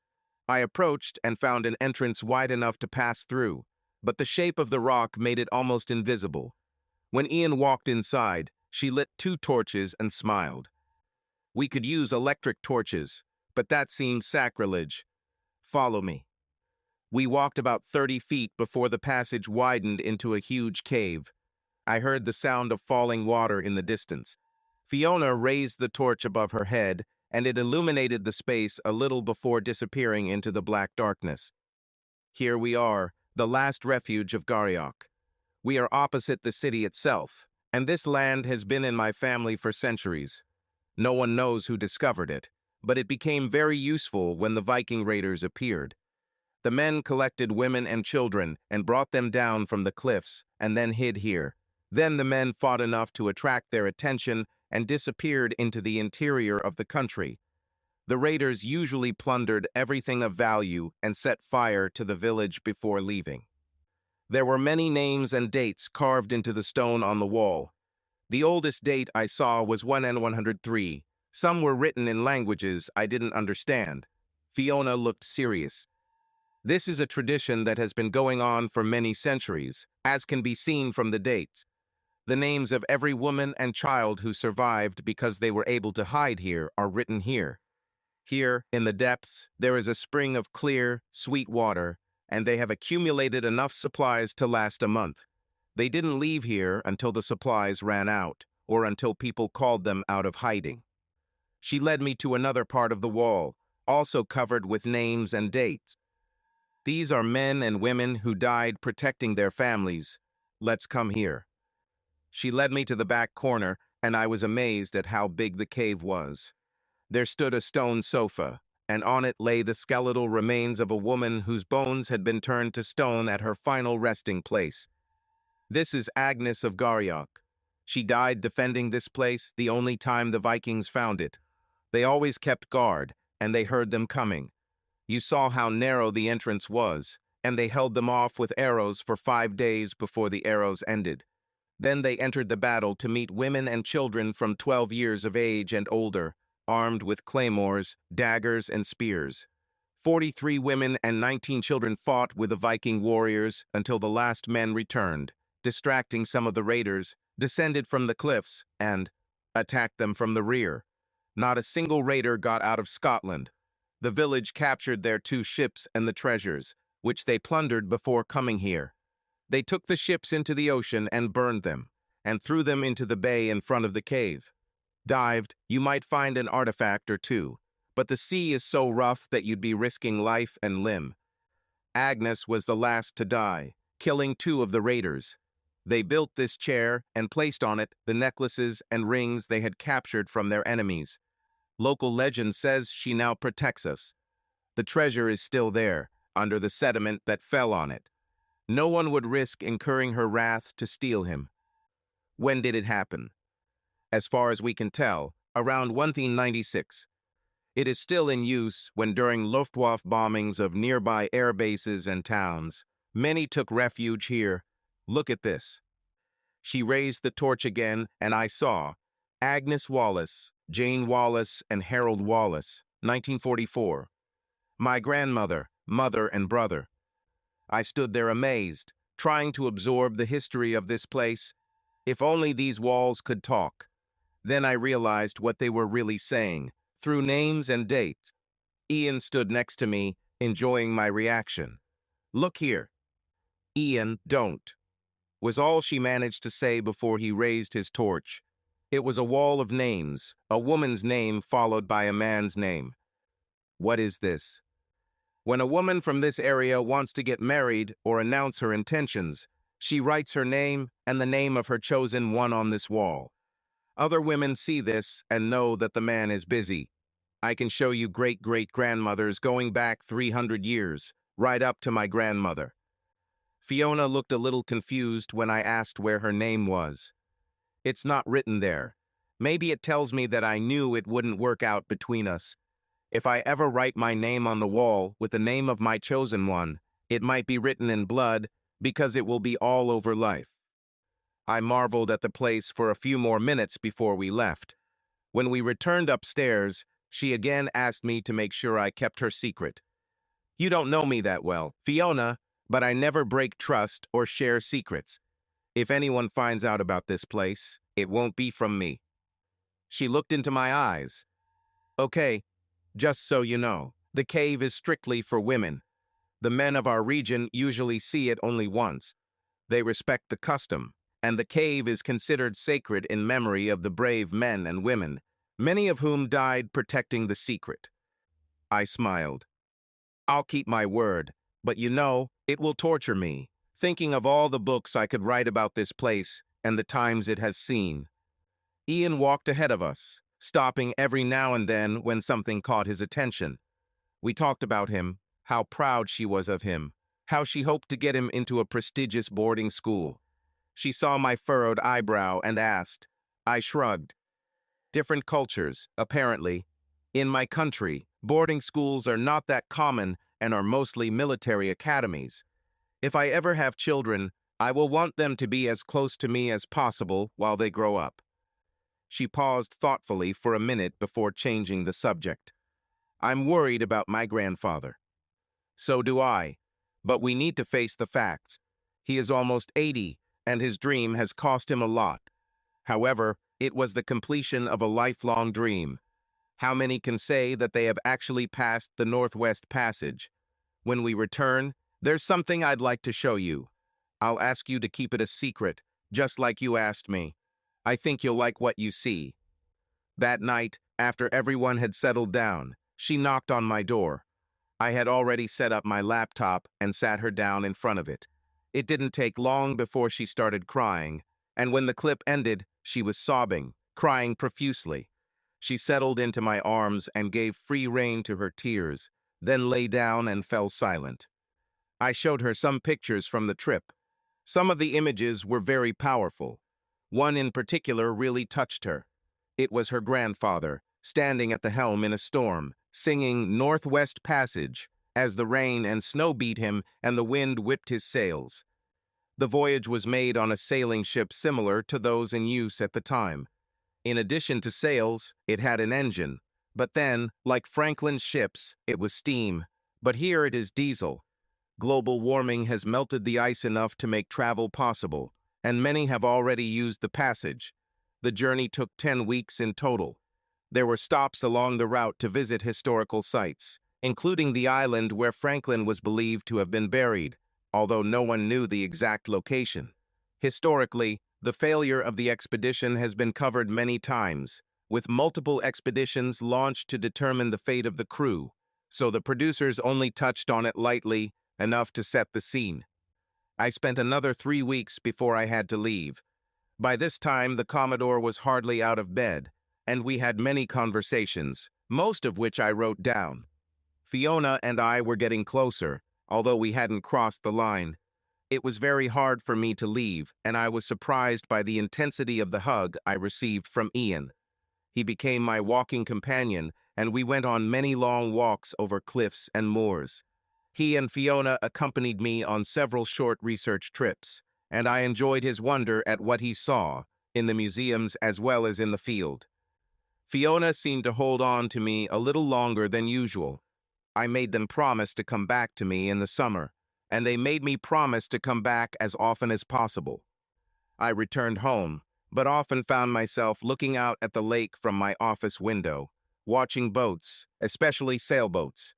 I approached and found an entrance wide enough to pass through, but the shape of the rock made it almost invisible. When Ian walked inside, she lit 2 torches and smiled. We could use electric torches, but that seemed sacrilege. Follow me. We walked about 30 feet before the passage widened into a huge cave. I heard the sound of falling water in the distance. Fiona raised the torch above her head, and it illuminated the space a little before disappearing into the black darkness. Here we are, the last refuge of Garioch. We are opposite the city itself, and this land has been in my family for centuries. No one knows who discovered it, but it became very useful when the Viking raiders appeared. The men collected women and children and brought them down from the cliffs and then hid here. Then the men fought enough to attract their attention and disappeared into the interior of the country. The raiders usually plundered everything of value and set fire to the village before leaving. There were many names and dates carved into the stone on the wall. The oldest date I saw was 1N103. Some were written in languages I didn't understand. Fiona looked serious. This is a tradition that has been going on for many centuries, as can be seen from the dates. The names of every woman and child who survived because they were able to hide here are written here. Here, in the depths, there is a spring of clear, sweet water, and they have accumulated enough supplies to last a month. They didn't leave here until the supplies ran out, or until people called them out of hiding. She led me to another part of the wall, also covered with names and dates. These are men and women who died protecting their families. Let's come here. She led me to the back corner, and I was amazed at how big the cave was. There stood a stone sofa, and on it lay the skeletal remains of a woman whose bones had been turned to stone at her final resting place. This is Agnes of Garioch. She died defending this place the only time the Vikings found it. They always kept guard, and they heard them coming. You saw how narrow the entrance was, and they held them off with arrows for 5 days before the arrows ended. Then they entered the battle to meet women and children from 12 years of age and older, armed with claymores, daggers, and spears. 43 women and 19 children fought with the Viking warriors until the last men returned, distracting some of the raiders, descended from the cliffs, and attacked them from the rear. Not a single raider got out of Scotland. The village captured their 2 ships and the treasures, which they plundered before coming here. They took the ships into the ocean and burned them, and threw them into the bay in front of the cave. Dived, you might find an artifact or 2, but the sea is so rough that you'd be risking life and limb. Agnes was the last to die, killing 2 of the raiders. They built this chair and placed on it the necklaces and rings they had captured from their enemies. Local legend says she now protects us. The treasure is still there, under the sediment that fell on it. No one would risk incurring her wrath to steal him. When did it happen? As far as we can tell, around 1996. It is still in use when during Luftwaffe bombings of nearby air bases and towns, many took refuge here. Look at this. She raised the torch again, and I saw Agnes Wallace, Jane Wallace, and Harold Wallace, 1944. My grandmother, mother, and brother. I stood there amazed, trying to absorb the history of this place. If only these walls could talk. Then I realized what they were really saying, through names and dates. Ian stood next to me, enjoying my reaction. Look here. Ian, don't, was all she managed to say before he raised his torch. It was a wall of names, a woman's name followed by a man's name. What is this? When a woman from this area wants to get married or announce her intentions, she writes her name and the name of her chosen one on this wall. Other women see this and know that the man is busy. I can show you great-great-grandmothers going back 300 years, right up to my grandmother. Fiona looked a little confused when I asked where her name was. It's not written there. Maybe it tells me that I knew it wouldn't work out between us. If I ever write my name on the wall with the name of my chosen one, it might be written in blood because it will be all over life. I marveled at the place for a few more minutes before we left. When we returned upstairs, she again asked me to make sure I kept her secret. You don't know me that well, Fiona, but I never break trust or share secrets. If anyone finds out about this place, it won't be from me. She looked into my eyes. Okay, just so you know, the cave is strictly for women. The men of our region usually see it only once. They respect the custom, and the cave is considered sacred in memory of the brave men and women, many of whom died protecting the secret. I smiled. I'll keep my word, but you know, it will torture me, thinking of all the books I could write about this place and the times it has seen. Ian walked ahead of us, stopping every now and then when something caught his attention. We talked about him, how proud she was of him, how she hoped to get him into a prestigious boarding school. She saw my furrowed eyebrow and asked. I shrugged. Different cultures, apparently. In my country, boarding schools are not that common and are mostly military academies. If I ever have children, I will want them to be as close to me as possible while they grow up. She paused thoughtfully for a minute before changing the subject. I'm worried about my grandfather. So do I, but we need to face the facts. He is almost 80, and his dream has cost him a lot. However, it was the completion of a lifelong dream. How many can say that they have actually passed the Northwest Passage? When we return, there's something I'd like to show you. I'll ask you to keep it a secret, just like you asked me. I think you'll like what you see. That night, after everyone had settled down, she knocked on my door. I had already set up my laptop and sat her down in front of it. It didn't take long before she started crying, and when the clip ended, she was sobbing, crying profusely. She settled into my arms and gave free rein to her tears, then lay down and fell silent. I showed her some pictures from the trip. Some of the images were very powerful. One in particular really touched her. It was her grandfather, standing at the helm in a storm, singing Northwest Passage as the rain and snow beat him and the wind whipped his sails. The voyage was made on a sailing ship similar to those in use at the time. In addition to sails, it had an engine, but then, like Franklin's ships, it was steam, but here it is diesel. Global warming has melted the ice enough to make travel possible, and many have already used the passage. The journey took 10 weeks in total. There were stops along the route to visit historical sites, including the island where Franklin was believed to have been buried, although no one knew the exact location. Historically, the failure of the expedition has been covered many times, with multiple expeditions launched to determine the fate of the crew, so the producers only touched on it lightly, enough to set the scene. I spent another 3 weeks before I had to leave. By this time, the Commodore was hardly out of bed, and we had many conversations, most of which I wrote down. Fiona and I were getting closer, although we hadn't crossed the line. It was very hard for me to leave, and I was surprised by the intensity of the hug I received from Ian. He became my walking companion, and we went on many long walks over cliffs and moors. He and Fiona accompanied me on several short research trips, and I enjoyed his wonder at what he saw, in the museums as well as in the field. Fiona seemed to hold on to me a little longer than usual. I made them promise to come back to me in the summer, and they made me promise to come back as often as possible. I returned home, but often found myself looking out at the lake from my office window, watching boats, especially sailboats.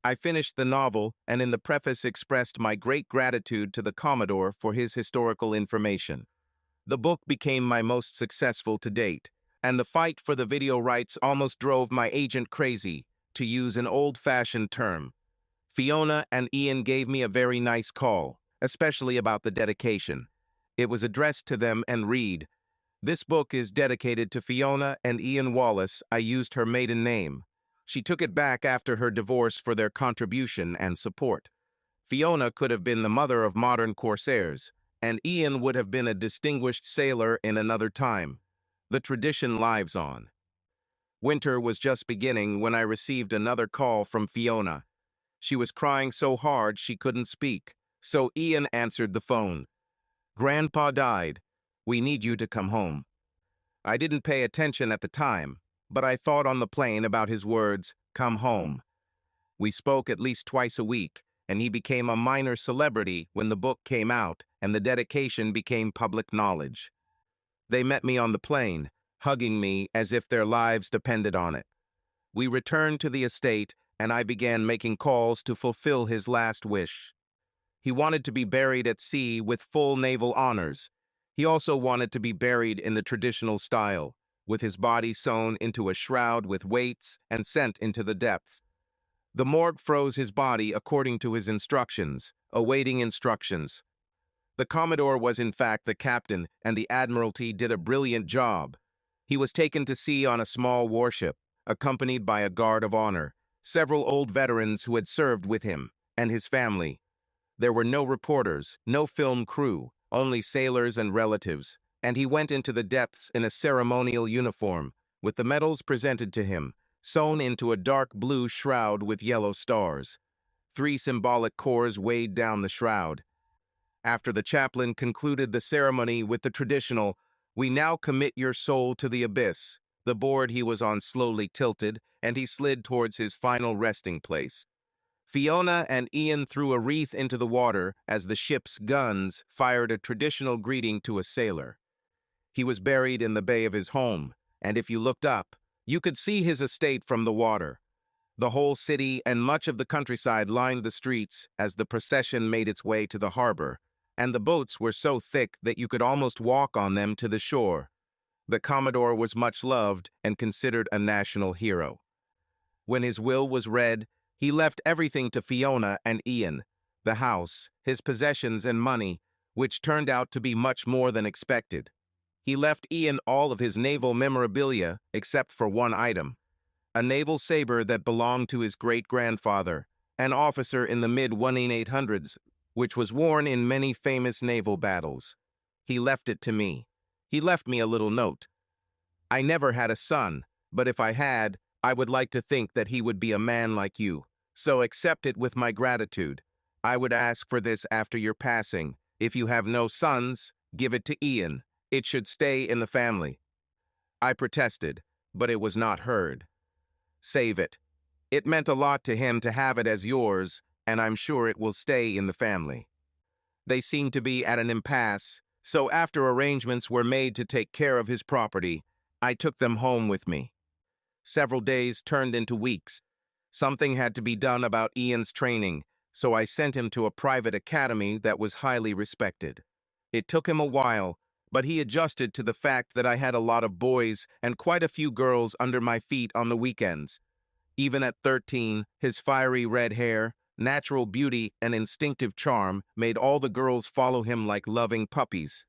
I finished the novel and in the preface expressed my great gratitude to the Commodore for his historical information. The book became my most successful to date, and the fight for the video rights almost drove my agent crazy, to use an old-fashioned term. Fiona and Ian gave me a very nice call, especially about the dedication. It was addressed to them and read, "This book is dedicated to Fiona and Ian Wallace. I used her maiden name. She took it back after her divorce for their contribution and support. Fiona could have been the mother of modern corsairs, and Ian would have been a distinguished sailor in another time. The tradition lives on. Winter was just beginning when I received another call from Fiona. She was crying so hard she couldn't speak, so Ian answered the phone. "Grandpa died. We need you to come home." I didn't pay attention at the time, but I thought on the plane about his words, "Come home." We spoke at least twice a week, and he became a minor celebrity when the book came out and the dedication became public knowledge. They met me on the plane, hugging me as if their lives depended on it. We returned to the estate, and I began making calls to fulfill his last wish. He wanted to be buried at sea with full naval honors. He also wanted to be buried in the traditional style, with his body sewn into a shroud with weights and sent into the depths. The morgue froze his body according to his instructions, awaiting instructions. The Commodore was in fact the captain, and the Admiralty did a brilliant job. He was taken to sea on a small warship, accompanied by a guard of honor, several old veterans who had served with him, and his family. There were no reporters, no film crew, only sailors and relatives, and he went into the depths in a ceremonial uniform, with the medals presented to him, sewn into a dark blue shroud with yellow stars. 3 symbolic cords weighed down the shroud. After the chaplain concluded the ceremony with the traditional, "We now commit your soul to the abyss," the board he was on slowly tilted, and he slid towards his final resting place. Fiona and Ian threw a wreath into the water as the ship's guns fired a traditional greeting to a sailor. He was buried in the bay of his home, and if you looked up, you could see his estate from the water. The whole city and much of the countryside lined the streets as the procession made its way to the harbor, and the boats were so thick that you could almost walk on them to the shore. The Commodore was much loved and considered a national hero. When his will was read, he left everything to Fiona and Ian, the house, his possessions and money, which turned out to be much more than expected. He left Ian all of his naval memorabilia except for one item, a naval saber that belonged to his great-grandfather, an officer in the mid-1800s, which was worn in many famous naval battles. He left it to me. He left me a little note. "I never had a son, but if I had, I would like to think that he would be a man like you. So accept it with my gratitude. I would ask for this after your passing. If you have no sons, give it to Ian. It should stay in the family." I protested, but it was not heard. "Save it. It meant a lot to him to have it as yours, and I'm sure it will stay in the family." They seemed to be at an impasse, so after arrangements were made to take care of his property, I took them home with me. Several days turned into weeks. Something had to be done about Ian's training, so I sent him to a private academy that was highly respected. It took him a while, but he adjusted to the fact that I had a lot of boys and quite a few girls under my feet on the weekends. Even at 13, his fiery red hair, natural beauty, and instinctive charm made all the girls follow him like loving puppies.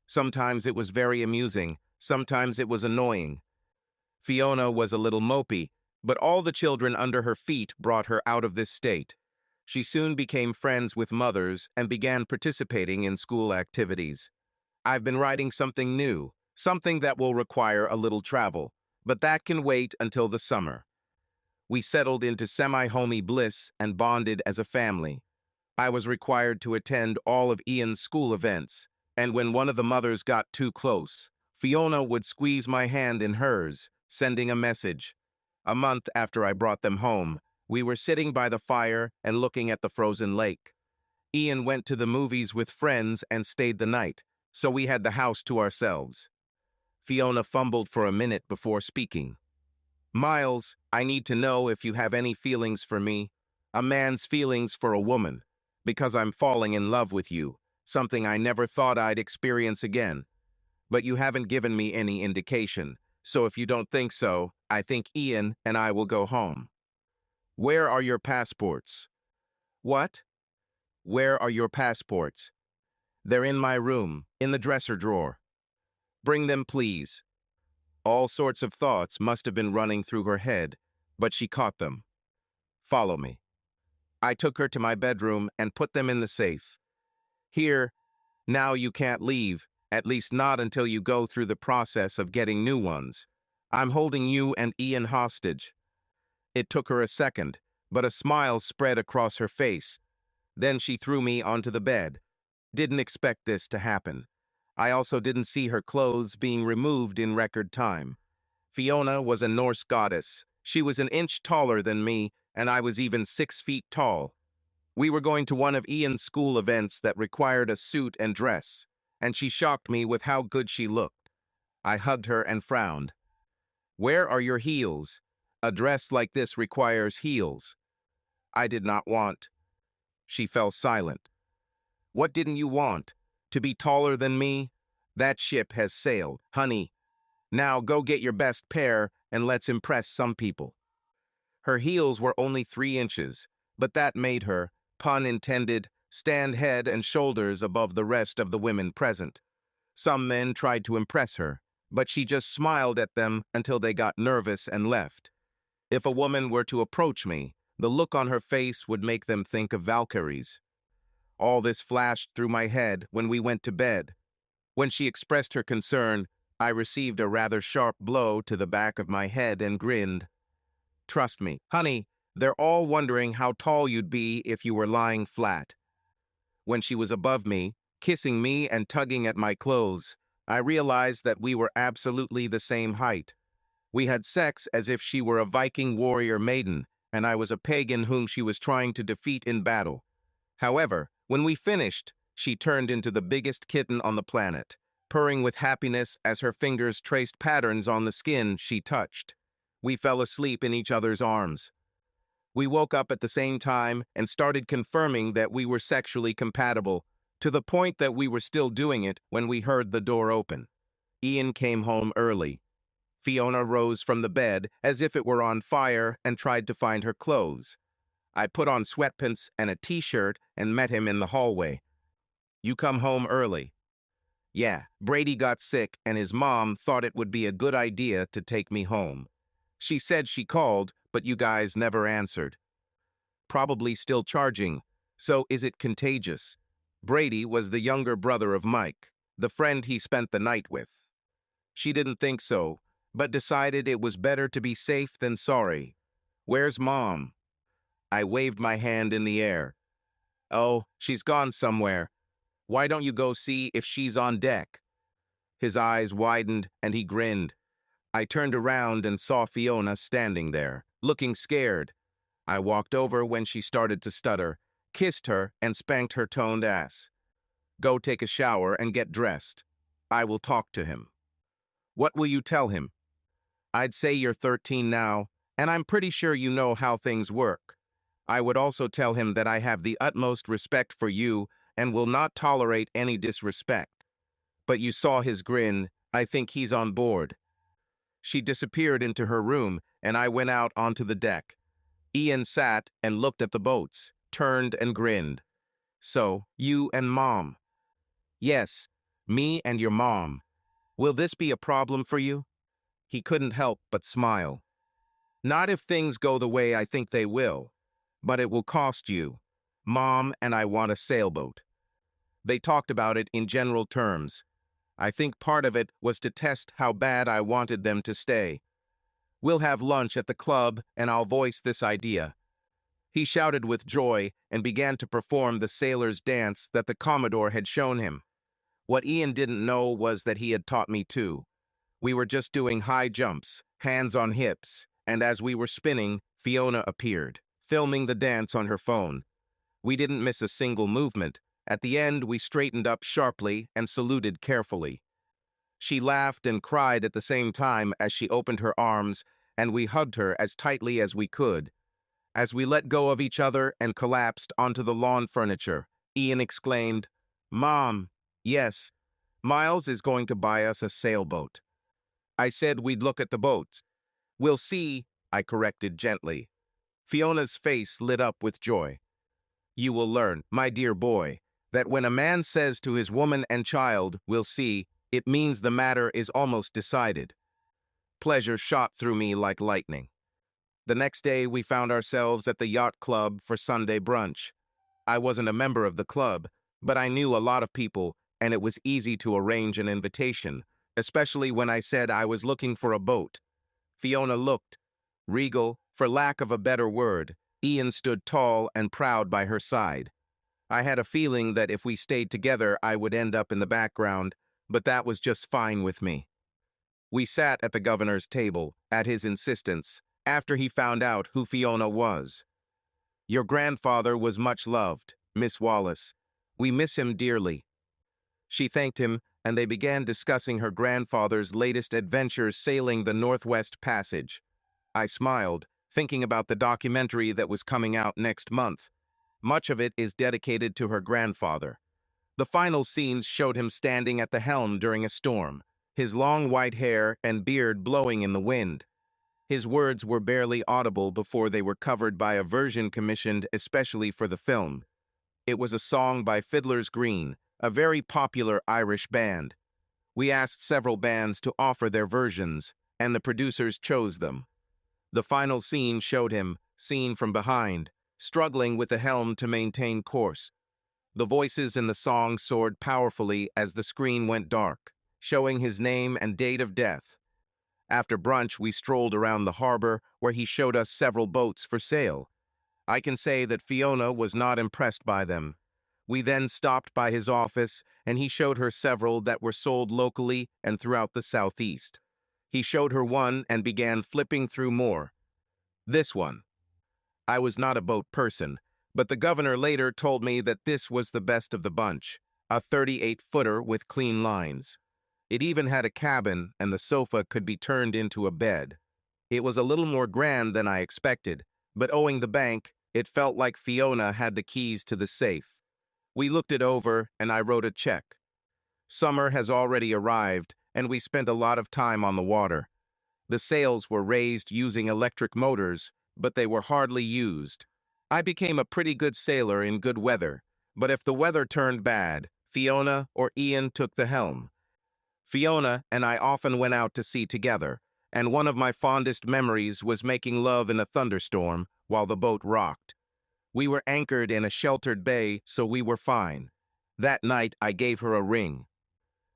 Sometimes it was very amusing, sometimes it was annoying. Fiona was a little mopey, but all the children under her feet brought her out of this state. She soon became friends with mothers and began participating in school activities. I've been writing something new, something that will require a little travel, but that can wait until the summer. We settled into semi-homey bliss and bonded as a family. I was required to attend all of Ian's school events, and when one of the mothers got too close, Fiona would squeeze my hand in hers, sending a message. A month after I brought them home, we were sitting by the fire and looking at the frozen lake. Ian went to the movies with friends and stayed the night, so we had the house to ourselves. Fiona fumbled for a minute before speaking. "Miles, I need to know if you have any feelings for me, a man's feelings for a woman, because I'm falling in love with you, something I never thought I'd experience again. But you haven't given me any indication, so if you don't think so, I think Ian and I will go home." "Where are your passports?" "What?" "Where are your passports?" "They're in my room, in the dresser drawer." "Bring them, please." All sorts of thoughts must have been running through her head, but she caught them. Follow me. I took her to my bedroom and put them in the safe. Here, now you can't leave, at least not until you go through the process of getting new ones. I'm holding you and Ian hostage. It took her a second, but a smile spread across her face. Then she threw me onto the bed. Didn't expect this to happen. I also didn't see her clothes being removed in record time. Fiona was a Norse goddess. She was an inch taller than me, and I was even 6 feet tall. We were going to one of Ian's school events that required a suit and dress, and she shocked me with how good she looked. I hugged her and frowned. Where are your heels? A dress like this requires heels. I did not want. She fell silent. What didn't you want? To be taller than me? That ship has sailed, honey. Now go get your best pair and let's impress some people. Her heels were only 3 inches, but that made her, pun intended, stand head and shoulders above the rest of the women present. Some men tried to impress her, but she just smiled at them until they got nervous and left. If a woman were to approach me, the look on her face would make them think of Valkyries. All this flashed through my head when we went to bed. When she expressed her concern, I received a rather sharp blow to the back of my head and grinned. Trust me, honey, they're all wondering how tall you'd be if you were lying flat. When she was above me, kissing me and tugging at my clothes, I realized that we were absolutely the same height. We had sex as if she were a Viking warrior maiden, and I was a pagan whom she was trying to defeat in battle. However, when we finished, she turned into the biggest kitten on the planet, purring with happiness as her fingers traced patterns on the skin she touched. We fell asleep in each other's arms. We woke up at the same time and started confirming that we were sexually compatible, to the point that we were still doing it when we heard the door open. Ian came home early. Fiona rose from the bed as if it were on fire and tried to find her clothes. I put on sweatpants and a t-shirt and met him in the hallway. You come home early. Yeah, Brady got sick and his mom thought it would be a good idea to take me home. She said she called, but you guys never answered. Probably still charging. So is it contagious? Brady was the younger brother of Mike, the friend he spent the night with. She didn't think so, but decided it was better to be safe than sorry. Where's Mom? I waved my hand in the air. Oh, she's gone somewhere. Why don't you go see if she's on deck? His eyes widened and he grinned. I turned around and saw Fiona standing there, looking scared. I walked over when she started to stutter, kissed her, and spanked her toned ass. Go take a shower and get dressed. I will talk to him. What will you tell him? I'd say you're 13 now, and I'm pretty sure you know how things work. I would also tell him that I have the utmost respect for you and will not tolerate any disrespect. But you saw his grin. I think he's on board. She disappeared into her room, and I went out onto the deck. Ian sat and looked at the boats, turned and grinned. So, you and Mom. Yes, me and your mom. Will this be a problem for you? He couldn't help but smile. Not if things go the way I think they will, but it will cost you. Mom and I want a sailboat. They talked about it in general terms. I think part of it was to test how bad I wanted them to stay. We'll have lunch at the club and I'll voice this idea. He shouted with joy and began to perform the sailor's dance that the Commodore had shown him. What Ian didn't know was that he had taught me too. We were just doing high jumps, hands on hips, and as we were spinning, Fiona appeared, filming the dance on her phone. We didn't miss a single movement. At the end, we straightened up sharply and saluted carefully. She laughed and cried at the same time as she opened her arms, and we hugged her as tightly as we could. As we let go of each other and collapsed onto the lawn furniture, Ian exclaimed, "Mom, yes, Miles is going to buy us a sailboat." I said we'd look at the boats. We'll see, I corrected gently. Fiona's face lit up with joy. You will learn, my dear boy, that when a man says to his woman and child, "We'll see," it means the matter is almost decided. Pleasure shot through me like lightning. The next day, we found ourselves at the yacht club for Sunday brunch. I wasn't a member of the club, but I knew a lot of people, and it was easy to arrange an invitation, especially when I said I was looking for a boat. Fiona looked regal, for lack of a better word. Ian stood tall and proud by her side. I had a feeling that if we stayed together, I would end up in the background, but that was just fine with me. We sat at the governor's table, at his insistence, after he found out who Fiona was. Your grandfather was much loved, Miss Wallace. We miss him dearly. She thanked him, and they began discussing her grandfather's latest adventures sailing the Northwest Passage. I smiled, thinking about the documentary that was coming out next month. Much of it is dedicated to her grandfather. The final scenes showed him standing at the helm during a storm, his long white hair and beard blowing in the wind. His words were barely audible before they were covered by a version commissioned especially for the film. It was a song by Fiddler's Green, a very popular Irish band. We asked several bands to offer their versions, and the producers chose them. The final scene showed him, seen from behind, struggling with the helm to maintain course. The voices in the song soared powerfully as the screen went dark, showing his name and date of death. After brunch, we strolled around the harbor where he showed us several boats for sale. I can say that Fiona was not impressed by them. We then stopped by his office, and he showed her several that were sold locally and throughout the Southeast. He showed her one and began flipping through more. This one. I was not a boat person, but the governor later told me that this was the best of the bunch, a 38-footer with clean lines. It even had a cabin, and the sofa could be turned into a bed. It was a little more grand than I expected, but owing the bank, it felt like Fiona had the keys to the safe. We looked it over, and I wrote a check. Summer has already arrived, and we spent a lot of time on the water. The sails were raised using electric motors, but they were hardly used. I became a pretty good sailor in good weather, but if the weather turned bad, Fiona or Ian took the helm. Fiona and I often went out to sea together, and one of my fondest memories was making love in a thunderstorm while the boat rocked. We were anchored in a sheltered bay, so we were fine. That night, I gave her a ring.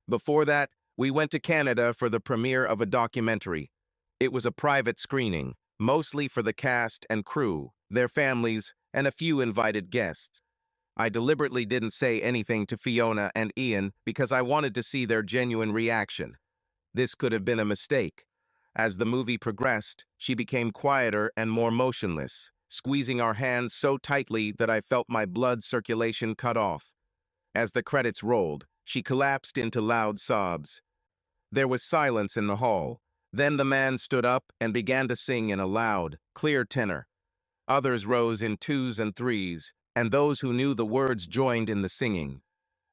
Before that, we went to Canada for the premiere of a documentary. It was a private screening, mostly for the cast and crew, their families, and a few invited guests. I deliberately didn't say anything to Fiona and Ian because I wanted to see their genuine reaction. This could have been a mistake. As the movie progressed, she became quieter and more motionless, squeezing our hands so tightly that I felt my blood circulation cut off. As the credits rolled, she collapsed into loud sobs. There was silence in the hall. Then the man stood up and began to sing in a loud, clear tenor. Others rose in twos and threes, and those who knew the words joined in the singing.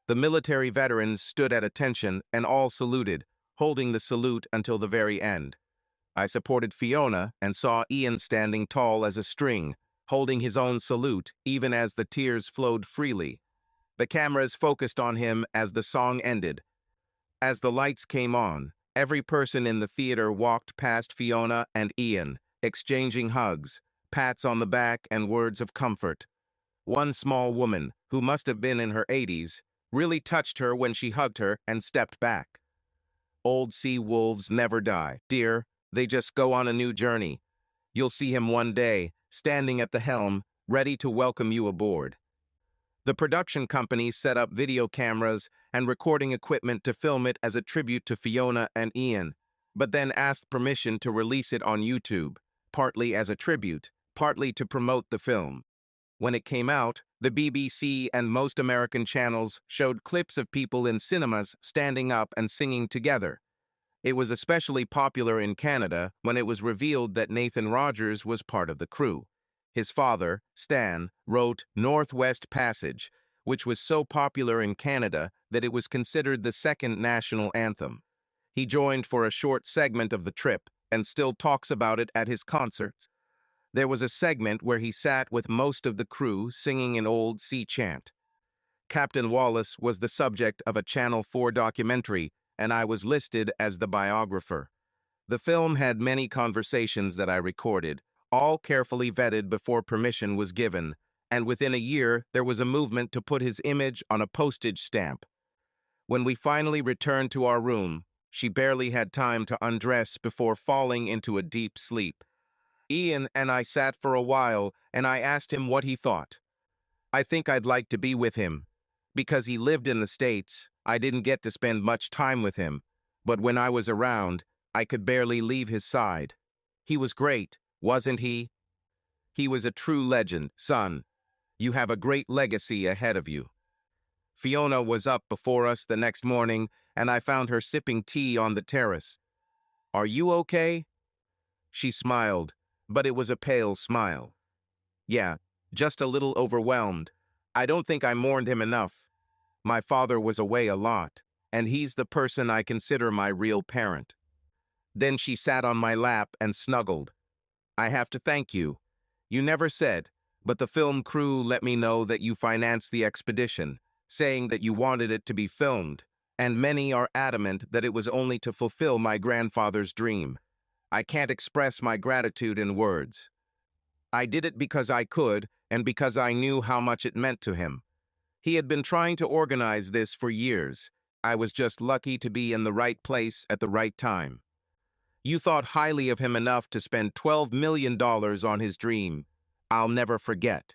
The military veterans stood at attention and all saluted, holding the salute until the very end. I supported Fiona and saw Ian standing tall as a string, holding his own salute even as the tears flowed freely. The cameras focused on him as the song ended. As the lights came on, every person in the theater walked past Fiona and Ian, exchanging hugs, pats on the back, and words of comfort. One small woman, who must have been in her 80s, really touched her when she hugged her and stepped back. Old sea wolves never die, dear. They just go on a new journey. You'll see him one day, standing at the helm, ready to welcome you aboard. The production company set up video cameras and recording equipment to film it as a tribute to Fiona and Ian, but then asked permission to release it on YouTube, partly as a tribute, partly to promote the film. When it came out, the BBC and most American channels showed clips of people in cinemas standing up and singing together. It was especially popular in Canada when it was revealed that Nathan Rogers was part of the crew. His father, Stan, wrote Northwest Passage, which was so popular in Canada that it was considered the second national anthem. He joined for a short segment of the trip and still talks about it at his concerts. There was a segment where he sat with most of the crew singing an old sea chant. Captain Wallace was the subject of a Channel 4 documentary, and I was listed as the biographer. The film had many conversations that I recorded, all carefully vetted before permission was given, and within a year there was a movement to put his image on a postage stamp. When we finally returned to our room, she barely had time to undress before falling into a deep sleep. Ian and I sat for a while, and I asked him what he thought. I think I'd like to be with him. Because he lived in the States, I didn't get to spend much time with him, but when I was around, I could barely leave his side. He was great, wasn't he? He was a true legend, son. You have a great legacy ahead of you. Fiona was up before us the next morning, and I found her sipping tea on the terrace. Are you okay? She smiled, but it was a pale smile. Yeah, just a little overwhelmed. I don't think I mourned him enough. My father was away a lot, and he's the person I consider my real parent. Then she sat on my lap and snuggled. I have to thank you. You never said, but the film crew let me know that you financed the expedition, saying that you wanted it to be filmed, and many are adamant that it was only to fulfill my grandfather's dream. I can't express my gratitude in words. I did it because I could, and because I knew how much it meant to him. He had been trying to organize this for years. I was just lucky to be in the right place at the right time. You thought highly of him enough to spend $12 million on his dream. I'll never forget.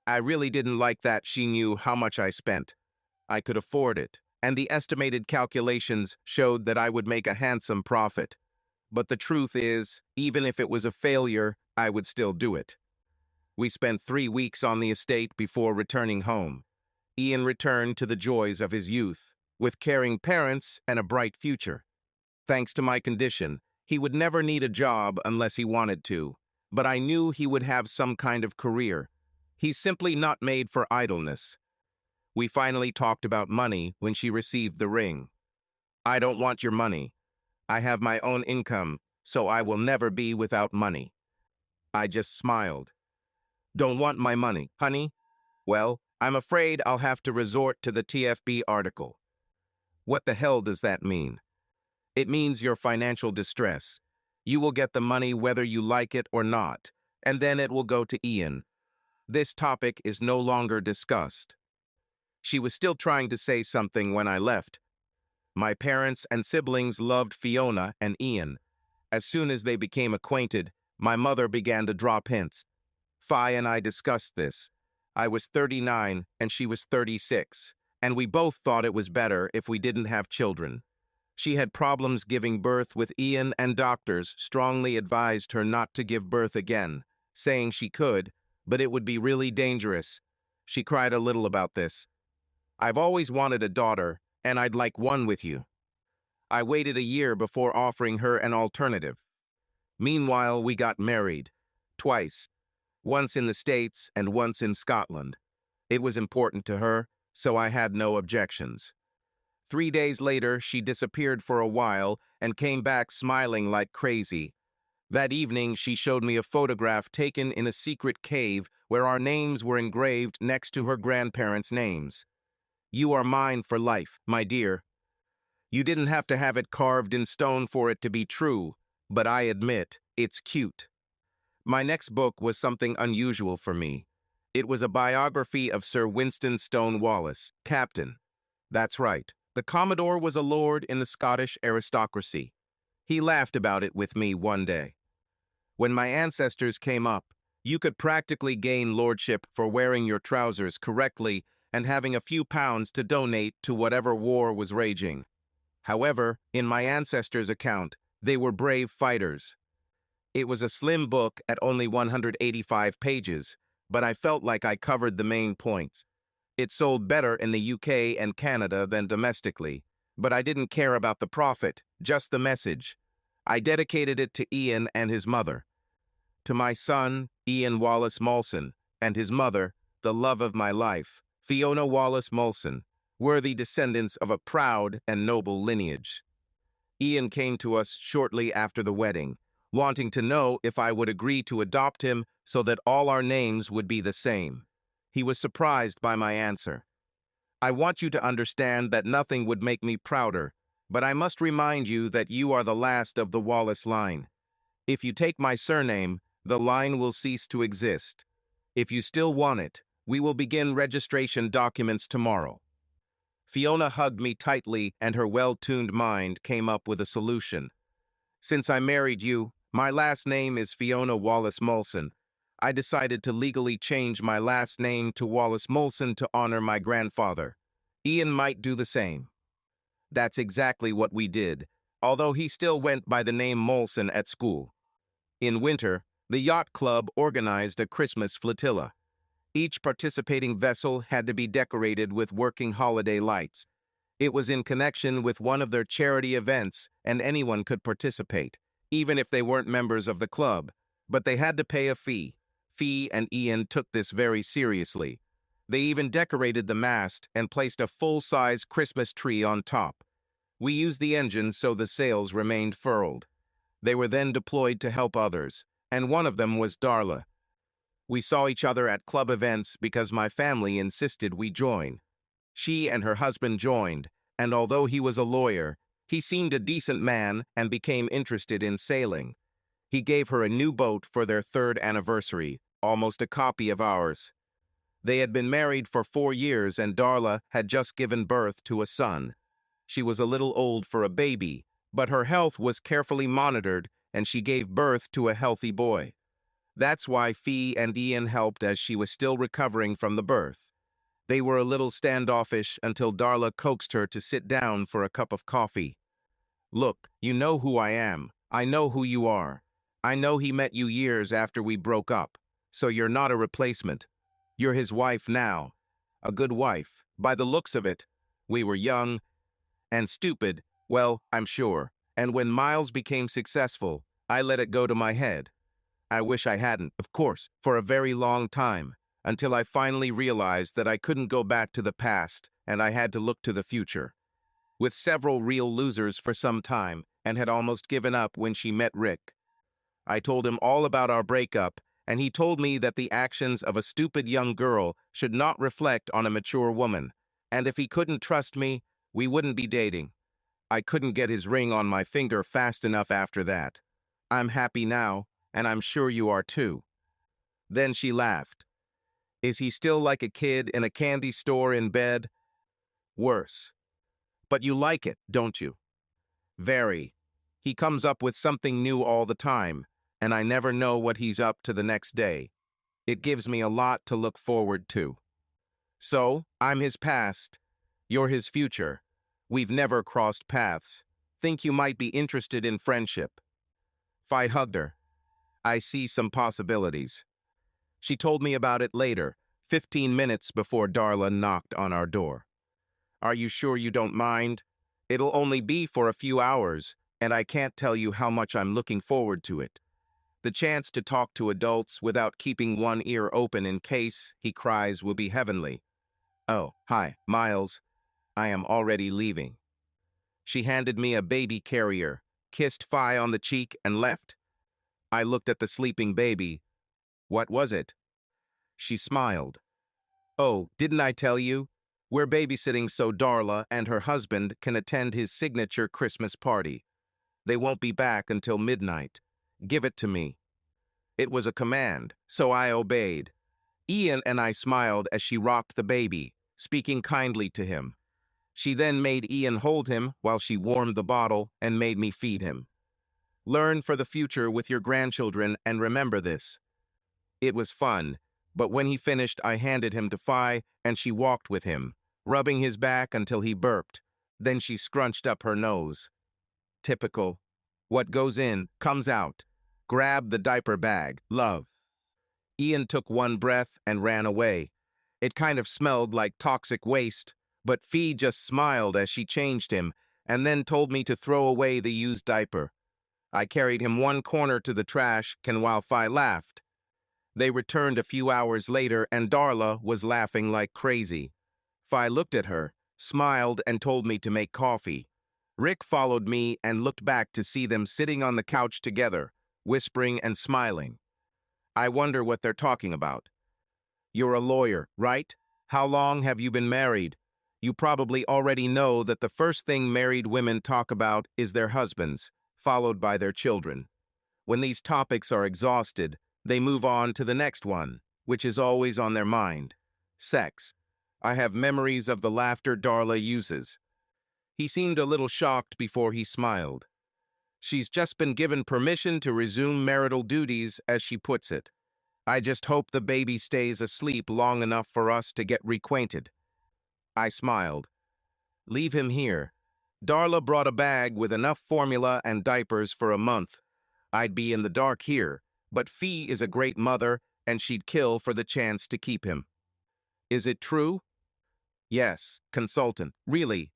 I really didn't like that she knew how much I spent. I could afford it, and the estimated calculations showed that I would make a handsome profit. But the truth is, even if it was a failure, I would still do it. We spent 3 weeks on the estate before returning home. Ian returned to the joys of his youth, with caring parents and a bright future. Thanks to my condition, he would never need a job unless he wanted to, but I knew he would have some kind of career. He's simply not made for idleness. We finally talked about money when she received the ring. I don't want your money. I have my own income, so I will never be without money. I just smiled. Don't want my money, honey? Well, I'm afraid I'll have to resort to the TFB article. What the hell does that mean? It means your financial distress. You will get the money whether you like it or not, and then it will go to Ian. This topic is no longer discussed. She was still trying to say something when I left. My parents and siblings loved Fiona and Ian. As soon as they became acquainted, my mother began to drop hints. Fi and I discussed this. I was 39 and she was 36, and we both thought it was better if we didn't have children. She had problems giving birth with Ian, and doctors strongly advised her not to give birth again, saying she could, but it would be really dangerous. She cried a little about this. I've always wanted a daughter, and I'd like one with you. I waited a year before offering her an alternative. Meanwhile, we got married. Twice. Once in the States and once in Scotland. It was important to her, so I had no objections. 3 days later, she disappeared for a while and came back smiling like crazy. That evening, she showed me a photograph taken in a secret cave where our names were engraved next to her grandparents' names. You are mine for life, my dear. You didn't have to have it carved in stone for it to be true, but I admit, it's cute. My next book was something unusual for me. It was a biography of Sir Winston Stonewallis, Captain. That's right. The Commodore was a lord in the Scottish aristocracy. He laughed about it with me one day. When my ancestors came up, you could practically gain lordship for wearing your trousers correctly and having a few pounds to donate to whatever war was raging. However, in my ancestors' account, they were brave fighters. It was a slim book at only 185 pages, but I felt like I covered the main points. It sold better in the UK and Canada than domestically, but I didn't care about the profit, just the message. I dedicated it to Ian and his mother. To my son, Ian Wallace Molson, and his mother, the love of my life, Fiona Wallace Molson, worthy descendants of a proud and noble lineage. Ian came to us shortly after the wedding, wanting to know if I would agree to adopt him so that all our names would be the same. He was surprised by my answer. I want you to understand that nothing would make me prouder, but I must remind you that you are the last of the Wallace line. If you take my surname, The line will cease to exist. If you still want it, we will begin registration documents tomorrow. Fiona hugged me tightly, and her well-tuned mind came up with a solution. Since I married you, my last name is Fiona Wallace Molson. I decided to legally change my last name to Wallace Molson to honor my grandfather. Ian might do the same. That's exactly what we did, although he still went by the name Molson at school. In winter, the yacht club organized a Christmas flotilla. Each participating vessel had to be decorated with working holiday lights. It was in connection with one of their charity events, and anyone could participate, even if they weren't members of the club, but they had to pay a fee. Fee and Ian took this very seriously. They even decorated the mast and placed a full-size Christmas tree on top. We used the engine so the sails remained furled. They were then deployed to help others, and one of them was Darla. We saw each other at club events because my family insisted we join. She and her husband joined, and although he was a lawyer, he seemed a decent man and became interested in sailing. He gave her a new boat for their 3rd anniversary, almost a copy of ours. They had been married for 4 years, and Darla had just given birth to a son. She was a little old for a baby, but her health was carefully monitored, and she gave birth to a healthy boy. That's why Fee and Ian helped, as she was still recovering from the birth. They were a little standoffish until Darla coaxed her to sit down for a cup of coffee. Look, you know who I am. I know who you are. I know he met you years after we broke up, so you're not a replacement. You're his wife now. A good wife, by the looks of it. We were young and stupid, well, I'm sure, and when Miles became successful, I let it go to my head. I wish I hadn't, of course, for a very long time, until I finally realized that I couldn't go back to the past and I had to look to the future. With several real losers for some time, and had almost given up when she met Rick. I told him all about our breakup, and he told me that the actions of a stupid young girl should not reflect on a mature woman, and if he couldn't trust me, we wouldn't be dating. I couldn't get his ring on my finger fast enough after that. I'm happy now, and I'm sure you are too. Then she laughed. Is he still like a kid in a candy store in bed? Worse. But you like it, don't you? Very. He comes up with something new all the time, and I never know what he's up to the next day. It gives me a lot to look forward to. So, I'm his past. You're his future. We've never crossed paths. Think you might be interested in friendship. Fi hugged her. I see some possibilities. She told me about it later, 15 minutes before Darla knocked on our door. Are you sure you don't mind? It'll only be for a few hours, and I can't tell you how much I'm looking forward to it. The chance to talk to adults without keeping one ear open in case he cries will be heavenly. Oh, hi, Miles. I am already leaving. She handed me a baby carrier, kissed Fi on the cheek, and left. I looked at the sleeping baby. What was it? She smiled. Oh, didn't I tell you? We're babysitting so Darla and her husband can attend his signature Christmas party. They won't be back until midnight. Give it to me. It was a command, so I obeyed. Ian and I smiled as she rocked the baby, speaking kindly to him. She then made Ian hold him while she warmed the bottle and made me feed him. Learn for the future with your grandchildren and remember this. It was fun, but when he finished, I handed him to Fi and she walked with him, rubbing his back until he burped. Then she scrunched up her nose. Typical. What goes in, comes out. Grab the diaper bag, love. Ian took one breath and ran away. It kind of smelled like toxic waste, but Fi just smiled as she changed him and then told me to throw away the used diaper. I carried him one corner to the trash can while Fi laughed. They returned a few hours later and Darla was laughing like crazy. Fi looked at her, smiled, and told me to make coffee. Rick followed me and looked back to see them sitting on the couch together, whispering and smiling. I wonder what they're talking about. You're a lawyer, right? How long have you been married? You probably already know that the first thing married women talk about is their husbands, followed by their children. When these topics are exhausted, They move on to the next one, which is always on their mind. Sex. I have memories of the laughter Darla uses. He seemed a little shocked before he smiled. She's just been given permission to resume marital duties, as she puts it. I just hope the baby stays asleep long enough for us to get reacquainted. I smiled. Leave him here. Darla brought a bag with enough formula and diapers for a month. I'd be in the dark here, but Fee is a great mother, and she'd kill for the chance to keep him. Is it true? Yes, consultant. Really.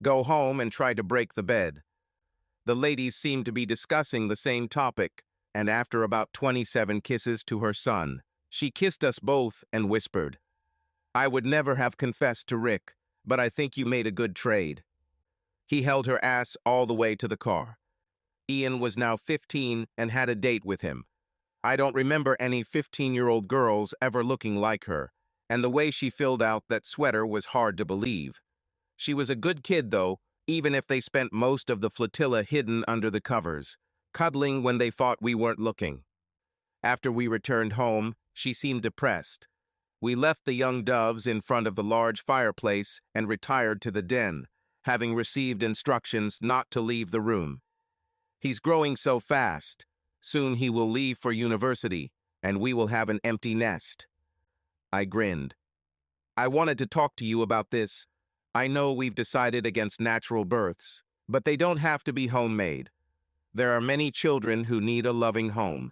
Go home and try to break the bed. The ladies seemed to be discussing the same topic, and after about 27 kisses to her son, she kissed us both and whispered, I would never have confessed to Rick, but I think you made a good trade. He held her ass all the way to the car. Ian was now 15 and had a date with him. I don't remember any 15-year-old girls ever looking like her, and the way she filled out that sweater was hard to believe. She was a good kid, though, even if they spent most of the flotilla hidden under the covers, cuddling when they thought we weren't looking. After we returned home, she seemed depressed. We left the young doves in front of the large fireplace and retired to the den, having received instructions not to leave the room. He's growing so fast. Soon he will leave for university, and we will have an empty nest. I grinned. I wanted to talk to you about this. I know we've decided against natural births, but they don't have to be homemade. There are many children who need a loving home.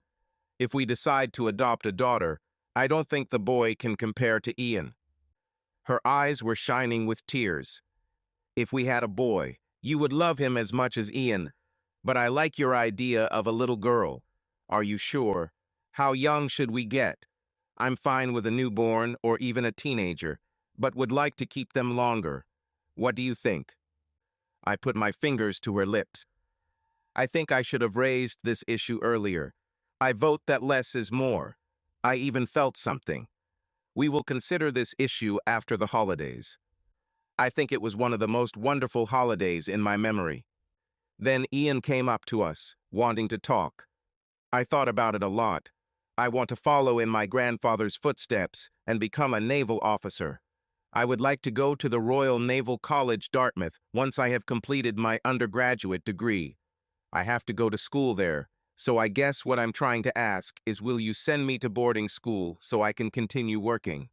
If we decide to adopt a daughter, I don't think the boy can compare to Ian. Her eyes were shining with tears. If we had a boy, you would love him as much as Ian, but I like your idea of a little girl. Are you sure? How young should we get? I'm fine with a newborn or even a teenager, but would like to keep them longer. What do you think? I put my fingers to her lips. I think I should have raised this issue earlier. I vote that less is more. I even felt something. We will consider this issue after the holidays. I think it was one of the most wonderful holidays in my memory. Then Ian came up to us, wanting to talk. I thought about it a lot. I want to follow in my grandfather's footsteps and become a naval officer. I would like to go to the Royal Naval College, Dartmouth, once I have completed my undergraduate degree. I have to go to school there, so I guess what I'm trying to ask is, will you send me to boarding school so I can continue working?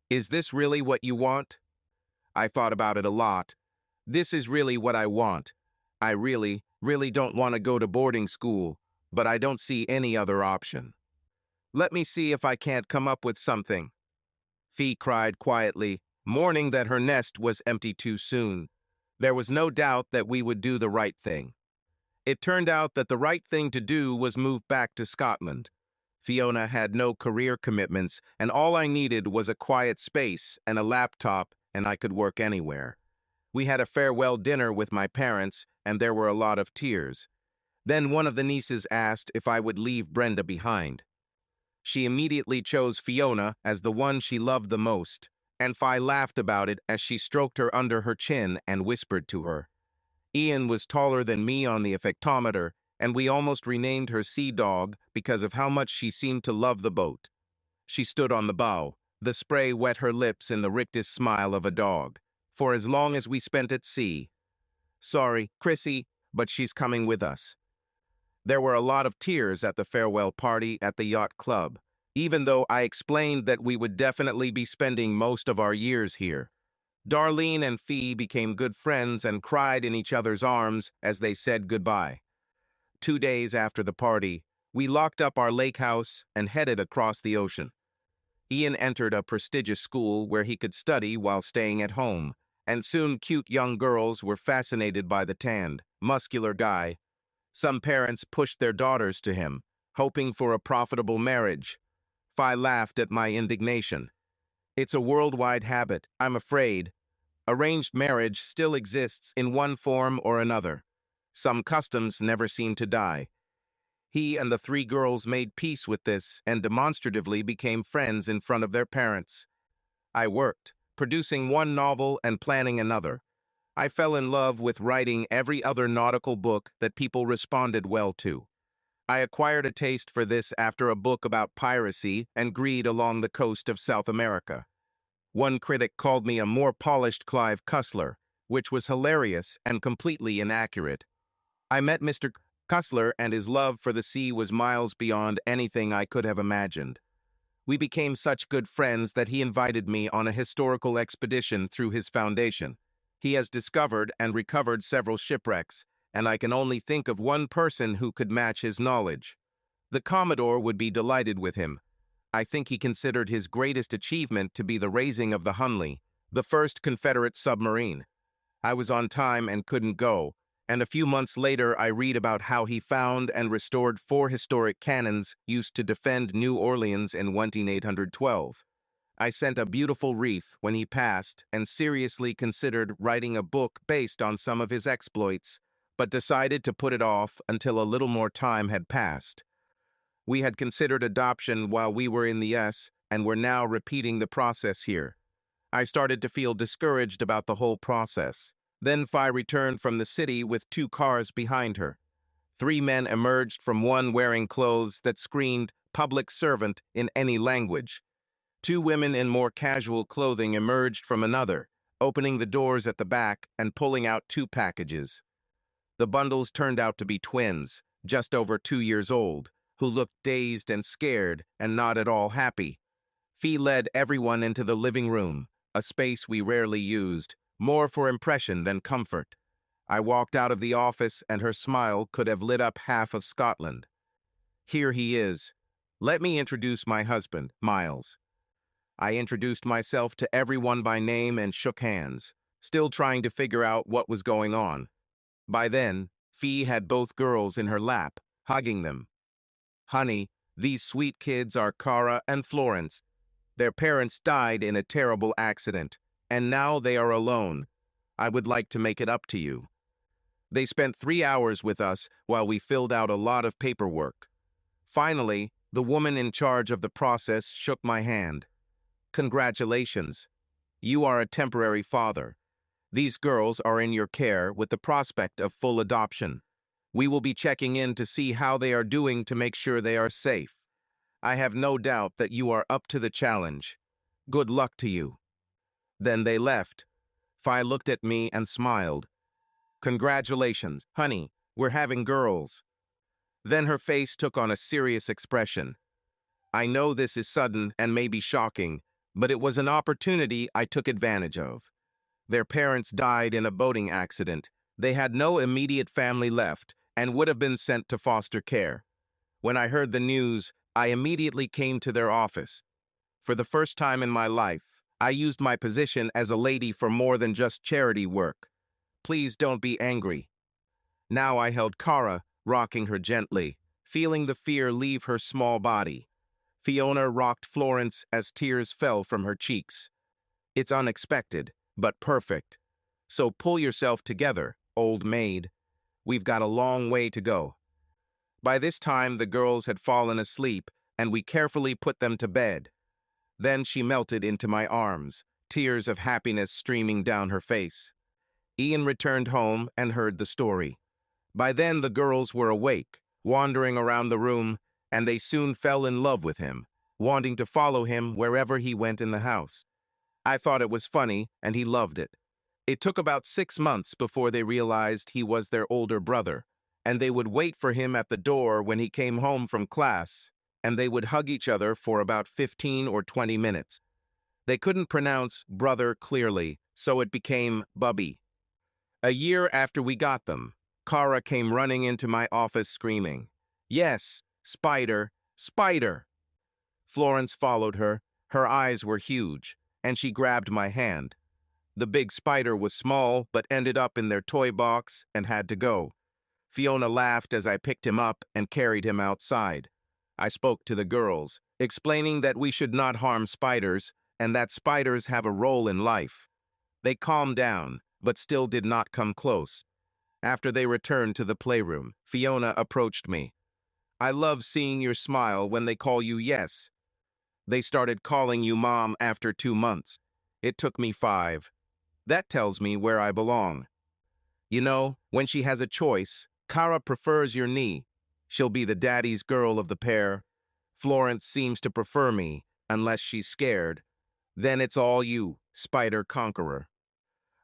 Is this really what you want? I thought about it a lot. This is really what I want. I really don't want to go to boarding school, but I don't see any other option. Let me see if I can't come up with something. Fee cried quietly, mourning that her nest was empty too soon. There was no doubt that we would do the right thing. It turned out that the right thing to do was move back to Scotland. Fiona had no career commitments, and all I needed was a quiet space and a laptop, and I could work anywhere. We had a farewell dinner with my parents, and there were a lot of tears. Then one of the nieces asked if I would leave Brenda behind. She immediately chose Fiona as the one she loved the most, and Fi laughed about it as she stroked her under her chin and whispered to her. Ian was taller than me on the effectometer, and we almost renamed her Sea Dog because of how much she seemed to love the boat. She stood on the bow. The spray wet her lips in the rictus smile of a dog, for as long as we spent at sea. Sorry, Chrissy, but she's coming with us. There were a lot of tears at the farewell party at the yacht club, even though I explained that we would definitely be spending most of our years here. Darlene and Fee became good friends and cried in each other's arms as they said goodbye. 2 days after the party, we locked up our lake house and headed across the ocean. Ian entered a prestigious school where he could study while staying at home, and soon cute young girls were fascinated by the tanned, muscular guy. Some parents pushed their daughters to him, hoping for a profitable marriage. Fi laughed at my indignation. It's a worldwide habit, I'm afraid. Arranged marriage still exists in one form or another. Some customs never seem to die. He and the 3 girls made peace with this and demonstratively became friends in front of their parents. I worked, producing one novel and planning another. I fell in love with writing every other nautical book that people responded well to. I acquired a taste for this after a book about piracy and greed along the coast of South America. One critic called me a more polished Clive Cussler, which was hilarious and completely inaccurate. I met Mr. Cussler, and his love for the sea was miles beyond anything I could have imagined. We became such good friends that he invited me on a historical expedition through his foundation. He has discovered and recovered several shipwrecks, and I can only think of one person who could match his knowledge. The Commodore would be delighted with him. I think he considered his greatest achievement to be the raising of the Hunley, the first Confederate submarine. I was on time and couldn't go, and a few months later I read about how he found and restored 4 historic cannons used to defend New Orleans in 1812. I sent a beautiful wreath when he passed and seriously considered writing a book based on some of his exploits, but decided to put it off until a little more time had passed. We had considered adoption while we were in the U.S. and were now repeating the process here. I started to feel discouraged about the whole process. Then Fi returned from the city with 2 cars behind her. 3 men emerged from one wearing clothes that screamed public servant in any language. 2 women in more casual clothing emerged from another, opening the doors at the back and pulling out 2 packages. The bundles turned out to be twins, just over 2 years old, who looked dazed and scared and not at all happy. Fee led everyone into the living room, a space we rarely used, more for impression than comfort. I walked out of the office and her smile could have lit up half of Scotland. Here he is. Let me introduce my husband, Miles. I introduced myself to everyone by name and shook hands, still trying to figure out what was going on. By then, Fee had both girls in her lap, hugging them. Honey, these sweet kids are Cara and Florence. Their parents died in a terrible accident, and now they are alone. I would like to make it up to you. They spent 3 hours with us while we filled out a lot of paperwork. Finally, the woman in charge of the process shook my hand. Congratulations. You are a temporary father. These girls are in your care with the prospect of full adoption. We will be checking in to see how they are doing to make sure they are safe. I have no doubt that you are up to the challenge. Good luck to you. Then they left. Fi looked at me and smiled. Congratulations, honey, we're having girls. Then her face took on a serious expression. I know this is sudden and may be shocking, but it was an opportunity I took advantage of. Their parents died in a boating accident. They had no immediate family left and would have been sent to foster care. When I heard the news, I immediately came to their office. For the first time in my life, I used my position as a lady for more than just charity work. Please don't be angry. Now I held Cara, rocking her gently, feeling the fear leave her small body. Fiona rocked Florence as tears fell from her cheeks. It's unexpected, but perfect. So pull yourself together, old maid. We've got a long way to go. By this time, the girls had fallen asleep, and we carefully put them to bed. Then she melted into my arms, tears of happiness streaming down her face. Ian returned home and heard the story. By then, the girls were awake, wandering around the room, and they soon fell in love with him, wanting to follow him wherever he went in the house. I thought it was funny, and he loved it. It took about 6 months before they realized he was their older brother, and they would wait for him at the door when he came home from class, and they would hug each other for about 15 or 20 minutes. They couldn't pronounce brother clearly, so it became Bubby. A year after we got them, Cara came running into my office screaming, "Yes, Spider, Spider!" Florence followed her. Her eyes were huge, and she grabbed my hand. The big spider was small, but ended up in their toy box and had to go. Fiona laughed as I picked him up and carried him outside. I spoke to the girls, explaining that we should not harm spiders and that spiders have a role in life. They calmed down, but still did not come close. After they returned to the playroom, Fiona approached me. I love seeing your smile when they call you Yes. They started calling you Mom after 2 months. It took me 5. That tells me where I belong. You know, when she has a choice, Cara prefers your knee. She'll be the daddy's girl of the pair. Florence seems to prefer me, unless she's scared. Then it's all you, Spider Conqueror.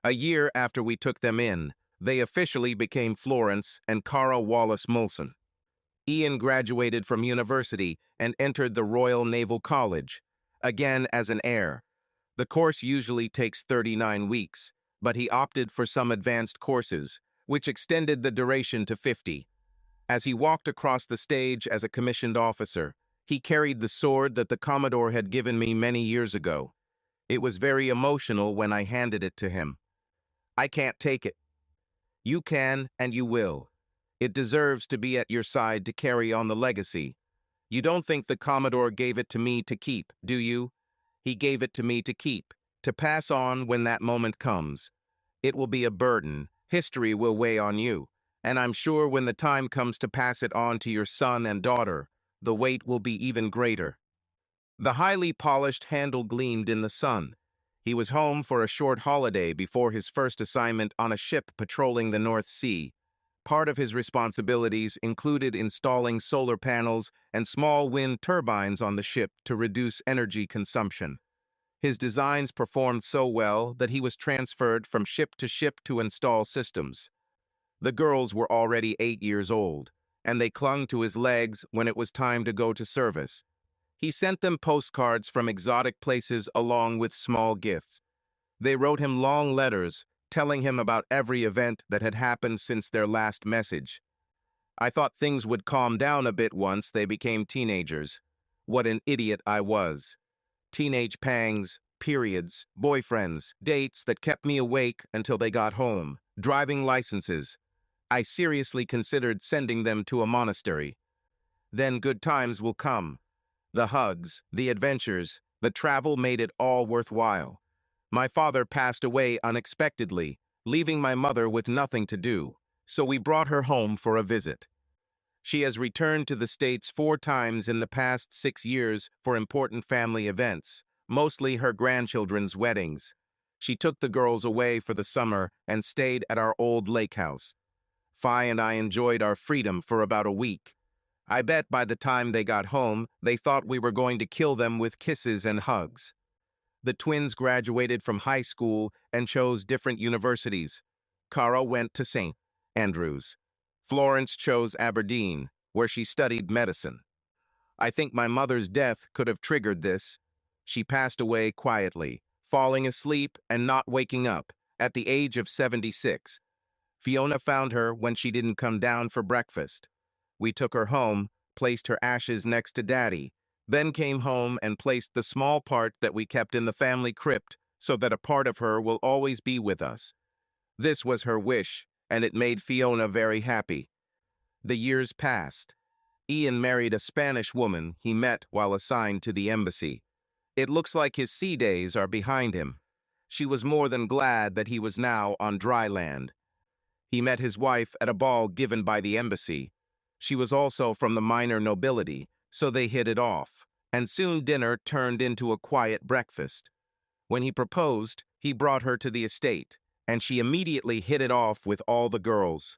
A year after we took them in, they officially became Florence and Cara Wallace Molson. Ian graduated from university and entered the Royal Naval College, again as an heir. The course usually takes 39 weeks, but he opted for some advanced courses, which extended the duration to 50. As he walked across the stage as a commissioned officer, he carried the sword that the Commodore had given me many years ago. It was very emotional when I handed it to him. I can't take it. You can, and you will. It deserves to be at your side to carry on the legacy. You don't think the Commodore gave it to me to keep, do you? He gave it to me to keep, to pass on when that moment comes. It will be a burden. History will weigh on you, and I'm sure when the time comes to pass it on to your son and daughter, the weight will be even greater. The highly polished handle gleamed in the sun. He was home for a short holiday before his first assignment on a ship patrolling the North Sea. Part of his responsibilities included installing solar panels and small wind turbines on the ship to reduce energy consumption. His designs performed so well that he was transferred from ship to install systems. The girls were already 8 years old, and they clung to his legs when it was time to go to service. He sent them postcards from exotic places along with small gifts. They wrote him long letters, telling him about every event that had happened since their last message. I thought things would calm down a bit once they became teenagers. What an idiot I was. Teenage pangs, periods, boyfriends, dates that kept me awake until they got home, driving licenses. I seriously considered sending them to a monastery. Then good times will come. The hugs, the adventures, the travel made it all worthwhile. My father passed away unexpectedly, leaving my mother with nothing to do, so we brought her home for a visit. She has returned to the States 4 times in the past 6 years for important family events, mostly her grandchildren's weddings. She took the girls away for the summer and stayed at our old lake house. Fi and I enjoyed our freedom for about a week. I bet by the time they got home, they thought we were going to kill them with kisses and hugs. The twins graduated from high school and chose different universities. Cara went to St. Andrews. Florence chose Aberdeen, where she studied medicine. I think my mother's death could have triggered this. She passed away quietly, falling asleep and not waking up, at the age of 76. Fiona found her when she didn't come down for breakfast. We took her home, placed her ashes next to Daddy, then came home and placed the small part that we kept in the family crypt so that a part of her will always be with us. This was her wish, and it made Fiona very happy. The years passed. Ian married a Spanish woman he met while assigned to the embassy. It looks like his sea days are behind him. She was more than glad that he was now on dry land. He met his wife at a ball given by the embassy. She was also from the minor nobility, so they hit it off, and soon dinner turned into a quiet breakfast. When he proposed, he brought her to the estate, and she immediately hit it off with all the girls.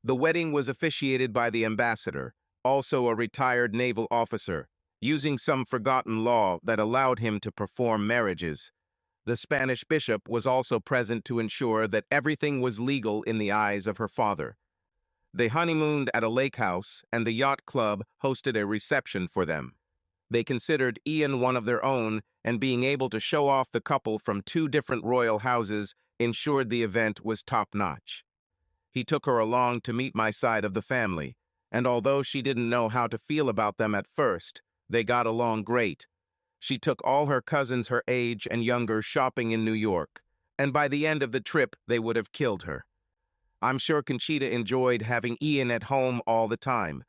The wedding was officiated by the ambassador, also a retired naval officer, using some forgotten law that allowed him to perform marriages. The Spanish bishop was also present to ensure that everything was legal in the eyes of her father. They honeymooned at a lake house, and the yacht club hosted a reception for them. They considered Ian one of their own, and being able to show off the couple from 2 different royal houses ensured the event was top-notch. He took her along to meet my side of the family, and although she didn't know how to feel about them at first, they got along great. She took all her cousins her age and younger shopping in New York, and by the end of the trip they would have killed her. I'm sure Conchita enjoyed having Ian at home all the time.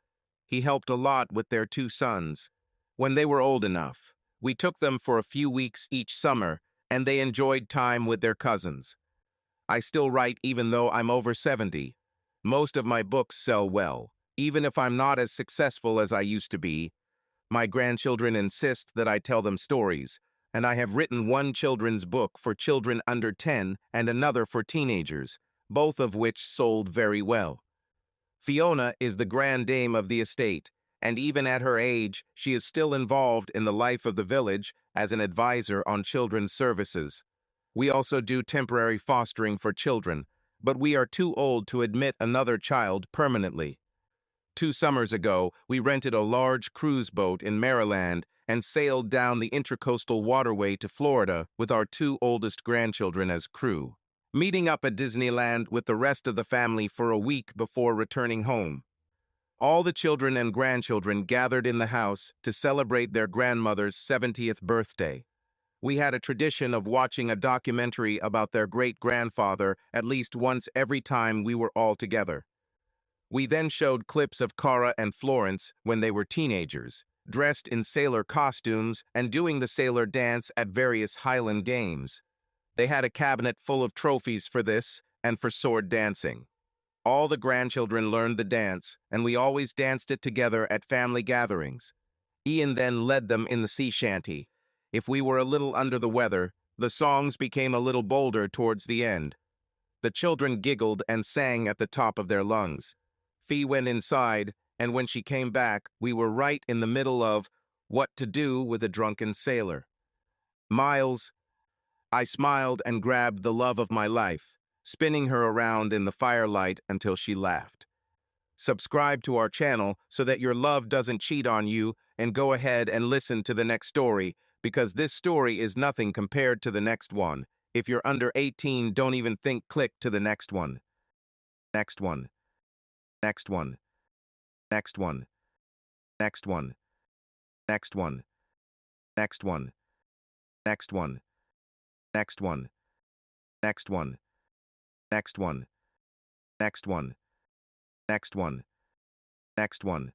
He helped a lot with their 2 sons. When they were old enough, we took them for a few weeks each summer, and they enjoyed time with their cousins. I still write even though I'm over 70. Most of my books sell well, even if I'm not as successful as I used to be. My grandchildren insist that I tell them stories, and I have written 1 children's book for children under 10 and another for teenagers, both of which sold very well. Fiona is the grand dame of the estate, and even at her age, she is still involved in the life of the village as an advisor on children's services. We also do temporary fostering for children, but we are too old to admit another child permanently. 2 summers ago, we rented a large cruise boat in Maryland and sailed down the Intracoastal Waterway to Florida with our 2 oldest grandchildren as crew, meeting up at Disneyland with the rest of the family for a week before returning home. All the children and grandchildren gathered in the house to celebrate their grandmother's 70th birthday. We had a tradition of watching a documentary about their great-grandfather at least once every time we were all together. We then showed clips of Cara and Florence when they were teenagers, dressed in sailor costumes and doing the sailor dance at various Highland games. They had a cabinet full of trophies for this and for sword dancing. All the grandchildren learned the dance, and we always danced it together at family gatherings. Ian then led them in the sea shanty. If we were a little under the weather, the songs became a little bolder towards the end. The children giggled and sang at the top of their lungs. Fee went inside, and when she came back, we were right in the middle of what to do with a drunken sailor. Miles, I smiled and grabbed the love of my life, spinning her around in the firelight until she laughed. Subscribe to our channel so that your love doesn't cheat on you, and go ahead and listen to the next story, because this story is nothing compared to the next one. If you're under 18, don't even think, click to the next one. Next one. Next one. Next one. Next one. Next one. Next one. Next one. Next one. Next one. Next one. Next one. Next one. Next one.